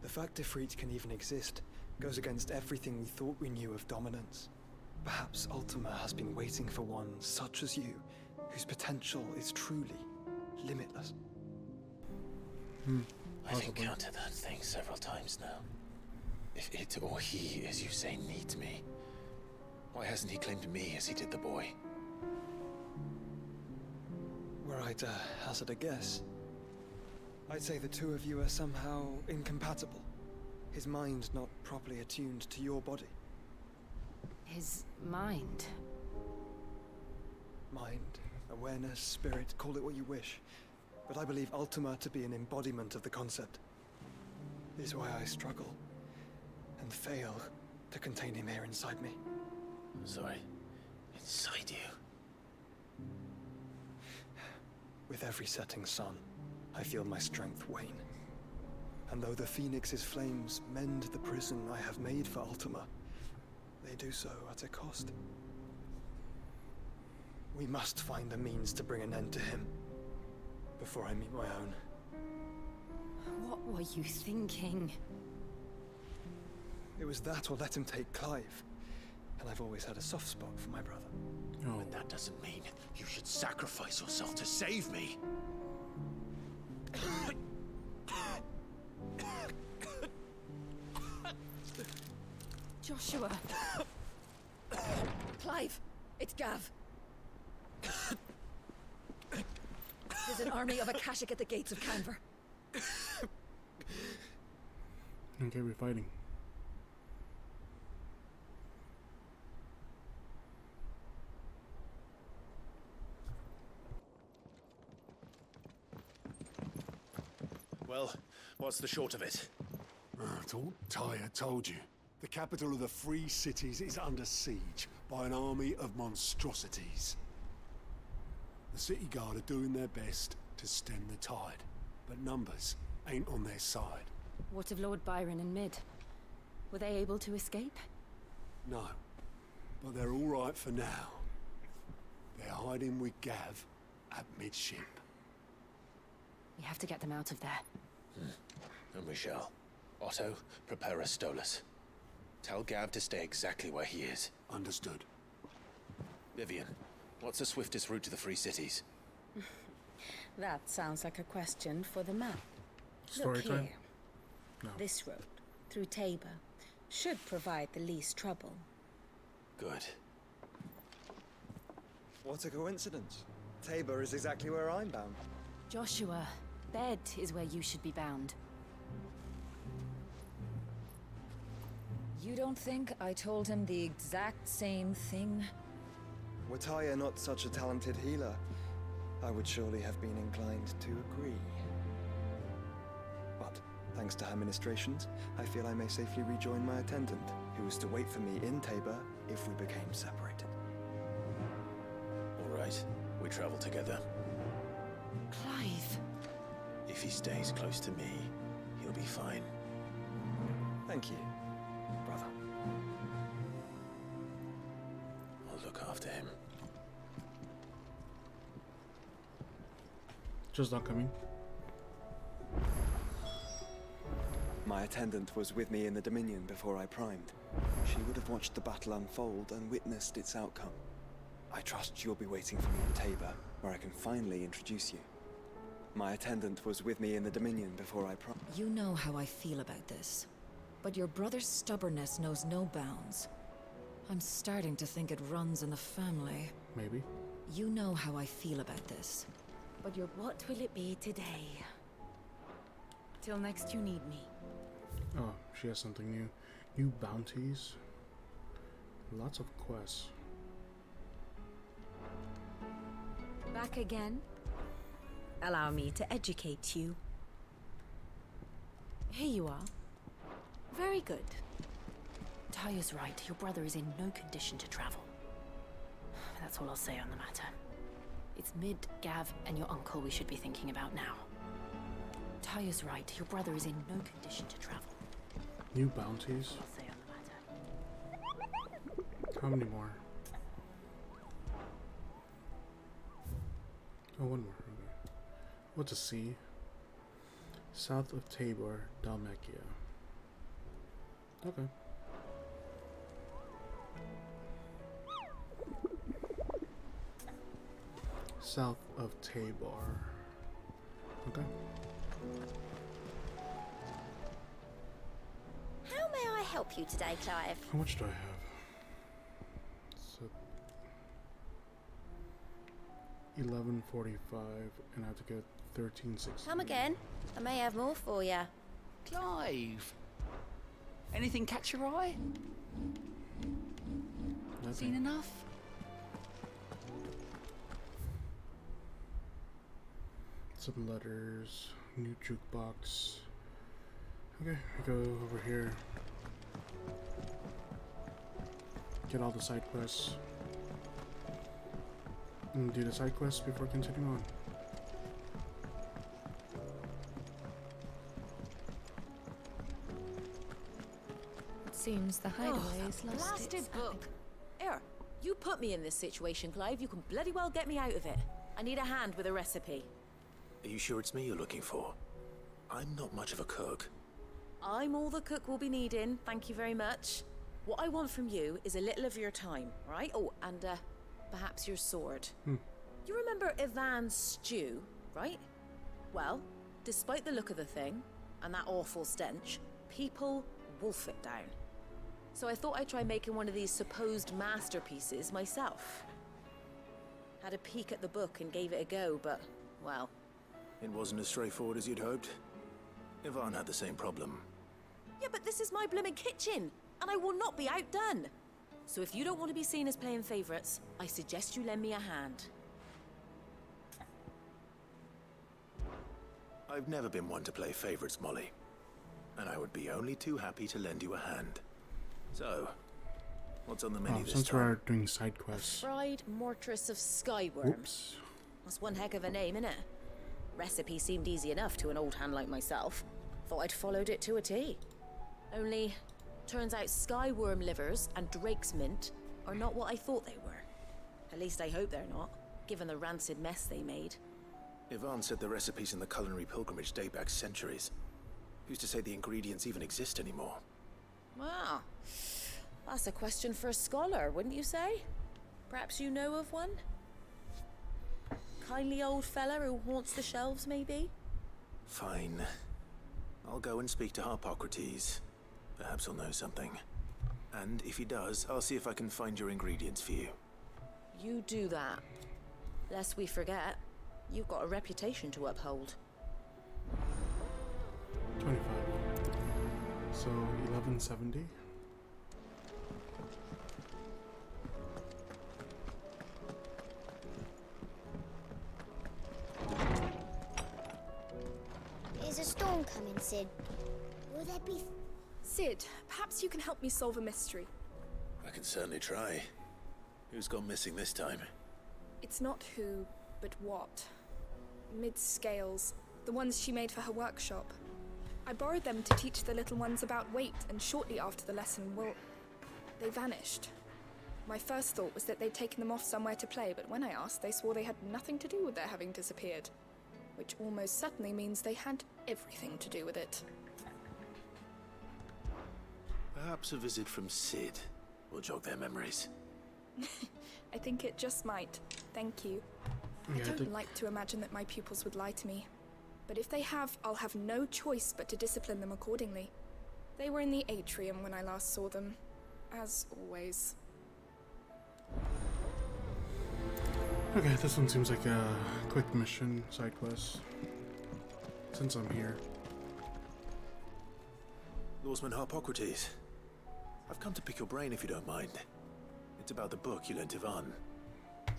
The fact Ifrit can even exist goes against everything we thought we knew of dominance. Perhaps Ultima has been waiting for one such as you, whose potential is truly limitless. I've encountered that thing several times now. If it or he, as you say, needs me, why hasn't he claimed me as he did the boy? Were I to hazard a guess, I'd say the two of you are somehow incompatible. His mind not properly attuned to your body. His mind? Mind, awareness, spirit, call it what you wish. But I believe Ultima to be an embodiment of the concept. It is why I struggle and fail to contain him here inside me. I'm sorry. Inside you? With every setting sun, I feel my strength wane. And though the Phoenix's flames mend the prison I have made for Ultima, they do so at a cost. We must find a means to bring an end to him before I meet my own. What were you thinking? It was that or let him take Clive. And I've always had a soft spot for my brother. No. But that doesn't mean you should sacrifice yourself to save me. Joshua. Clive, it's Gav. There's an army of Akashic at the gates of Canver. Okay, we're fighting. Well, what's the short of it? Thought Tyre told you. The capital of the Free Cities is under siege by an army of monstrosities. The City Guard are doing their best to stem the tide, but numbers ain't on their side. What of Lord Byron and Mid? Were they able to escape? No, but they're all right for now. They're hiding with Gav at midship. We have to get them out of there. And we shall. Otto, prepare a Stolas. Tell Gav to stay exactly where he is. Understood. Vivian, what's the swiftest route to the Free Cities? That sounds like a question for the map. Story Look time? here. No. This road, through Tabor, should provide the least trouble. Good. What a coincidence. Tabor is exactly where I'm bound. Joshua, bed is where you should be bound. You don't think I told him the exact same thing? Were Tyre not such a talented healer, I would surely have been inclined to agree. But, thanks to her ministrations, I feel I may safely rejoin my attendant, who is to wait for me in Tabor if we became separated. All right, we travel together. Clive. If he stays close to me, he'll be fine. Thank you, brother. I'll look after him. Just not coming. My attendant was with me in the Dominion before I primed. She would have watched the battle unfold and witnessed its outcome. I trust you'll be waiting for me in Tabor, where I can finally introduce you. My attendant was with me in the Dominion before I primed. You know how I feel about this. But your brother's stubbornness knows no bounds. I'm starting to think it runs in the family. Maybe. You know how I feel about this. But your... What will it be today? Till next you need me. Oh, she has something new. New bounties. Lots of quests. Back again? Allow me to educate you. Here you are. Very good. Tyre's right. Your brother is in no condition to travel. That's all I'll say on the matter. It's Mid, Gav, and your uncle we should be thinking about now. Tyre's right. Your brother is in no condition to travel. New bounties? I'll say on the matter. How many more? Oh, one more. Okay. What's a sea? South of Tabor, Dalmatia. Okay. South of Tabor. Okay. How may I help you today, Clive? How much do I have? So 1145, and I have to get 1360. Come again. I may have more for you. Clive! Anything catch your eye? Nothing. Seen enough? Some letters, new jukebox. Okay, I go over here. Get all the side quests. And do the side quests before continuing on. It seems the hideaway has lost Blasted its book. Here, you put me in this situation, Clive. You can bloody well get me out of it. I need a hand with a recipe. Are you sure it's me you're looking for? I'm not much of a cook. I'm all the cook will be needing, thank you very much. What I want from you is a little of your time, right? Oh, and perhaps your sword. You remember Ivan's stew, right? Well, despite the look of the thing, and that awful stench, people wolf it down. So I thought I'd try making one of these supposed masterpieces myself. Had a peek at the book and gave it a go, but, well... It wasn't as straightforward as you'd hoped. Ivan had the same problem. Yeah, but this is my blooming kitchen, and I will not be outdone. So if you don't want to be seen as playing favourites, I suggest you lend me a hand. I've never been one to play favorites, Molly. And I would be only too happy to lend you a hand. So, what's on the menu this since time? we're doing side quests. Fried mortress of skyworm. Oops. That's one heck of a name, innit? Recipe seemed easy enough to an old hand like myself. Thought I'd followed it to a T. Only, turns out skyworm livers and drake's mint are not what I thought they were. At least I hope they're not, given the rancid mess they made. Ivan said the recipes in the culinary pilgrimage date back centuries. Who's to say the ingredients even exist anymore? Wow. That's a question for a scholar, wouldn't you say? Perhaps you know of one? Kindly old fella who haunts the shelves, maybe? Fine. I'll go and speak to Harpocrates. Perhaps he'll know something. And if he does, I'll see if I can find your ingredients for you. You do that. Lest we forget, you've got a reputation to uphold. 25. So 1170. Is a storm coming, Sid? Will there be... Sid, perhaps you can help me solve a mystery. I can certainly try. Who's gone missing this time? It's not who, but what. Mid's scales, the ones she made for her workshop. I borrowed them to teach the little ones about weight, and shortly after the lesson, well, they vanished. My first thought was that they'd taken them off somewhere to play, but when I asked, they swore they had nothing to do with their having disappeared. Which almost certainly means they had everything to do with it. Perhaps a visit from Sid will jog their memories. I think it just might. Thank you. Yeah, I don't like to imagine that my pupils would lie to me. But if they have, I'll have no choice but to discipline them accordingly. They were in the atrium when I last saw them. As always. Okay, this one seems like a quick mission, side quest. Since I'm here. Lawsman Harpocrates. I've come to pick your brain if you don't mind. It's about the book you lent Ivan.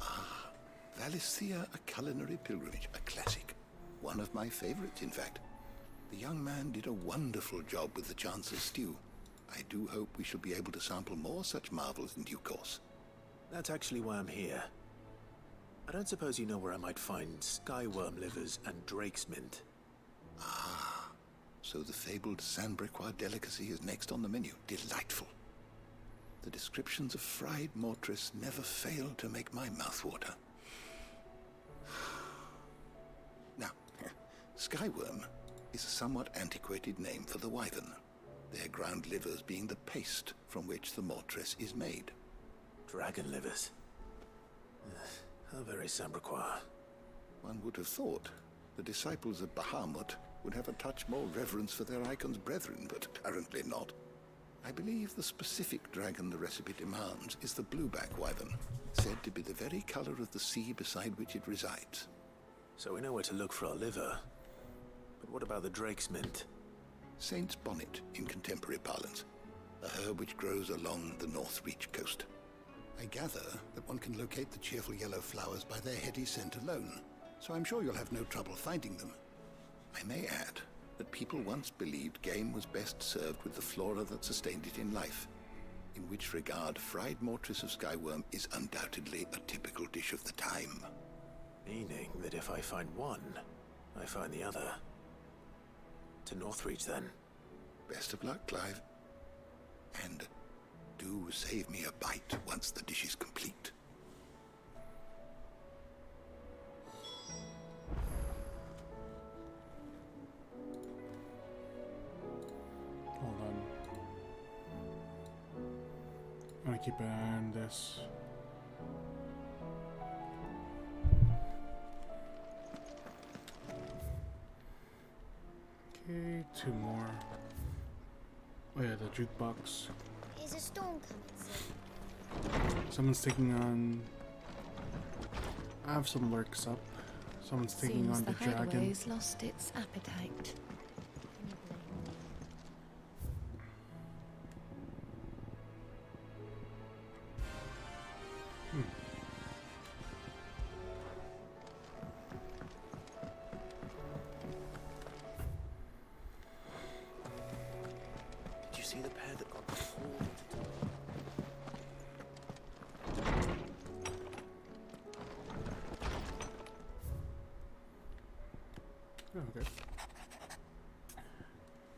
Ah, Valisthea, A Culinary Pilgrimage, a classic. One of my favorites, in fact. The young man did a wonderful job with the Chance's stew. I do hope we shall be able to sample more such marvels in due course. That's actually why I'm here. I don't suppose you know where I might find skyworm livers and drake's mint. Ah, so the fabled Sandbrequois delicacy is next on the menu. Delightful. The descriptions of fried mortress never fail to make my mouth water. Now, skyworm is a somewhat antiquated name for the wyvern, their ground livers being the paste from which the mortress is made. Dragon livers. How very Sandbrequois. One would have thought the disciples of Bahamut would have a touch more reverence for their icon's brethren, but apparently not. I believe the specific dragon the recipe demands is the blueback wyvern, said to be the very color of the sea beside which it resides. So we know where to look for our liver. But what about the drake's mint? Saint's bonnet in contemporary parlance, a herb which grows along the North Reach coast. I gather that one can locate the cheerful yellow flowers by their heady scent alone, so I'm sure you'll have no trouble finding them. I may add that people once believed game was best served with the flora that sustained it in life, in which regard fried mortress of skyworm is undoubtedly a typical dish of the time. Meaning that if I find one, I find the other. To Northreach, then. Best of luck, Clive. And do save me a bite once the dish is complete. Hold on. I'm gonna keep an eye on this. Okay, two more. Oh yeah, the jukebox. Is a storm coming, Sid? Someone's taking on... I have some lurks up. Someone's taking Seems on the dragon. headway's lost its appetite. Did you see the pair that got pulled into Oh, okay.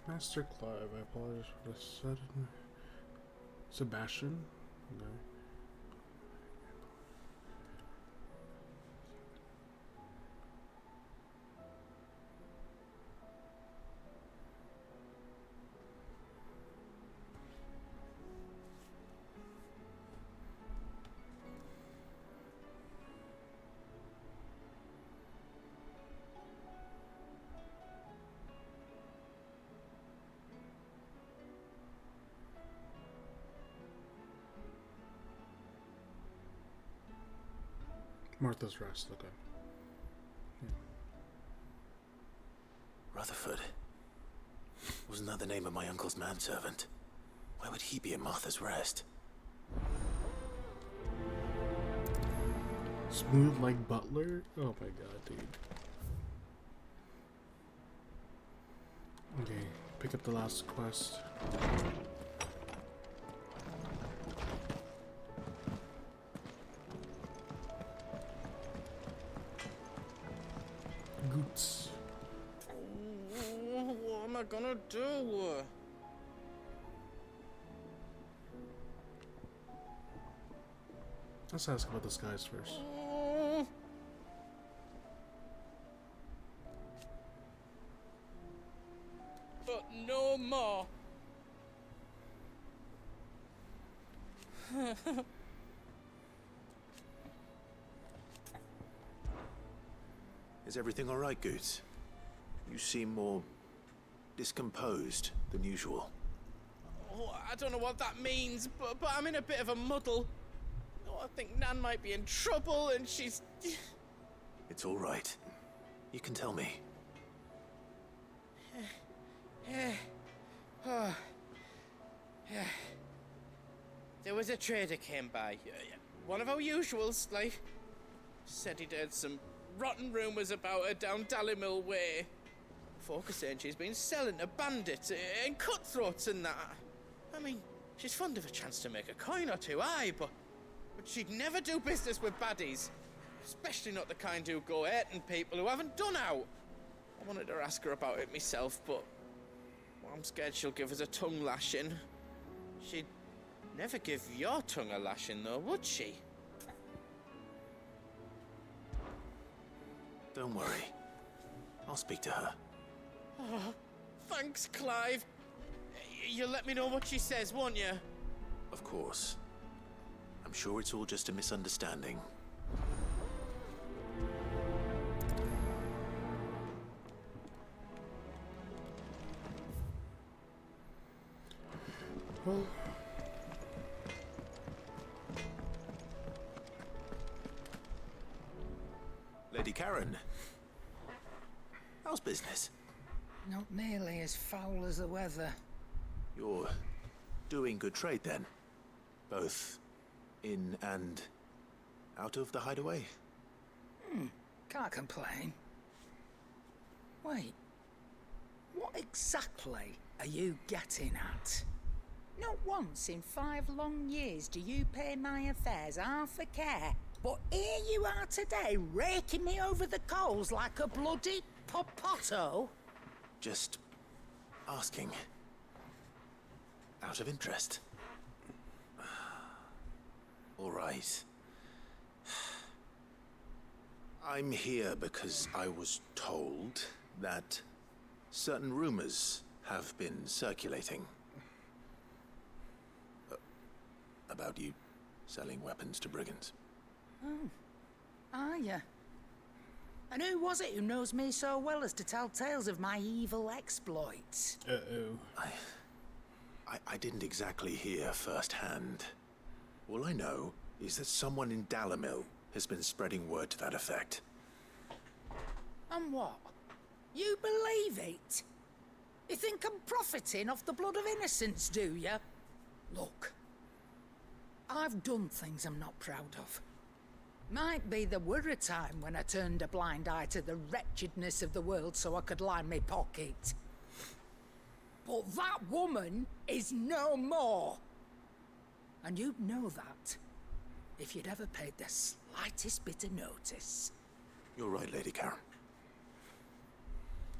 Master Clive, I apologize for the sudden... Sebastian? Okay. Martha's Rest, okay. Yeah. Rutherford. Wasn't that the name of my uncle's manservant? Why would he be at Martha's Rest? Smooth like Butler? Oh my god, dude. Okay, pick up the last quest. Goots. What am I gonna do? Let's ask about the skies first. But no more. Is everything all right, Goots? You seem more discomposed than usual. Oh, I don't know what that means, but I'm in a bit of a muddle. Oh, I think Nan might be in trouble, and she's... It's all right. You can tell me. There was a trader came by. One of our usuals, like. Said he'd heard some rotten rumours about her down Dallimil Way. Folk are saying she's been selling to bandits and cutthroats and that. I mean, she's fond of a chance to make a coin or two, aye, but she'd never do business with baddies. Especially not the kind who go hurting people who haven't done out. I wanted to ask her about it myself, but I'm scared she'll give us a tongue lashing. She'd never give your tongue a lashing, though, would she? Don't worry. I'll speak to her. Oh, thanks, Clive. You'll let me know what she says, won't you? Of course. I'm sure it's all just a misunderstanding. Well, Lady Karen, how's business? Not nearly as foul as the weather. You're doing good trade then? Both in and out of the hideaway? Can't complain. Wait, what exactly are you getting at? Not once in 5 long years do you pay my affairs half a care. But here you are today, raking me over the coals like a bloody popoto. Just asking. Out of interest. All right. I'm here because I was told that certain rumors have been circulating. About you selling weapons to brigands. Oh, are you? And who was it who knows me so well as to tell tales of my evil exploits? Uh-oh. I didn't exactly hear firsthand. All I know is that someone in Dallimil has been spreading word to that effect. And what? You believe it? You think I'm profiting off the blood of innocents, do you? Look, I've done things I'm not proud of. Might be there were a time when I turned a blind eye to the wretchedness of the world so I could line my pocket. But that woman is no more. And you'd know that if you'd ever paid the slightest bit of notice. You're right, Lady Karen.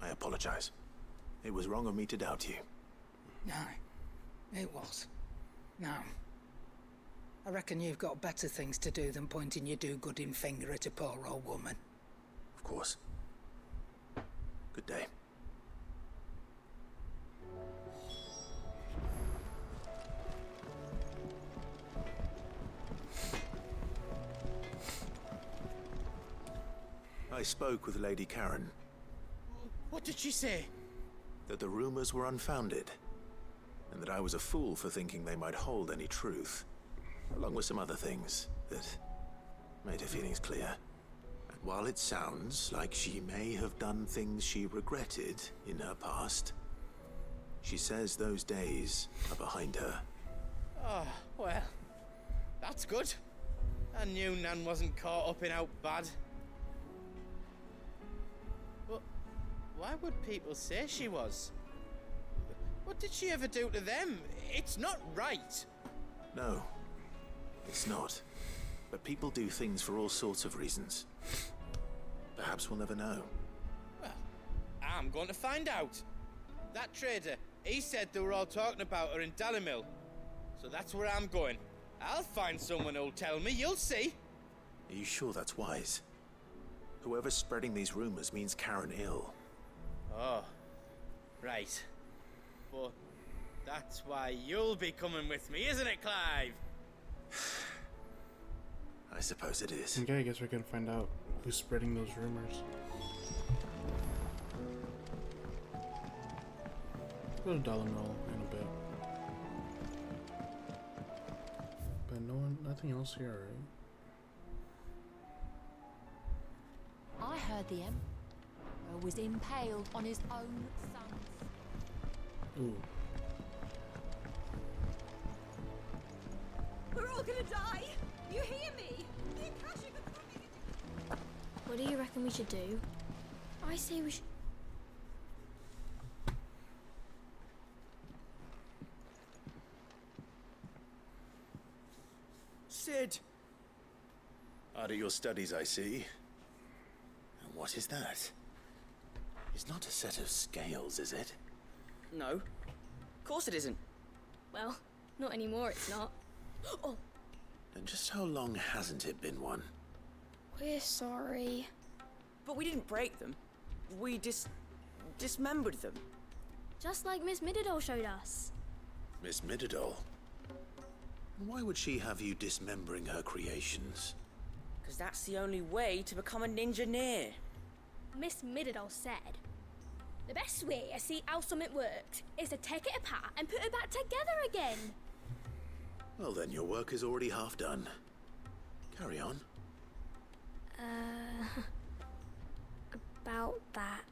I apologize. It was wrong of me to doubt you. No, it was. Now, I reckon you've got better things to do than pointing your do-gooding finger at a poor old woman. Of course. Good day. I spoke with Lady Karen. What did she say? That the rumors were unfounded, and that I was a fool for thinking they might hold any truth, along with some other things that made her feelings clear. while it sounds like she may have done things she regretted in her past, she says those days are behind her. Oh, well, that's good. I knew Nan wasn't caught up in out bad. But why would people say she was? What did she ever do to them? It's not right. No, it's not. But people do things for all sorts of reasons. Perhaps we'll never know. Well, I'm going to find out. That trader, he said they were all talking about her in Dalimil. So that's where I'm going. I'll find someone who'll tell me, you'll see. Are you sure that's wise? Whoever's spreading these rumors means Karen ill. Oh, right. But that's why you'll be coming with me, isn't it, Clive? I suppose it is. Okay, I guess we're gonna find out who's spreading those rumors. Go to Dollar Mill in a bit. But nothing else here, right? I heard the Emperor was impaled on his own sons. Ooh. We're all gonna die! You hear me? The Akashic are coming! What do you reckon we should do? I say we should... Sid! Hard at your studies, I see. And what is that? It's not a set of scales, is it? No. Of course it isn't. Well, not anymore, it's not. Oh! And just how long hasn't it been one? We're sorry. But we didn't break them. We dismembered them. Just like Miss Mididol showed us. Miss Mididol? Why would she have you dismembering her creations? Because that's the only way to become a ninja-neer. Miss Mididol said, the best way to see how something works is to take it apart and put it back together again. Well then, your work is already half done. Carry on. About that.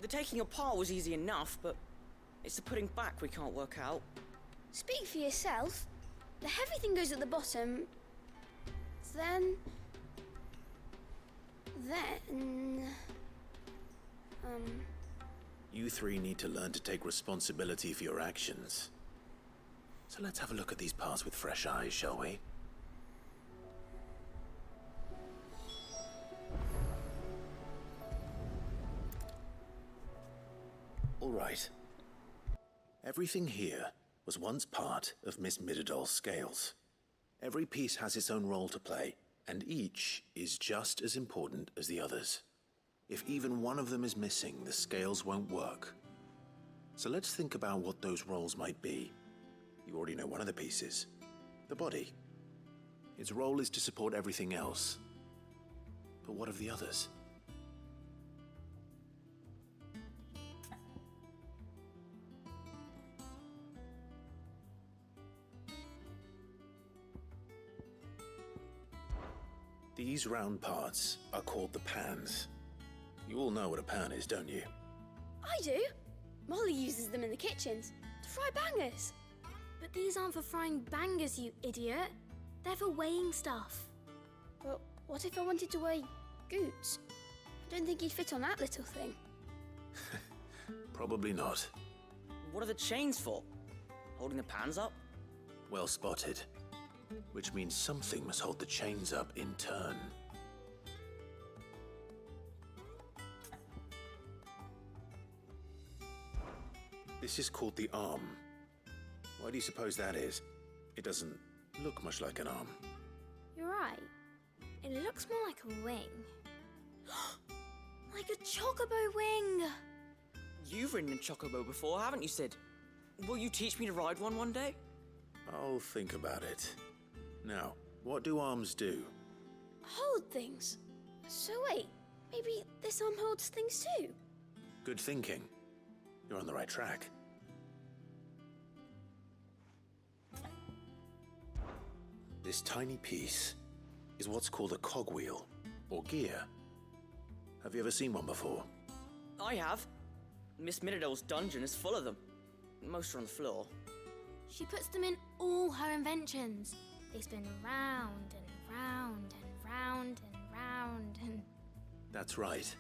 The taking apart was easy enough, but it's the putting back we can't work out. Speak for yourself. The heavy thing goes at the bottom. Then... You three need to learn to take responsibility for your actions. So let's have a look at these parts with fresh eyes, shall we? All right. Everything here was once part of Miss Mididol's scales. Every piece has its own role to play, and each is just as important as the others. If even one of them is missing, the scales won't work. So let's think about what those roles might be. You already know one of the pieces, the body. Its role is to support everything else. But what of the others? These round parts are called the pans. You all know what a pan is, don't you? I do. Molly uses them in the kitchens to fry bangers. But these aren't for frying bangers, you idiot. They're for weighing stuff. But what if I wanted to weigh Goots? I don't think he'd fit on that little thing. Probably not. What are the chains for? Holding the pans up? Well spotted. Which means something must hold the chains up in turn. This is called the arm. Why do you suppose that is? It doesn't look much like an arm. You're right. It looks more like a wing. Like a chocobo wing! You've ridden a chocobo before, haven't you, Sid? Will you teach me to ride one day? I'll think about it. Now, what do arms do? Hold things. So wait, maybe this arm holds things too? Good thinking. You're on the right track. This tiny piece is what's called a cogwheel, or gear. Have you ever seen one before? I have. Miss Miradol's dungeon is full of them. Most are on the floor. She puts them in all her inventions. They spin round and round and round and round and... That's right.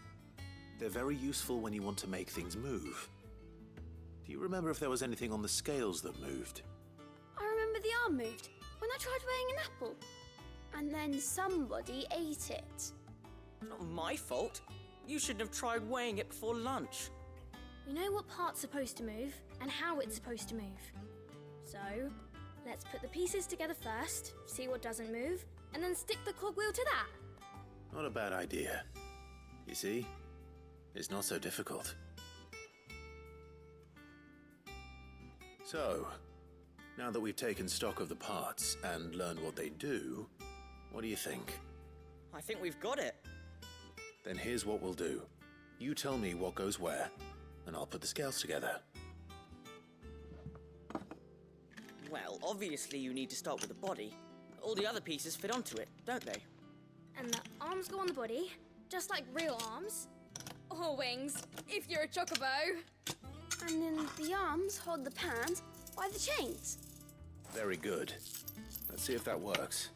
They're very useful when you want to make things move. Do you remember if there was anything on the scales that moved? I remember the arm moved when I tried weighing an apple. And then somebody ate it. Not my fault. You shouldn't have tried weighing it before lunch. We know what part's supposed to move and how it's supposed to move. So, let's put the pieces together first, see what doesn't move, and then stick the cogwheel to that. Not a bad idea. You see? It's not so difficult. So, now that we've taken stock of the parts and learned what they do, what do you think? I think we've got it. Then here's what we'll do. You tell me what goes where, and I'll put the scales together. Well, obviously you need to start with the body. All the other pieces fit onto it, don't they? And the arms go on the body, just like real arms. Or wings, if you're a chocobo. And then the arms hold the pans by the chains. Very good. Let's see if that works.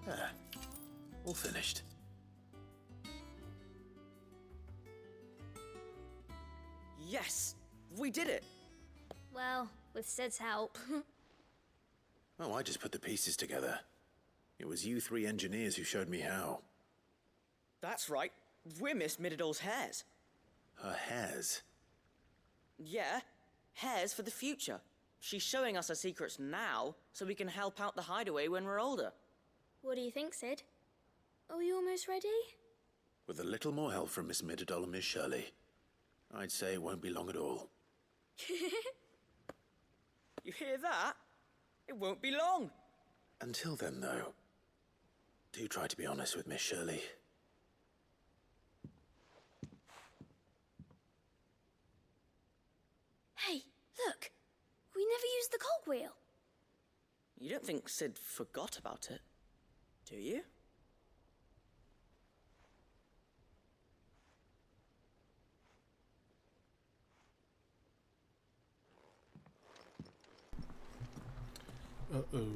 Ah, all finished. Yes! We did it! Well, with Sid's help. Oh, I just put the pieces together. It was you three engineers who showed me how. That's right. We're Miss Miradol's hares. Her hairs? Yeah, hares for the future. She's showing us her secrets now, so we can help out the hideaway when we're older. What do you think, Sid? Are we almost ready? With a little more help from Miss Miradol and Miss Shirley, I'd say it won't be long at all. You hear that? It won't be long. Until then, though, do try to be honest with Miss Shirley. Hey, look! We never used the cogwheel. You don't think Sid forgot about it, do you? Uh-oh.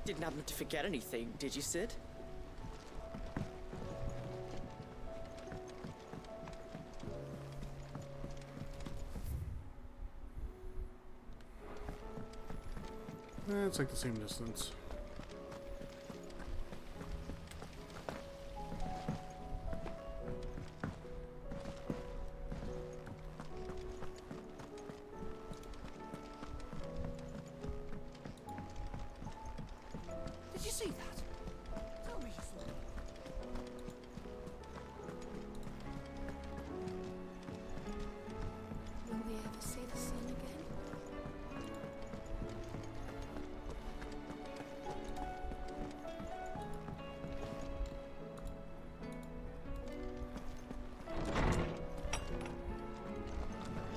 Didn't happen to forget anything, did you, Sid? It's like the same distance. Did you see that? Tell me you saw it. Will we ever see the sun again?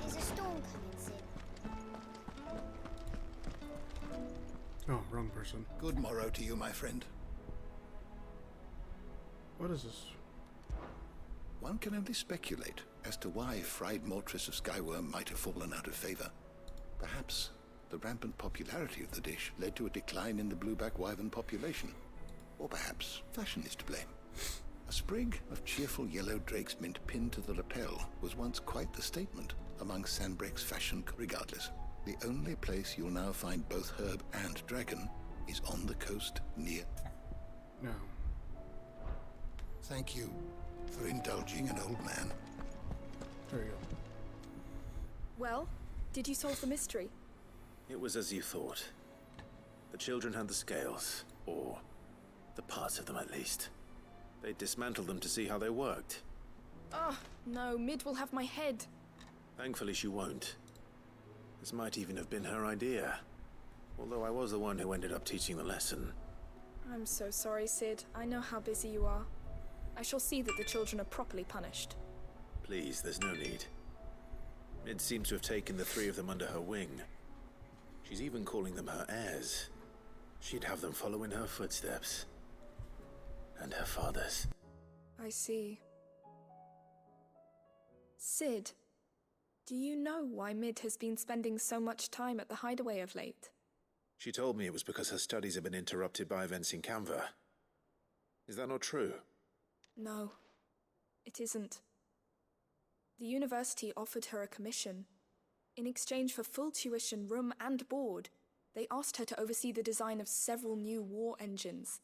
There's a storm coming, Sid. Oh, wrong person. Good morrow to you, my friend. What is this? One can only speculate as to why fried mortress of Skyworm might have fallen out of favor. Perhaps the rampant popularity of the dish led to a decline in the blueback wyvern population. Or perhaps fashion is to blame. A sprig of cheerful yellow drake's mint pinned to the lapel was once quite the statement among Sandbreck's fashion. Regardless, the only place you'll now find both herb and dragon is on the coast near... No. Thank you for indulging an old man. There you go. Well, did you solve the mystery? It was as you thought. The children had the scales, or the parts of them at least. They dismantled them to see how they worked. Oh, no, Mid will have my head. Thankfully she won't. This might even have been her idea. Although I was the one who ended up teaching the lesson. I'm so sorry, Sid. I know how busy you are. I shall see that the children are properly punished. Please, there's no need. Mid seems to have taken the three of them under her wing. She's even calling them her heirs. She'd have them follow in her footsteps. And her father's. I see. Sid, do you know why Mid has been spending so much time at the hideaway of late? She told me it was because her studies have been interrupted by events in Canva. Is that not true? No, it isn't. The university offered her a commission. In exchange for full tuition, room and board, they asked her to oversee the design of several new war engines.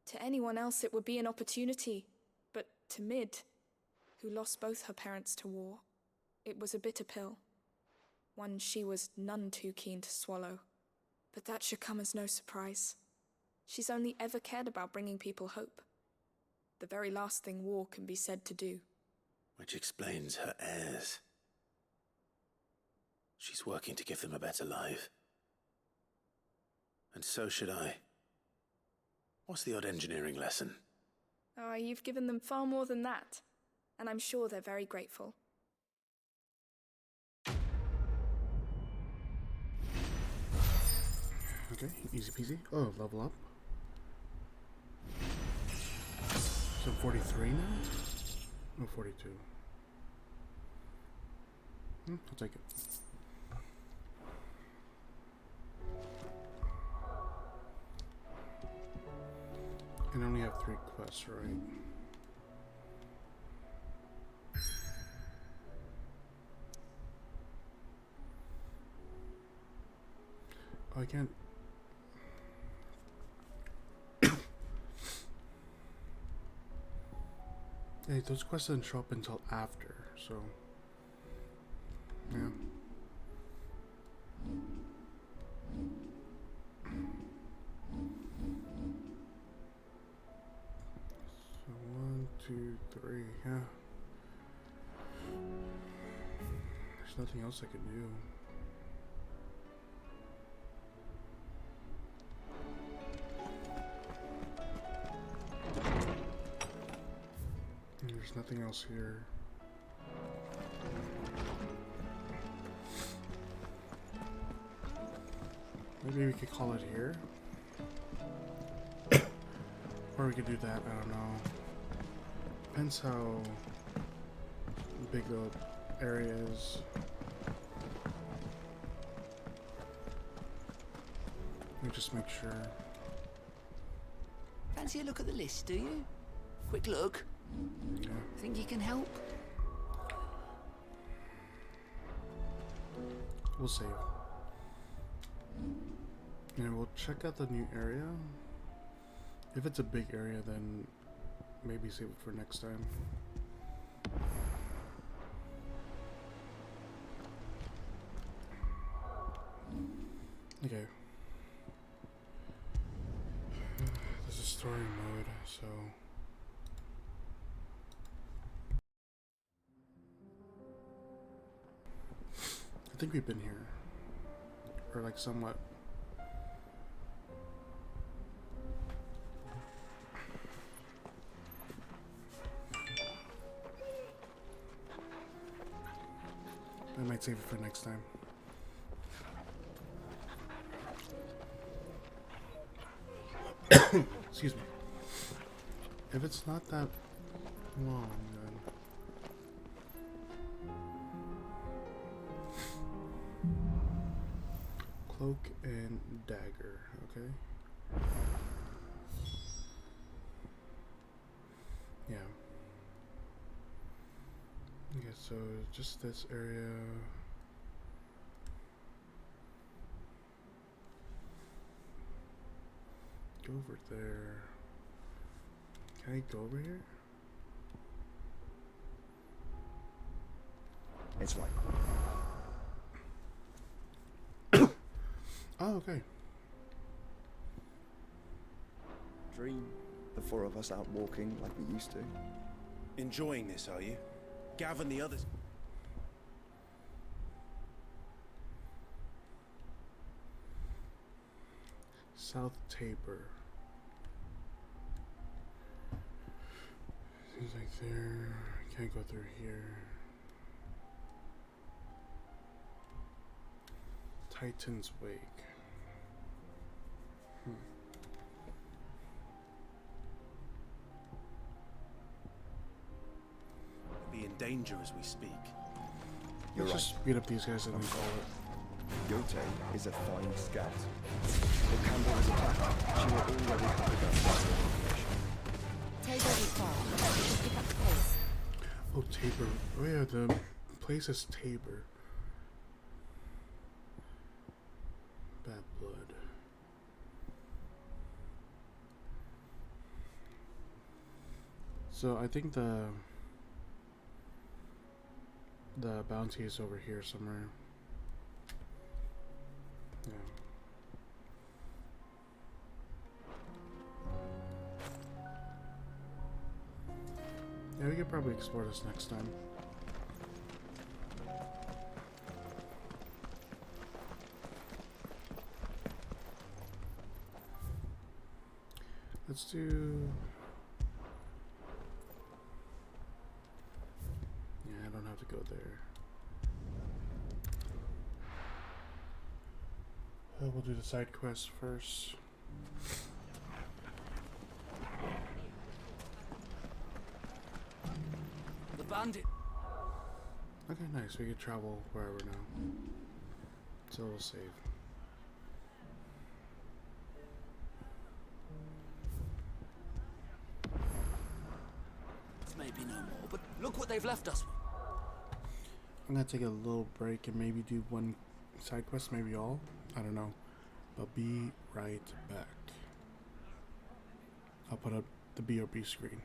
To anyone else it would be an opportunity, but to Mid, who lost both her parents to war, it was a bitter pill. One she was none too keen to swallow. But that should come as no surprise. She's only ever cared about bringing people hope. The very last thing war can be said to do. Which explains her heirs. She's working to give them a better life. And so should I. What's the odd engineering lesson? Ah, you've given them far more than that, and I'm sure they're very grateful. Okay, easy peasy. Oh, level up. So 43 now? No, 42. I'll take it. And I only have 3 quests, right? Oh, I can't. Hey, those quests didn't show up until after, so yeah. So 1, 2, 3, yeah. There's nothing else I could do. There's nothing else here. Maybe we could call it here. Or we could do that, I don't know. Depends how big the area is. Let me just make sure. Fancy a look at the list, do you? Quick look. Yeah. Think you can help? We'll save. And we'll check out the new area. If it's a big area, then maybe save it for next time. Okay. This is story mode, so... I think we've been here. Or like somewhat. I might save it for next time. Excuse me. If it's not that long, then... Cloak and dagger, okay? Yeah. Okay, so just this area. Go over there. Can I go over here? It's right. Oh, okay. Dream. The 4 of us out walking like we used to. Enjoying this, are you? Gav and the others. South Tabor. Seems like there. Can't go through here. Titan's Wake. Be in danger as we speak. Let's just beat up these guys and then call it. Yote is a fine scout. If Campbell was attacked, she will already have begun gathering information. Tabor is far. Just pick up the pace. Oh, Tabor. Oh yeah, the place is Tabor. Bad blood. So I think the bounty is over here somewhere. Yeah. Yeah, we could probably explore this next time. Let's do... Yeah, I don't have to go there. We'll do the side quest first. The bandit. Okay, nice. We can travel wherever now. So we'll save. Maybe no more, but look what they've left us. I'm gonna take a little break and maybe do one side quest, maybe all. I don't know. But be right back. I'll put up the BRB screen.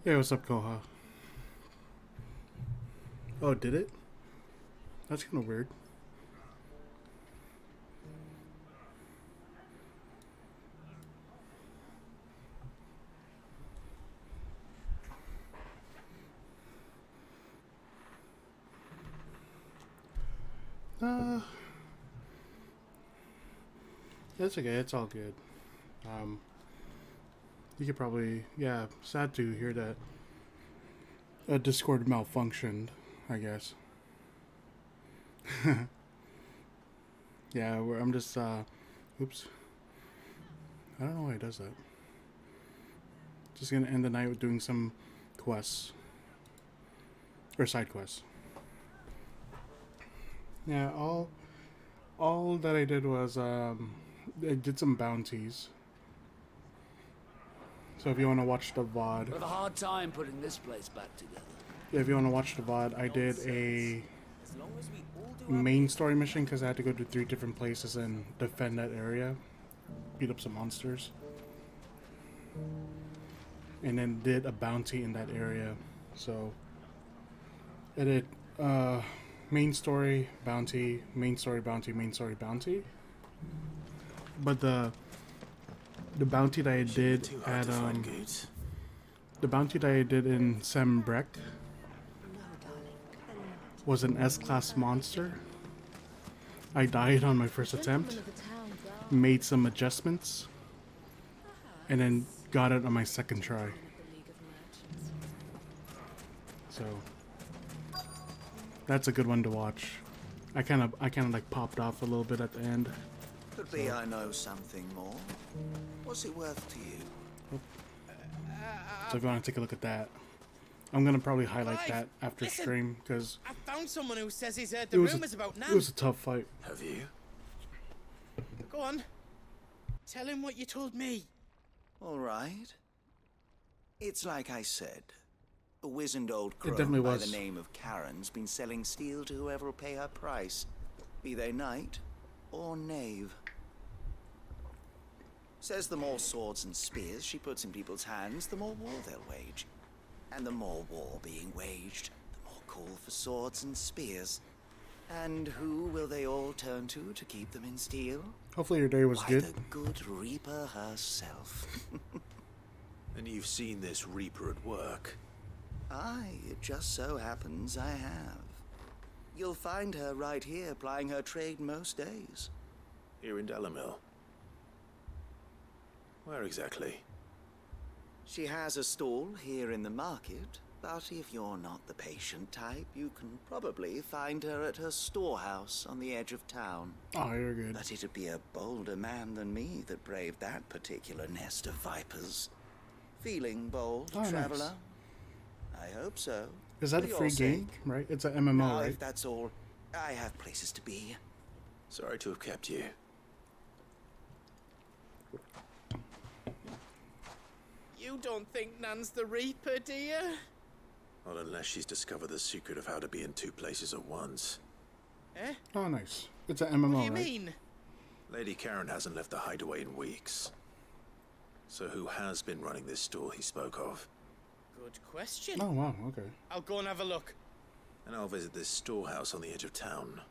Yeah, what's up, Koha? Oh, did it? That's kind of weird. It's okay. It's all good. You could probably, yeah. Sad to hear that Discord malfunctioned, I guess. Yeah, I'm just, oops. I don't know why it does that. Just gonna end the night with doing some quests. Or side quests. Yeah, all that I did was, I did some bounties. So if you want to watch the VOD. We have a hard time putting this place back together. Yeah, if you want to watch the VOD, I did a main story mission because I had to go to 3 different places and defend that area. Beat up some monsters. And then did a bounty in that area. So I did main story, bounty, main story, bounty, main story, bounty. But the bounty that I did at the bounty that I did in Sembrek was an S-class monster. I died on my first attempt, made some adjustments, and then got it on my second try. So that's a good one to watch. I kind of like popped off a little bit at the end. Could be I know something more. What's it worth to you? So if you want to take a look at that, I'm gonna probably highlight Clive, that after listen. stream because I found someone who says he's heard the rumors about Nan. It was a tough fight. Have you? Go on. Tell him what you told me. All right. It's like I said. A wizened old crone definitely by was. the name of Karen's been selling steel to whoever will pay her price, be they knight or knave. Says the more swords and spears she puts in people's hands, the more war they'll wage. And the more war being waged, the more call for swords and spears. And who will they all turn to keep them in steel? Hopefully your day was Why, good. the good Reaper herself. And you've seen this Reaper at work? Aye, it just so happens I have. You'll find her right here plying her trade most days. Here in Dalimil? Where exactly? She has a stall here in the market, but if you're not the patient type, you can probably find her at her storehouse on the edge of town. Oh, you're good. But it'd be a bolder man than me that braved that particular nest of vipers. Feeling bold, Oh, nice. traveler? I hope so. Is that For a your free game? sake. Right? It's an MMO, Now, right? if that's all, I have places to be. Sorry to have kept you. You don't think Nan's the Reaper, do you? Not unless she's discovered the secret of how to be in 2 places at once. Eh? Oh, nice. It's an MMO, What do you right? mean? Lady Karen hasn't left the hideaway in weeks. So who has been running this stall he spoke of? Good question. Oh, wow. Okay. I'll go and have a look. And I'll visit this storehouse on the edge of town.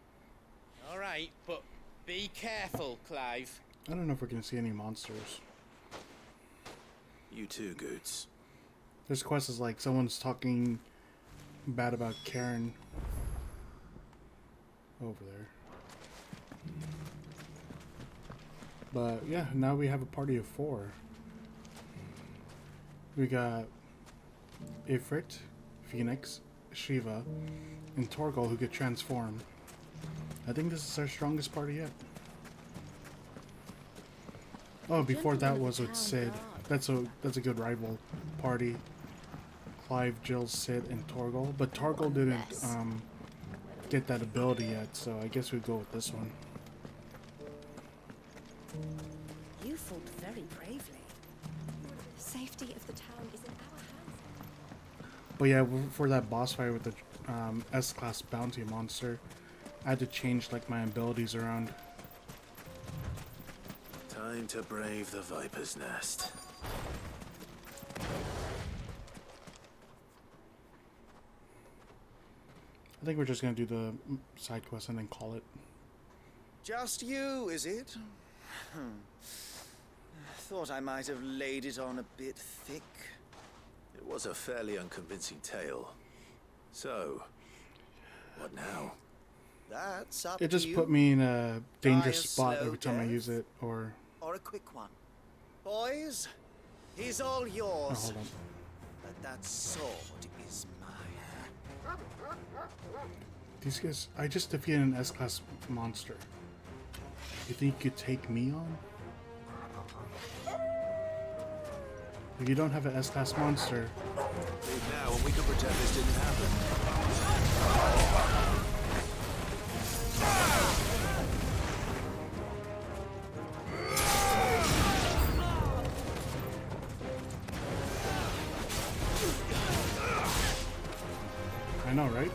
All right, but be careful, Clive. I don't know if we're gonna see any monsters. You too, Goots. This quest is like someone's talking bad about Karen over there. But yeah, now we have a party of 4. We got Ifrit, Phoenix, Shiva, and Torgal who get transformed. I think this is our strongest party yet. Oh, before that was with Sid. That's a good rival party. Clive, Jill, Sid, and Torgal. But Torgal didn't get that ability yet, so I guess we'd go with this one. You fought very bravely. The safety of the town is in our hands. But yeah, for that boss fight with the S-class bounty monster, I had to change like my abilities around. Time to to brave the Viper's Nest. I think we're just gonna do the side quest and then call it. Just you, is it? Thought I might have laid it on a bit thick. It was a fairly unconvincing tale. So, what now? That's up It just to you. put me in a dangerous Try a spot slow every time I death, use it, or... or a quick one. Boys, he's all Oh, yours. hold on. But that sword is mine. These guys... I just defeated an S-class monster. You think you could take me on? If you don't have an S-class monster... Leave now and we can pretend this didn't happen. I know, right?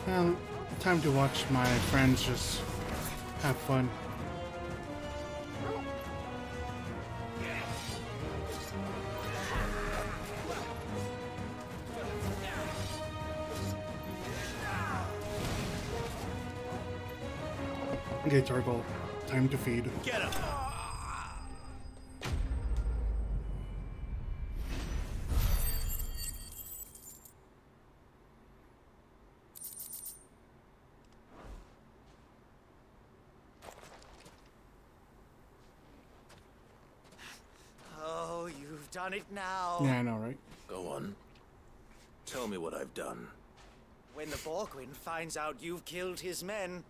Well, time to watch my friends just have fun. Okay, Targle, time to feed. Get him! Oh, you've done it now. Yeah, I know, right? Go on. Tell me what I've done. When the Borgwyn finds out you've killed his men,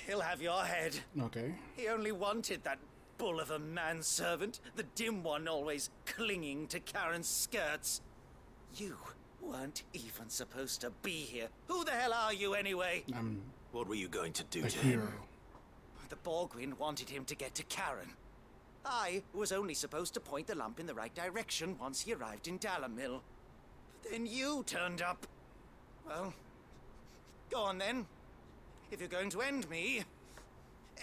he'll have your head. Okay. He only wanted that bull of a manservant, the dim one always clinging to Karen's skirts. You weren't even supposed to be here. Who the hell are you anyway? What were you going to do a to hero. him? The Borgwyn wanted him to get to Karen. I was only supposed to point the lamp in the right direction once he arrived in Dalamil. Then you turned up. Well, go on then. If you're going to end me,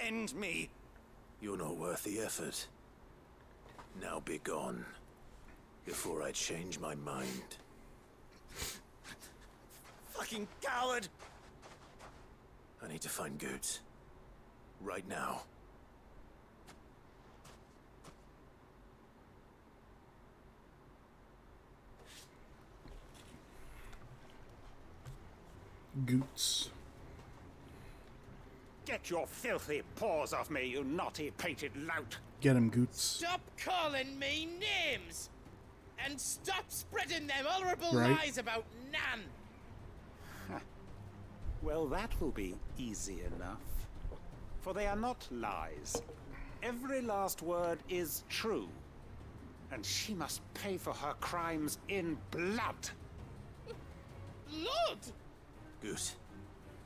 end me. You're not worth the effort. Now be gone. Before I change my mind. Fucking coward! I need to find Goods. Right now. Goots. Get your filthy paws off me, you naughty painted lout! Get him, Goots. Stop calling me names! And stop spreading them horrible Right. lies about Nan! Well, that will be easy enough. For they are not lies. Every last word is true. And she must pay for her crimes in blood. Blood? Goose,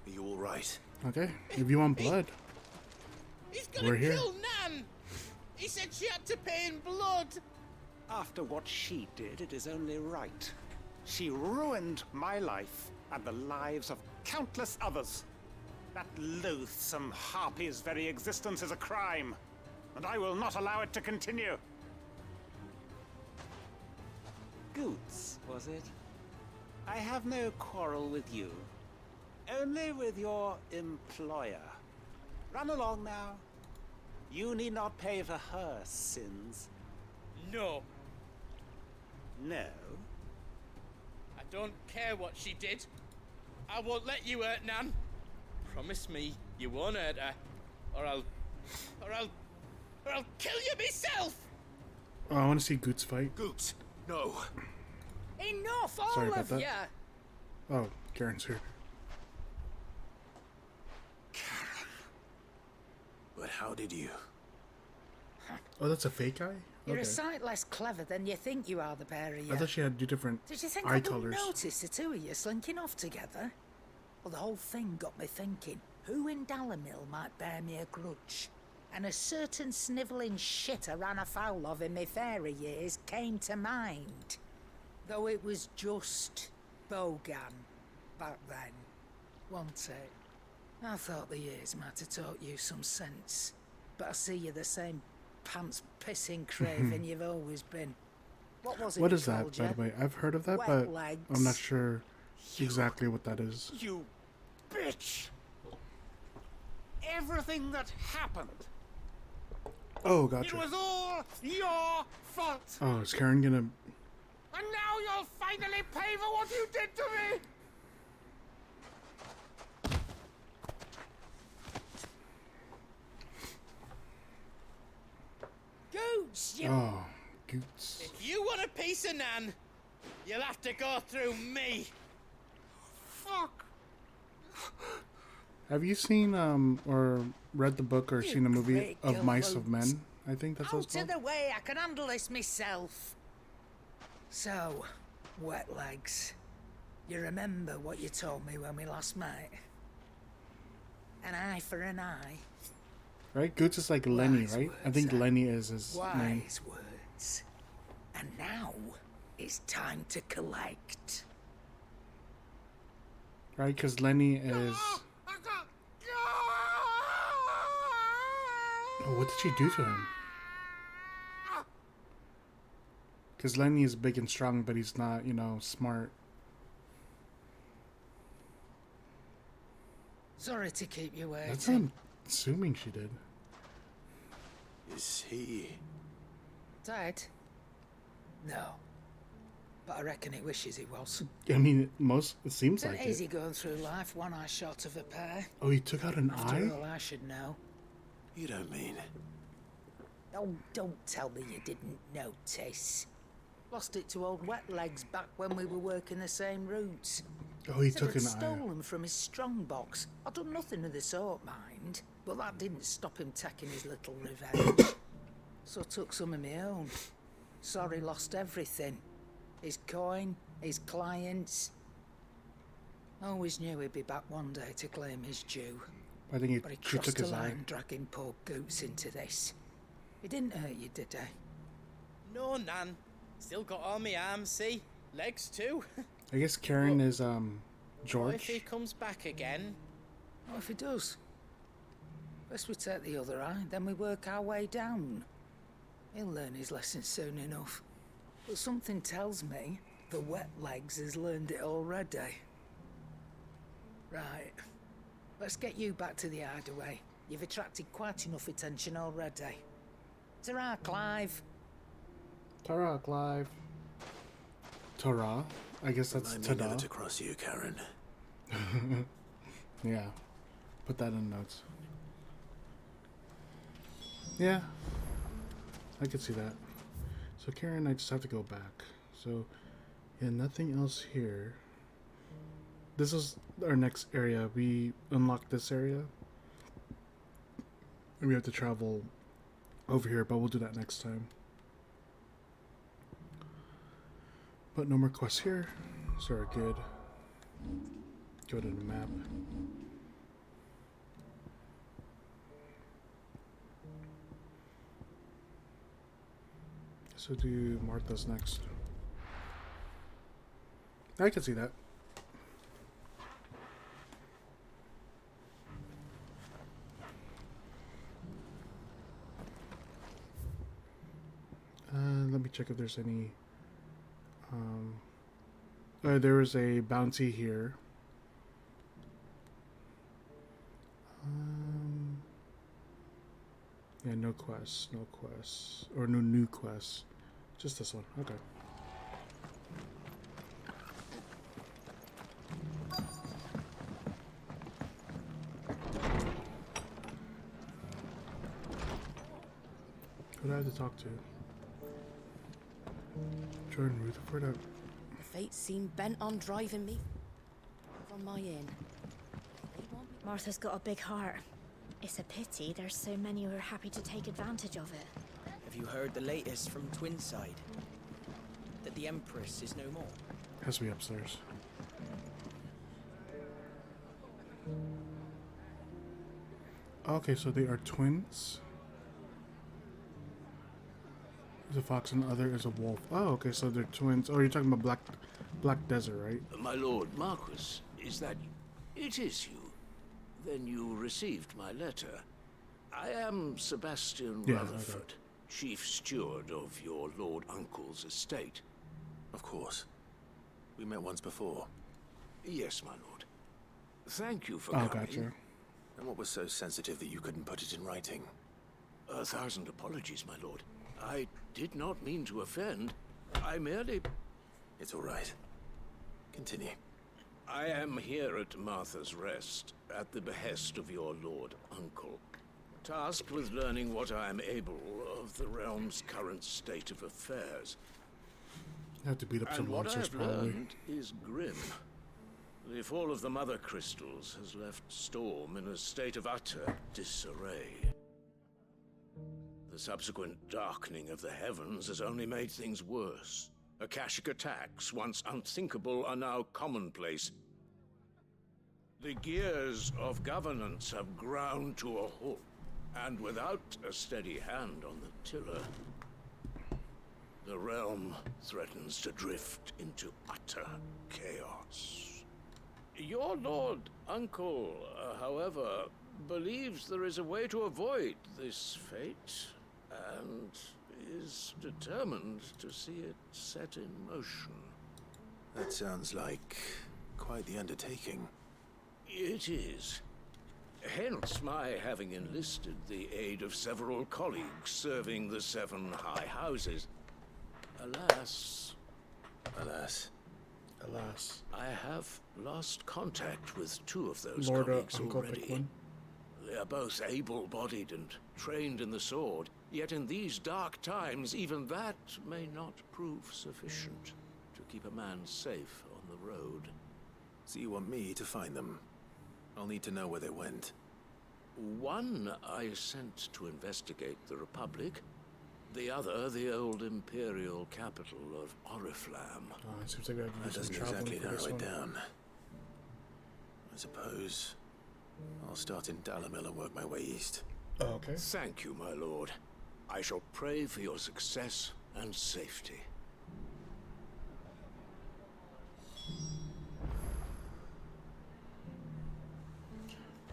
are you all right? Okay, if you want blood, He's gonna we're here. kill Nan! He said she had to pay in blood! After what she did, it is only right. She ruined my life and the lives of countless others. That loathsome harpy's very existence is a crime, and I will not allow it to continue. Goots, was it? I have no quarrel with you. Only with your employer. Run along now. You need not pay for her sins. No. No? I don't care what she did. I won't let you hurt Nan. Promise me you won't hurt her. Or I'll kill you myself! Oh, I want to see Goots fight. Goots, no. Enough, all Sorry about of that. you! Oh, Karen's here. But how did you? Oh, that's a fake eye? You're a Okay. sight less clever than you think you are, the pair of you. I thought she had two different Did you think eye I wouldn't colors. notice the two of you slinking off together? Well, the whole thing got me thinking, who in Dalimil might bear me a grudge? And a certain snivelling shit I ran afoul of in my fairy years came to mind. Though it was just Bogan back then, wasn't it? I thought the years might have taught you some sense, but I see you're the same pants-pissing craven you've always been. What was it What he is that, called by you? the way? I've heard of that, Wet but legs. I'm not sure exactly what that is. You bitch! Everything that happened, Oh, it gotcha. was all your fault! Oh, is Karen gonna... And now you'll finally pay for what you did to me! Gooch, you... Oh, Goots. If you want a piece of Nan, you'll have to go through me. Fuck! Have you seen, or read the book or You seen a movie great of Mice of galoots. Men? I think that's what it's Out of called. the way, I can handle this myself. So, wet legs. You remember what you told me when we last met? An eye for an eye. Right? Goots is like Lenny, Wise right? I words, think Lenny is his name. Wise words. And now, it's time to collect. Right? Because Lenny is... Oh, what did she do to him? Because Lenny is big and strong, but he's not, you know, smart. Sorry to keep you waiting. That's what I'm assuming she did. Is he... Dead? No. But I reckon he wishes he was. I mean, it seems It's like not easy it. going through life, one eye short of a pair. Oh, he took out an After eye? all, I should know. You don't mean... Oh, don't tell me you didn't notice. Lost it to old Wet Legs back when we were working the same routes. Oh, he Said took I'd an eye. stolen from his strongbox. I'd done nothing of the sort, mind. But that didn't stop him taking his little revenge. So I took some of my own. Sorry, lost everything. His coin, his clients. Always knew he'd be back one day to claim his due. I think But he she crossed took the his eye. line, dragging poor Goots into this. He didn't hurt you, did he? No, Nan. Still got all my arms, see? Legs too. I guess Karen is, What if he George. comes back again? What if he does? First we take the other eye, then we work our way down. He'll learn his lesson soon enough. But something tells me the Wet Legs has learned it already. Right. Let's get you back to the hideaway. You've attracted quite enough attention already. Ta-ra, Clive. Tara, Clive. Tara? I guess that's Remind me never Tada. to cross you, Karen. Yeah. Put that in notes. Yeah. I could see that. So Karen, I just have to go back. So, yeah, nothing else here. This is our next area. We unlocked this area. And we have to travel over here, but we'll do that next time. But no more quests here. So we're good. Go to the map. So do Martha's next. I can see that. Let me check if there's any. There is a bounty here. Yeah, no quests, or no new quests. Just this one. Okay. Who do I have to talk to? Jordan Rutherford. The fates seem bent on driving me from my inn. Martha's got a big heart. It's a pity there's so many who are happy to take advantage of it. If Have you heard the latest from Twinside? That the Empress is no more? Has to be upstairs. Okay, so they are twins. There's a fox and the other is a wolf. Oh, okay, so they're twins. Oh, you're talking about Black Desert, right? My lord Marquis, is that... It is you. Then you received my letter. I am Sebastian Rutherford, chief steward of your lord uncle's estate. Of course. We met once before. Yes, my lord. Thank you for coming. Gotcha. And what was so sensitive that you couldn't put it in writing? 1,000 apologies, my lord. I did not mean to offend. I merely... It's all right. Continue. I am here at Martha's Rest, at the behest of your lord uncle, tasked with learning what I am able of the realm's current state of affairs. You have to beat up some And what monsters, I've probably. learned is grim. The fall of the Mother Crystals has left Storm in a state of utter disarray. The subsequent darkening of the heavens has only made things worse. Akashic attacks, once unthinkable, are now commonplace. The gears of governance have ground to a halt, and without a steady hand on the tiller, the realm threatens to drift into utter chaos. Your lord uncle, however, believes there is a way to avoid this fate, and is determined to see it set in motion. That sounds like quite the undertaking. It is. Hence my having enlisted the aid of several colleagues serving the 7 high houses. Alas... Alas. I have lost contact with 2 of those Lord colleagues Uncle already. Pickwan. They are both able-bodied and trained in the sword, yet in these dark times, even that may not prove sufficient to keep a man safe on the road. So you want me to find them? I'll need to know where they went. One I sent to investigate the Republic, the other the old Imperial capital of Oriflamme. Oh, it seems like I have to do That some doesn't traveling exactly for narrow this it one. down. I suppose I'll start in Dalimil and work my way east. Oh, okay. Thank you, my lord. I shall pray for your success and safety.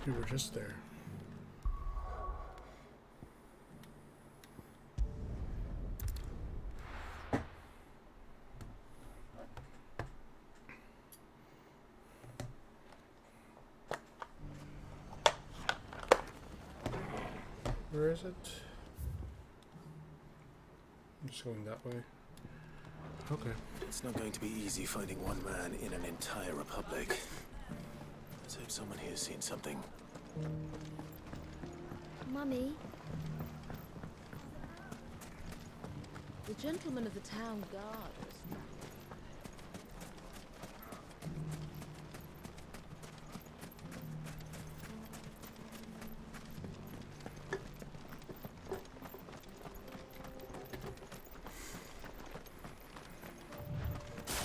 We were just there. Where is it? I'm just going that way. Okay. It's not going to be easy finding one man in an entire republic. Let's hope someone here's seen something. Mummy? The gentleman of the town guard was...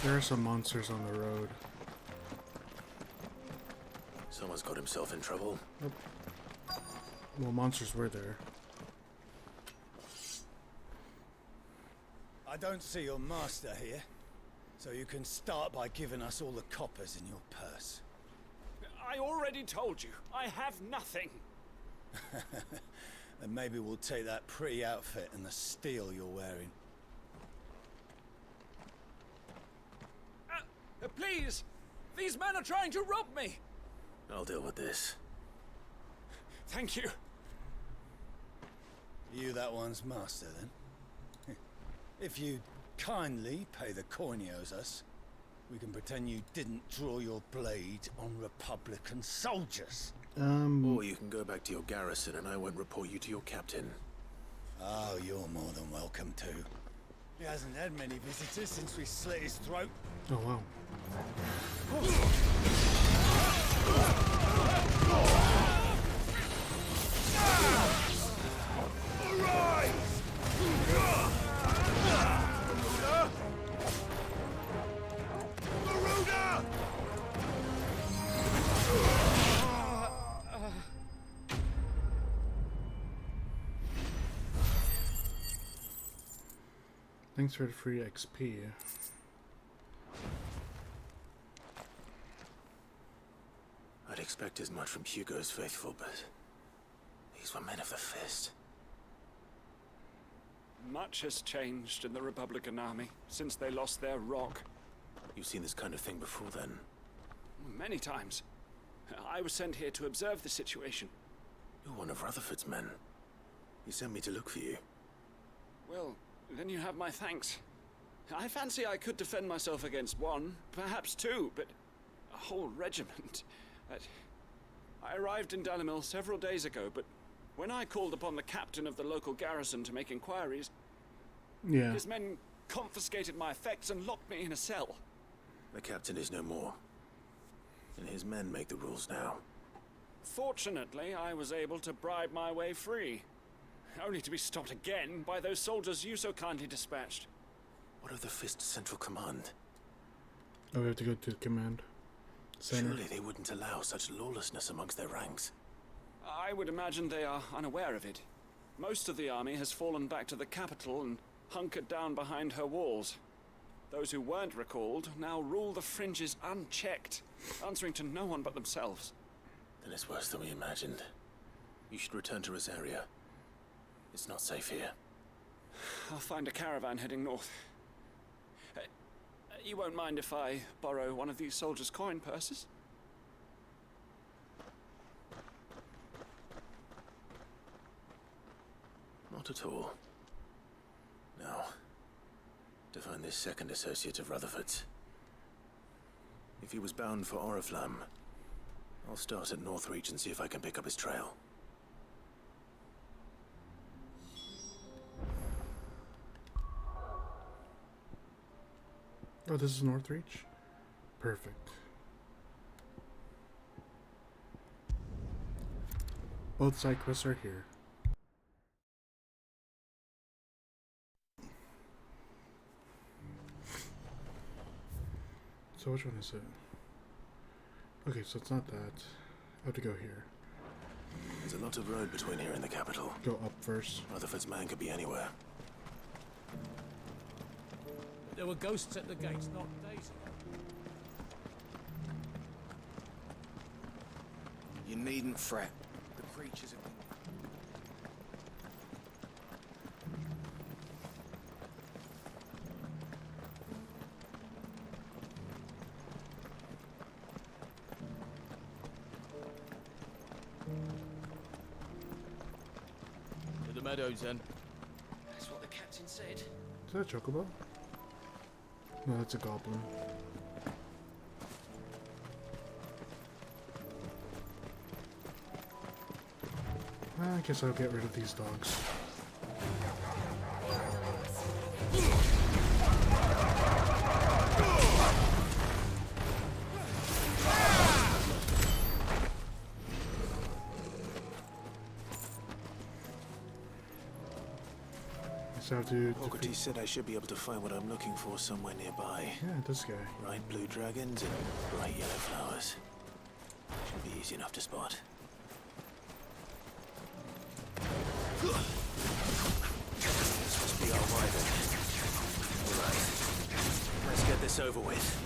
There are some monsters on the road. Someone's got himself in trouble. Well, monsters were there. I don't see your master here, so you can start by giving us all the coppers in your purse. I already told you, I have nothing. And maybe we'll take that pretty outfit and the steel you're wearing. Please! These men are trying to rob me! I'll deal with this. Thank you. You that one's master, then? If you kindly pay the coin he owes us, we can pretend you didn't draw your blade on Republican soldiers. Or you can go back to your garrison and I won't report you to your captain. Oh, you're more than welcome to. He hasn't had many visitors since we slit his throat. Oh, wow. Thanks for the free XP. I'd expect as much from Hugo's faithful, but these were men of the fist. Much has changed in the Republican army since they lost their rock. You've seen this kind of thing before, then? Many times. I was sent here to observe the situation. You're one of Rutherford's men. He sent me to look for you. Well, then you have my thanks. I fancy I could defend myself against one, perhaps two, but a whole regiment. I arrived in Dalimil several days ago, but when I called upon the captain of the local garrison to make inquiries, his men confiscated my effects and locked me in a cell. The captain is no more, and his men make the rules now. Fortunately, I was able to bribe my way free, only to be stopped again by those soldiers you so kindly dispatched. What of the Fist Central Command? Oh, we have to go to the command center. Surely they wouldn't allow such lawlessness amongst their ranks. I would imagine they are unaware of it. Most of the army has fallen back to the capital and hunkered down behind her walls. Those who weren't recalled now rule the fringes unchecked, answering to no one but themselves. Then it's worse than we imagined. You should return to Rosaria. It's not safe here. I'll find a caravan heading north. You won't mind if I borrow one of these soldiers' coin purses? Not at all. Now, to find this second associate of Rutherford's. If he was bound for Oriflamme, I'll start at Northreach and see if I can pick up his trail. Oh, this is Northreach? Perfect. Both side quests are here. So which one is it? Okay, so it's not that. I have to go here. There's a lot of road between here and the capital. Go up first. Rutherford's man could be anywhere. There were ghosts at the gates not days ago. You needn't fret. The creatures have been... To the meadows, then. That's what the captain said. Is that a chocobo? No, that's a goblin. I guess I'll get rid of these dogs. So I have to Hoggerty said I should be able to find what I'm looking for somewhere nearby. Yeah, this guy. Bright blue dragons and bright yellow flowers. Should be easy enough to spot. This must be our wyvern. Alright. Let's get this over with.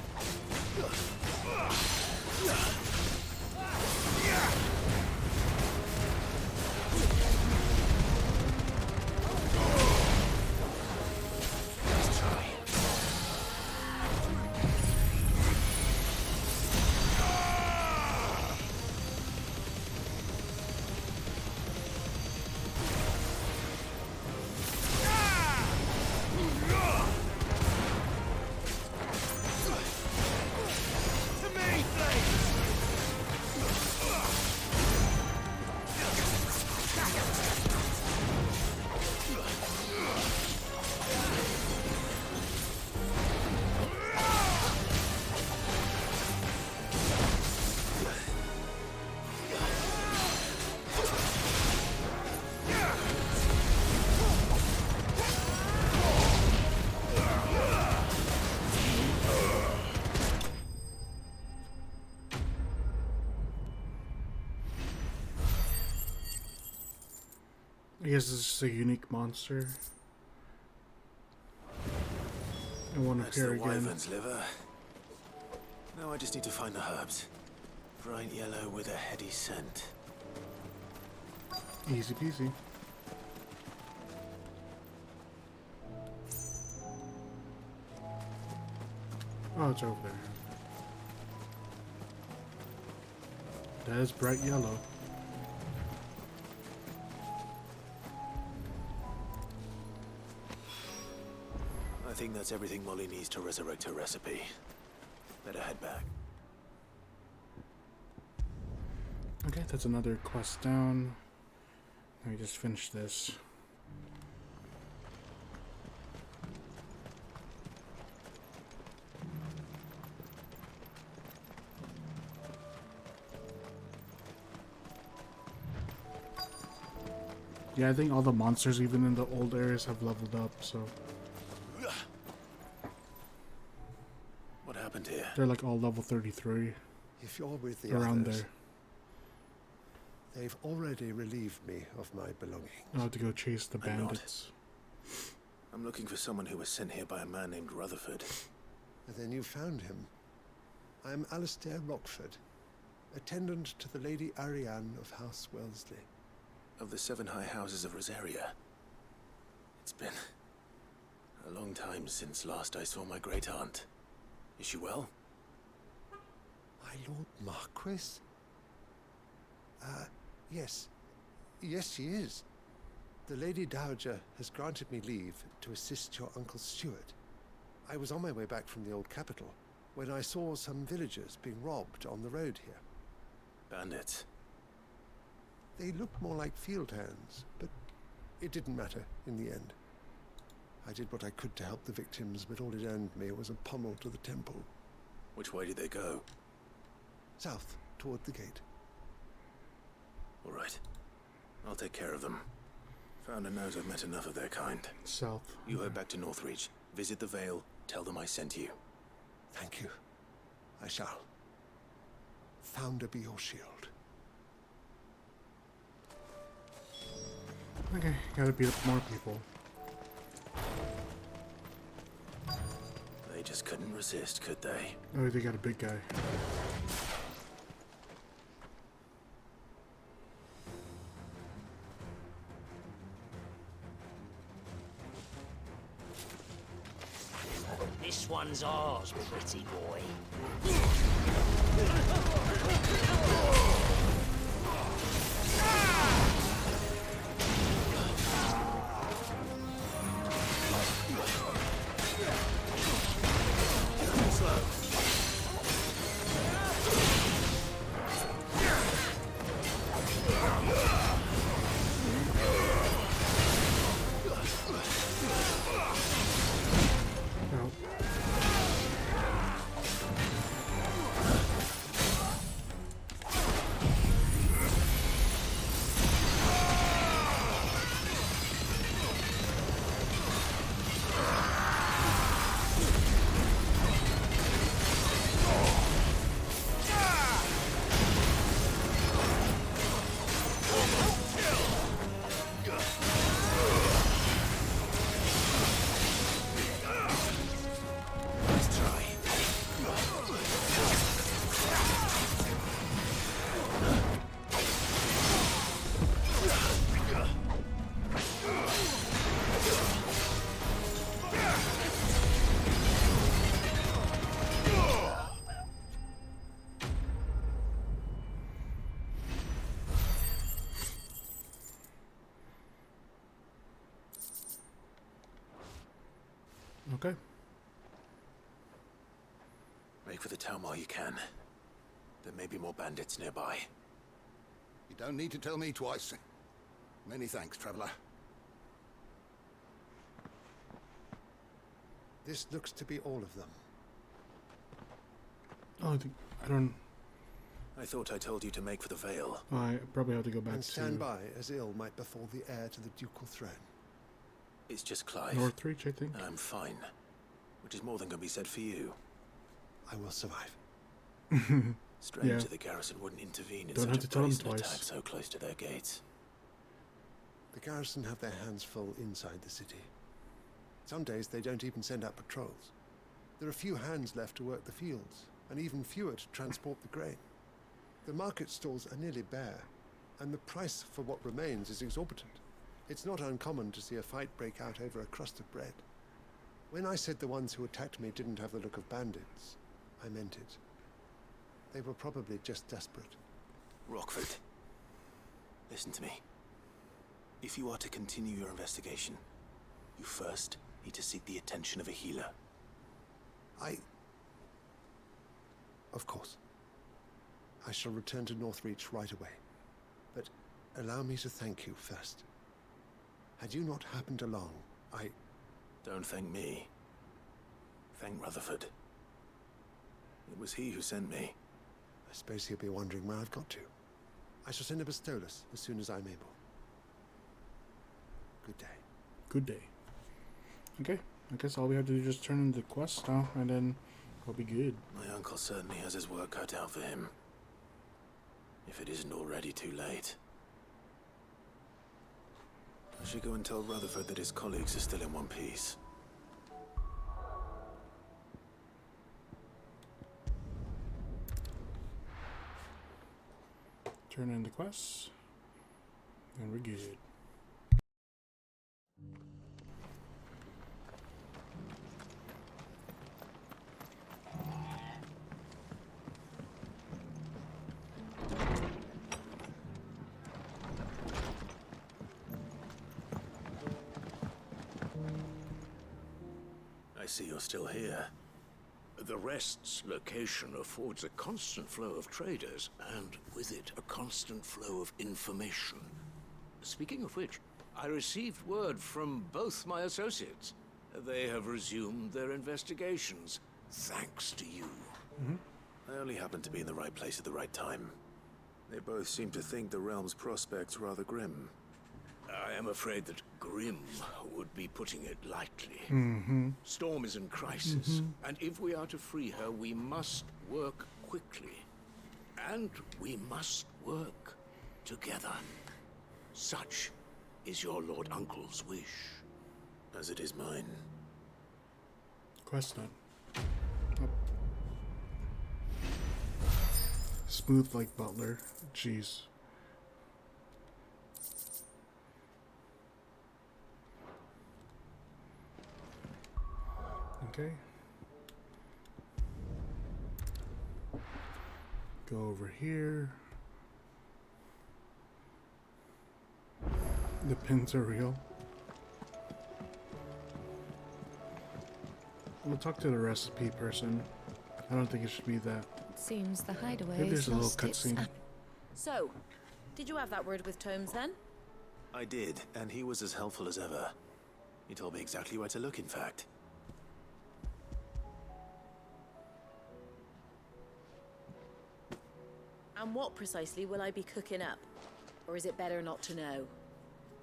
I guess it's just a unique monster. won't That's appear the again. wyvern's liver. Now I just need to find the herbs. Bright yellow with a heady scent. Easy peasy. Oh, it's over there. That is bright yellow. I think that's everything Molly needs to resurrect her recipe. Better head back. Okay, that's another quest down. Let me just finish this. Yeah, I think all the monsters, even in the old areas, have leveled up, so... What happened here? They're like all level 33. If you're with the around others, there. they've already relieved me of my belongings. I'll have to go chase the I'm not. bandits. I'm looking for someone who was sent here by a man named Rutherford. And then you found him. I'm Alistair Rockford, attendant to the Lady Ariane of House Wellesley. Of the 7 high houses of Rosaria. It's been a long time since last I saw my great-aunt. Is she well? My Lord Marquis? Yes. Yes, she is. The Lady Dowager has granted me leave to assist your Uncle Stuart. I was on my way back from the old capital when I saw some villagers being robbed on the road here. Bandits. They looked more like field hands, but it didn't matter in the end. I did what I could to help the victims, but all it earned me was a pummel to the temple. Which way did they go? South, toward the gate. All right. I'll take care of them. Founder knows I've met enough of their kind. South. You head back to Northreach. Visit the Vale. Tell them I sent you. Thank you. I shall. Founder be your shield. Okay, gotta beat up more people. They just couldn't resist, could they? Oh, they got a big guy. This one's ours, pretty boy. Okay. Make for the town while you can. There may be more bandits nearby. You don't need to tell me twice. Many thanks, traveler. This looks to be all of them. Oh, I don't... I thought I told you to make for the Vale. I probably have to go back And stand to by as ill might befall the heir to the ducal throne. It's just Clive. Northreach, I think. And I'm fine. Which is more than can be said for you. I will survive. Strange Yeah. that the garrison wouldn't intervene in Don't have such to a tell them brazen twice. attack so close to their gates. The garrison have their hands full inside the city. Some days they don't even send out patrols. There are few hands left to work the fields, and even fewer to transport the grain. The market stalls are nearly bare, and the price for what remains is exorbitant. It's not uncommon to see a fight break out over a crust of bread. When I said the ones who attacked me didn't have the look of bandits, I meant it. They were probably just desperate. Rockford, listen to me. If you are to continue your investigation, you first need to seek the attention of a healer. Of course. I shall return to Northreach right away. But allow me to thank you first. Had you not happened along, Don't thank me. Thank Rutherford. It was he who sent me. I suppose he'll be wondering where I've got to. I shall send a Pistolus as soon as I'm able. Good day. Good day. Okay, I guess all we have to do is just turn in the quest now, and then we'll be good. My uncle certainly has his work cut out for him. If it isn't already too late. I should go and tell Rutherford that his colleagues are still in one piece. Turn in the quests, and we're good. I see you're still here. The Rest's location affords a constant flow of traders, and with it, a constant flow of information. Speaking of which, I received word from both my associates. They have resumed their investigations, thanks to you. I only happened to be in the right place at the right time. They both seem to think the realm's prospects rather grim. I am afraid that grim would be putting it lightly. Storm is in crisis, and if we are to free her, we must work quickly. And we must work together. Such is your Lord Uncle's wish. As it is mine. Quest done. Oh. Smooth like Butler. Jeez. Okay. Go over here. The pins are real. We'll talk to the recipe person. I don't think it should be that. Seems the hideaway Maybe there's is a little lost its... cutscene. So, did you have that word with Tomes then? I did, and he was as helpful as ever. He told me exactly where to look, in fact. And what precisely will I be cooking up? Or is it better not to know?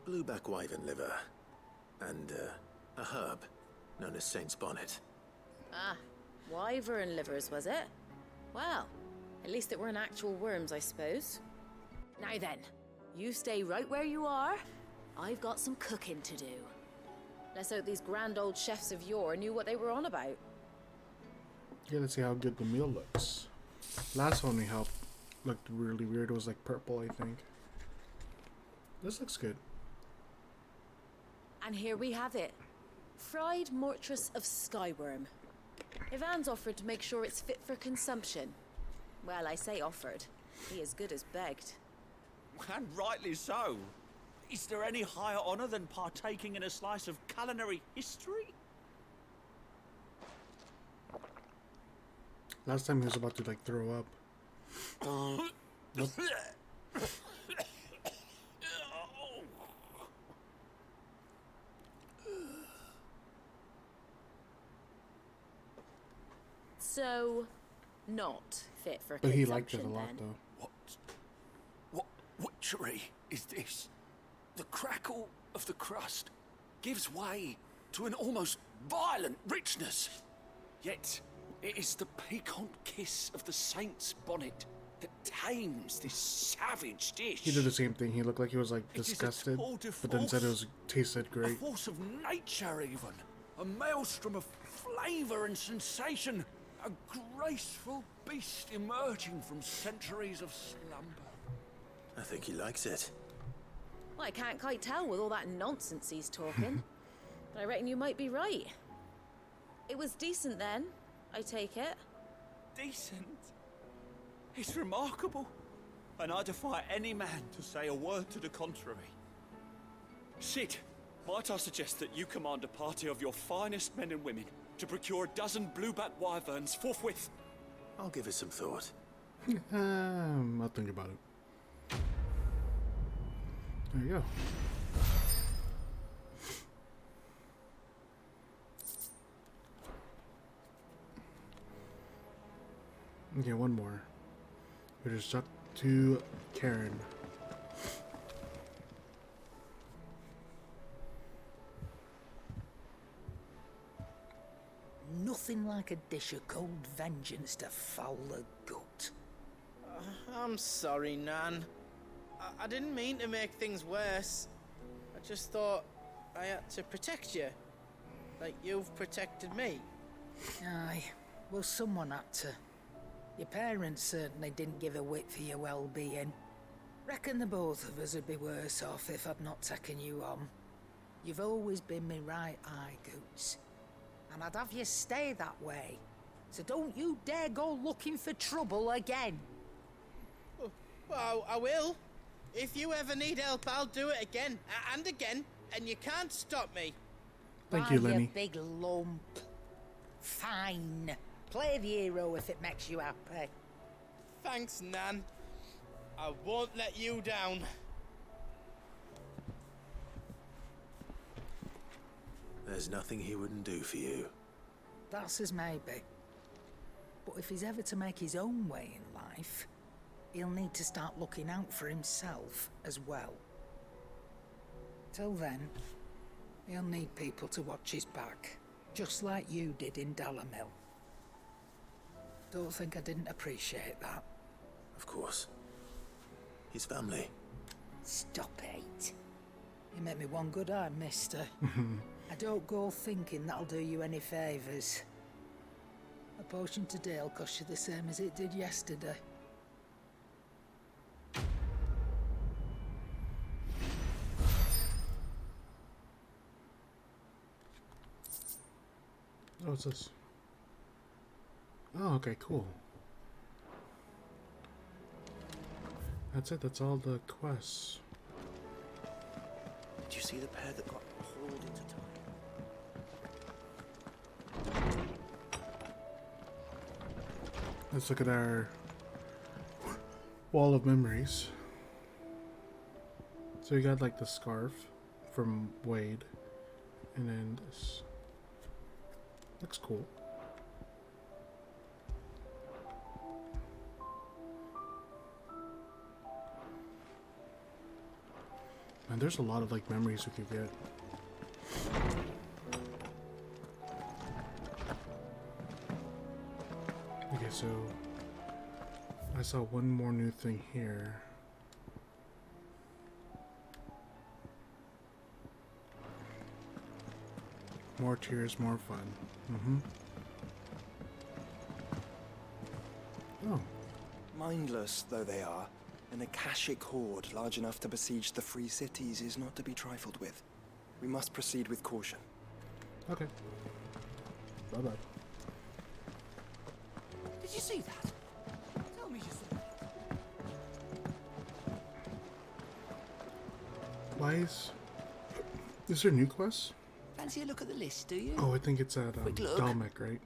Blueback wyvern liver. And, a herb known as Saint's Bonnet. Ah, wyvern livers, was it? Well, at least it weren't actual worms, I suppose. Now then, you stay right where you are. I've got some cooking to do. Let's hope these grand old chefs of yore knew what they were on about. Yeah, let's see how good the meal looks. Last one we helped looked really weird. It was like purple, I think. This looks good. And here we have it. Fried mortress of skyworm. Ivan's offered to make sure it's fit for consumption. Well, I say offered. He as good as begged. And rightly so. Is there any higher honor than partaking in a slice of culinary history? Last time he was about to like throw up. Nope. So, not fit for But consumption, he liked it a lot, then. though. What witchery is this? The crackle of the crust gives way to an almost violent richness. Yet, it is the piquant kiss of the saint's bonnet that tames this savage dish. He did the same thing. He looked like he was like It is a disgusted, tour de but then said it force. tasted A great. force of nature, even. A maelstrom of flavour and sensation. A graceful beast emerging from centuries of slumber. I think he likes it. Well, I can't quite tell with all that nonsense he's talking. But I reckon you might be right. It was decent then, I take it. Decent? It's remarkable. And I defy any man to say a word to the contrary. Sid, might I suggest that you command a party of your finest men and women to procure a dozen blueback wyverns forthwith? I'll give it some thought. I'll think about it. There you go. Okay, one more. We just talk to Karen. Nothing like a dish of cold vengeance to foul the gut. I'm sorry, Nan. I didn't mean to make things worse. I just thought I had to protect you. Like you've protected me. Aye, well, someone had to. Your parents certainly didn't give a whit for your well-being. Reckon the both of us would be worse off if I'd not taken you on. You've always been me right eye, Goots. And I'd have you stay that way. So don't you dare go looking for trouble again. Well, I will. If you ever need help, I'll do it again and again, and you can't stop me. Thank you, Lenny. You big lump. Fine. Play the hero if it makes you happy. Thanks, Nan. I won't let you down. There's nothing he wouldn't do for you. That's as maybe. But if he's ever to make his own way in life, he'll need to start looking out for himself as well. Till then, he'll need people to watch his back, just like you did in Dalamil. Don't think I didn't appreciate that. Of course. His family. Stop it. You make me one good eye, mister. I don't go thinking that'll do you any favours. A potion today will cost you the same as it did yesterday. Oh, what's this? Oh, okay, cool. That's it, that's all the quests. Did you see the pair that got hauled into time? Let's look at our wall of memories. So we got like the scarf from Wade, and then this. Looks cool. And there's a lot of like memories we could get. Okay, so I saw one more new thing here. More tears, more fun. Oh. Mindless though they are, an Akashic horde large enough to besiege the free cities is not to be trifled with. We must proceed with caution. Okay. Bye-bye. Did you see that? Tell me you saw it. Why is there new quests? Fancy a look at the list, do you? Oh, I think it's at Quick look. Dalmec, right?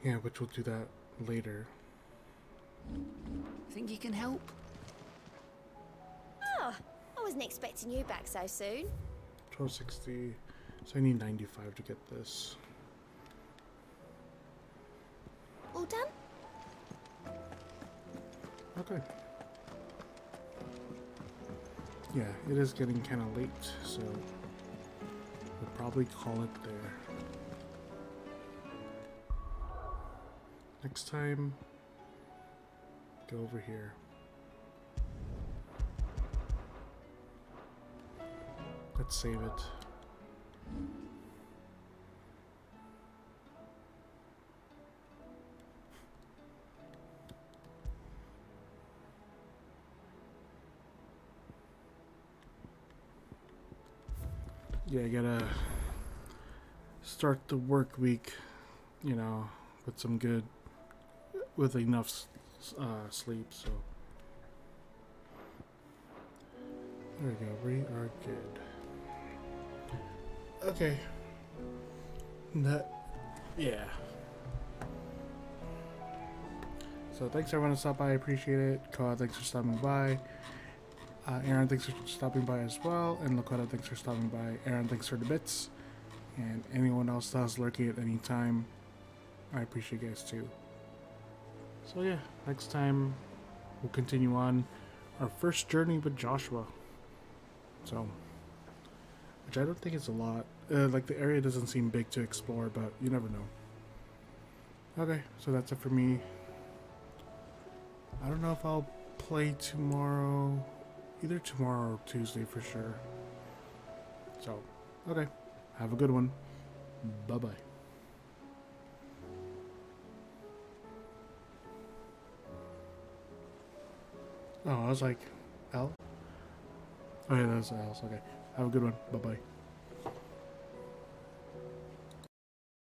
Yeah, which we'll do that later. Think you can help? Oh, I wasn't expecting you back so soon. 1260. So I need 95 to get this. All done? Okay. Yeah, it is getting kind of late, so we'll probably call it there. Next time, go over here. Let's save it. Yeah, I gotta start the work week, you know, with some good, with enough sleep, so. There we go, we are good. Okay. Yeah. So thanks everyone to stop by, I appreciate it. Koa, thanks for stopping by. Aaron, thanks for stopping by as well. And Lakota, thanks for stopping by. Aaron, thanks for the bits. And anyone else that's lurking at any time, I appreciate you guys too. So yeah, next time we'll continue on our first journey with Joshua. So, which I don't think is a lot. Like the area doesn't seem big to explore, but you never know. Okay, so that's it for me. I don't know if I'll play tomorrow. Either tomorrow or Tuesday for sure. So, okay. Have a good one. Bye-bye. Oh, I was like, L? Oh yeah, that's L's. Okay. Have a good one. Bye-bye.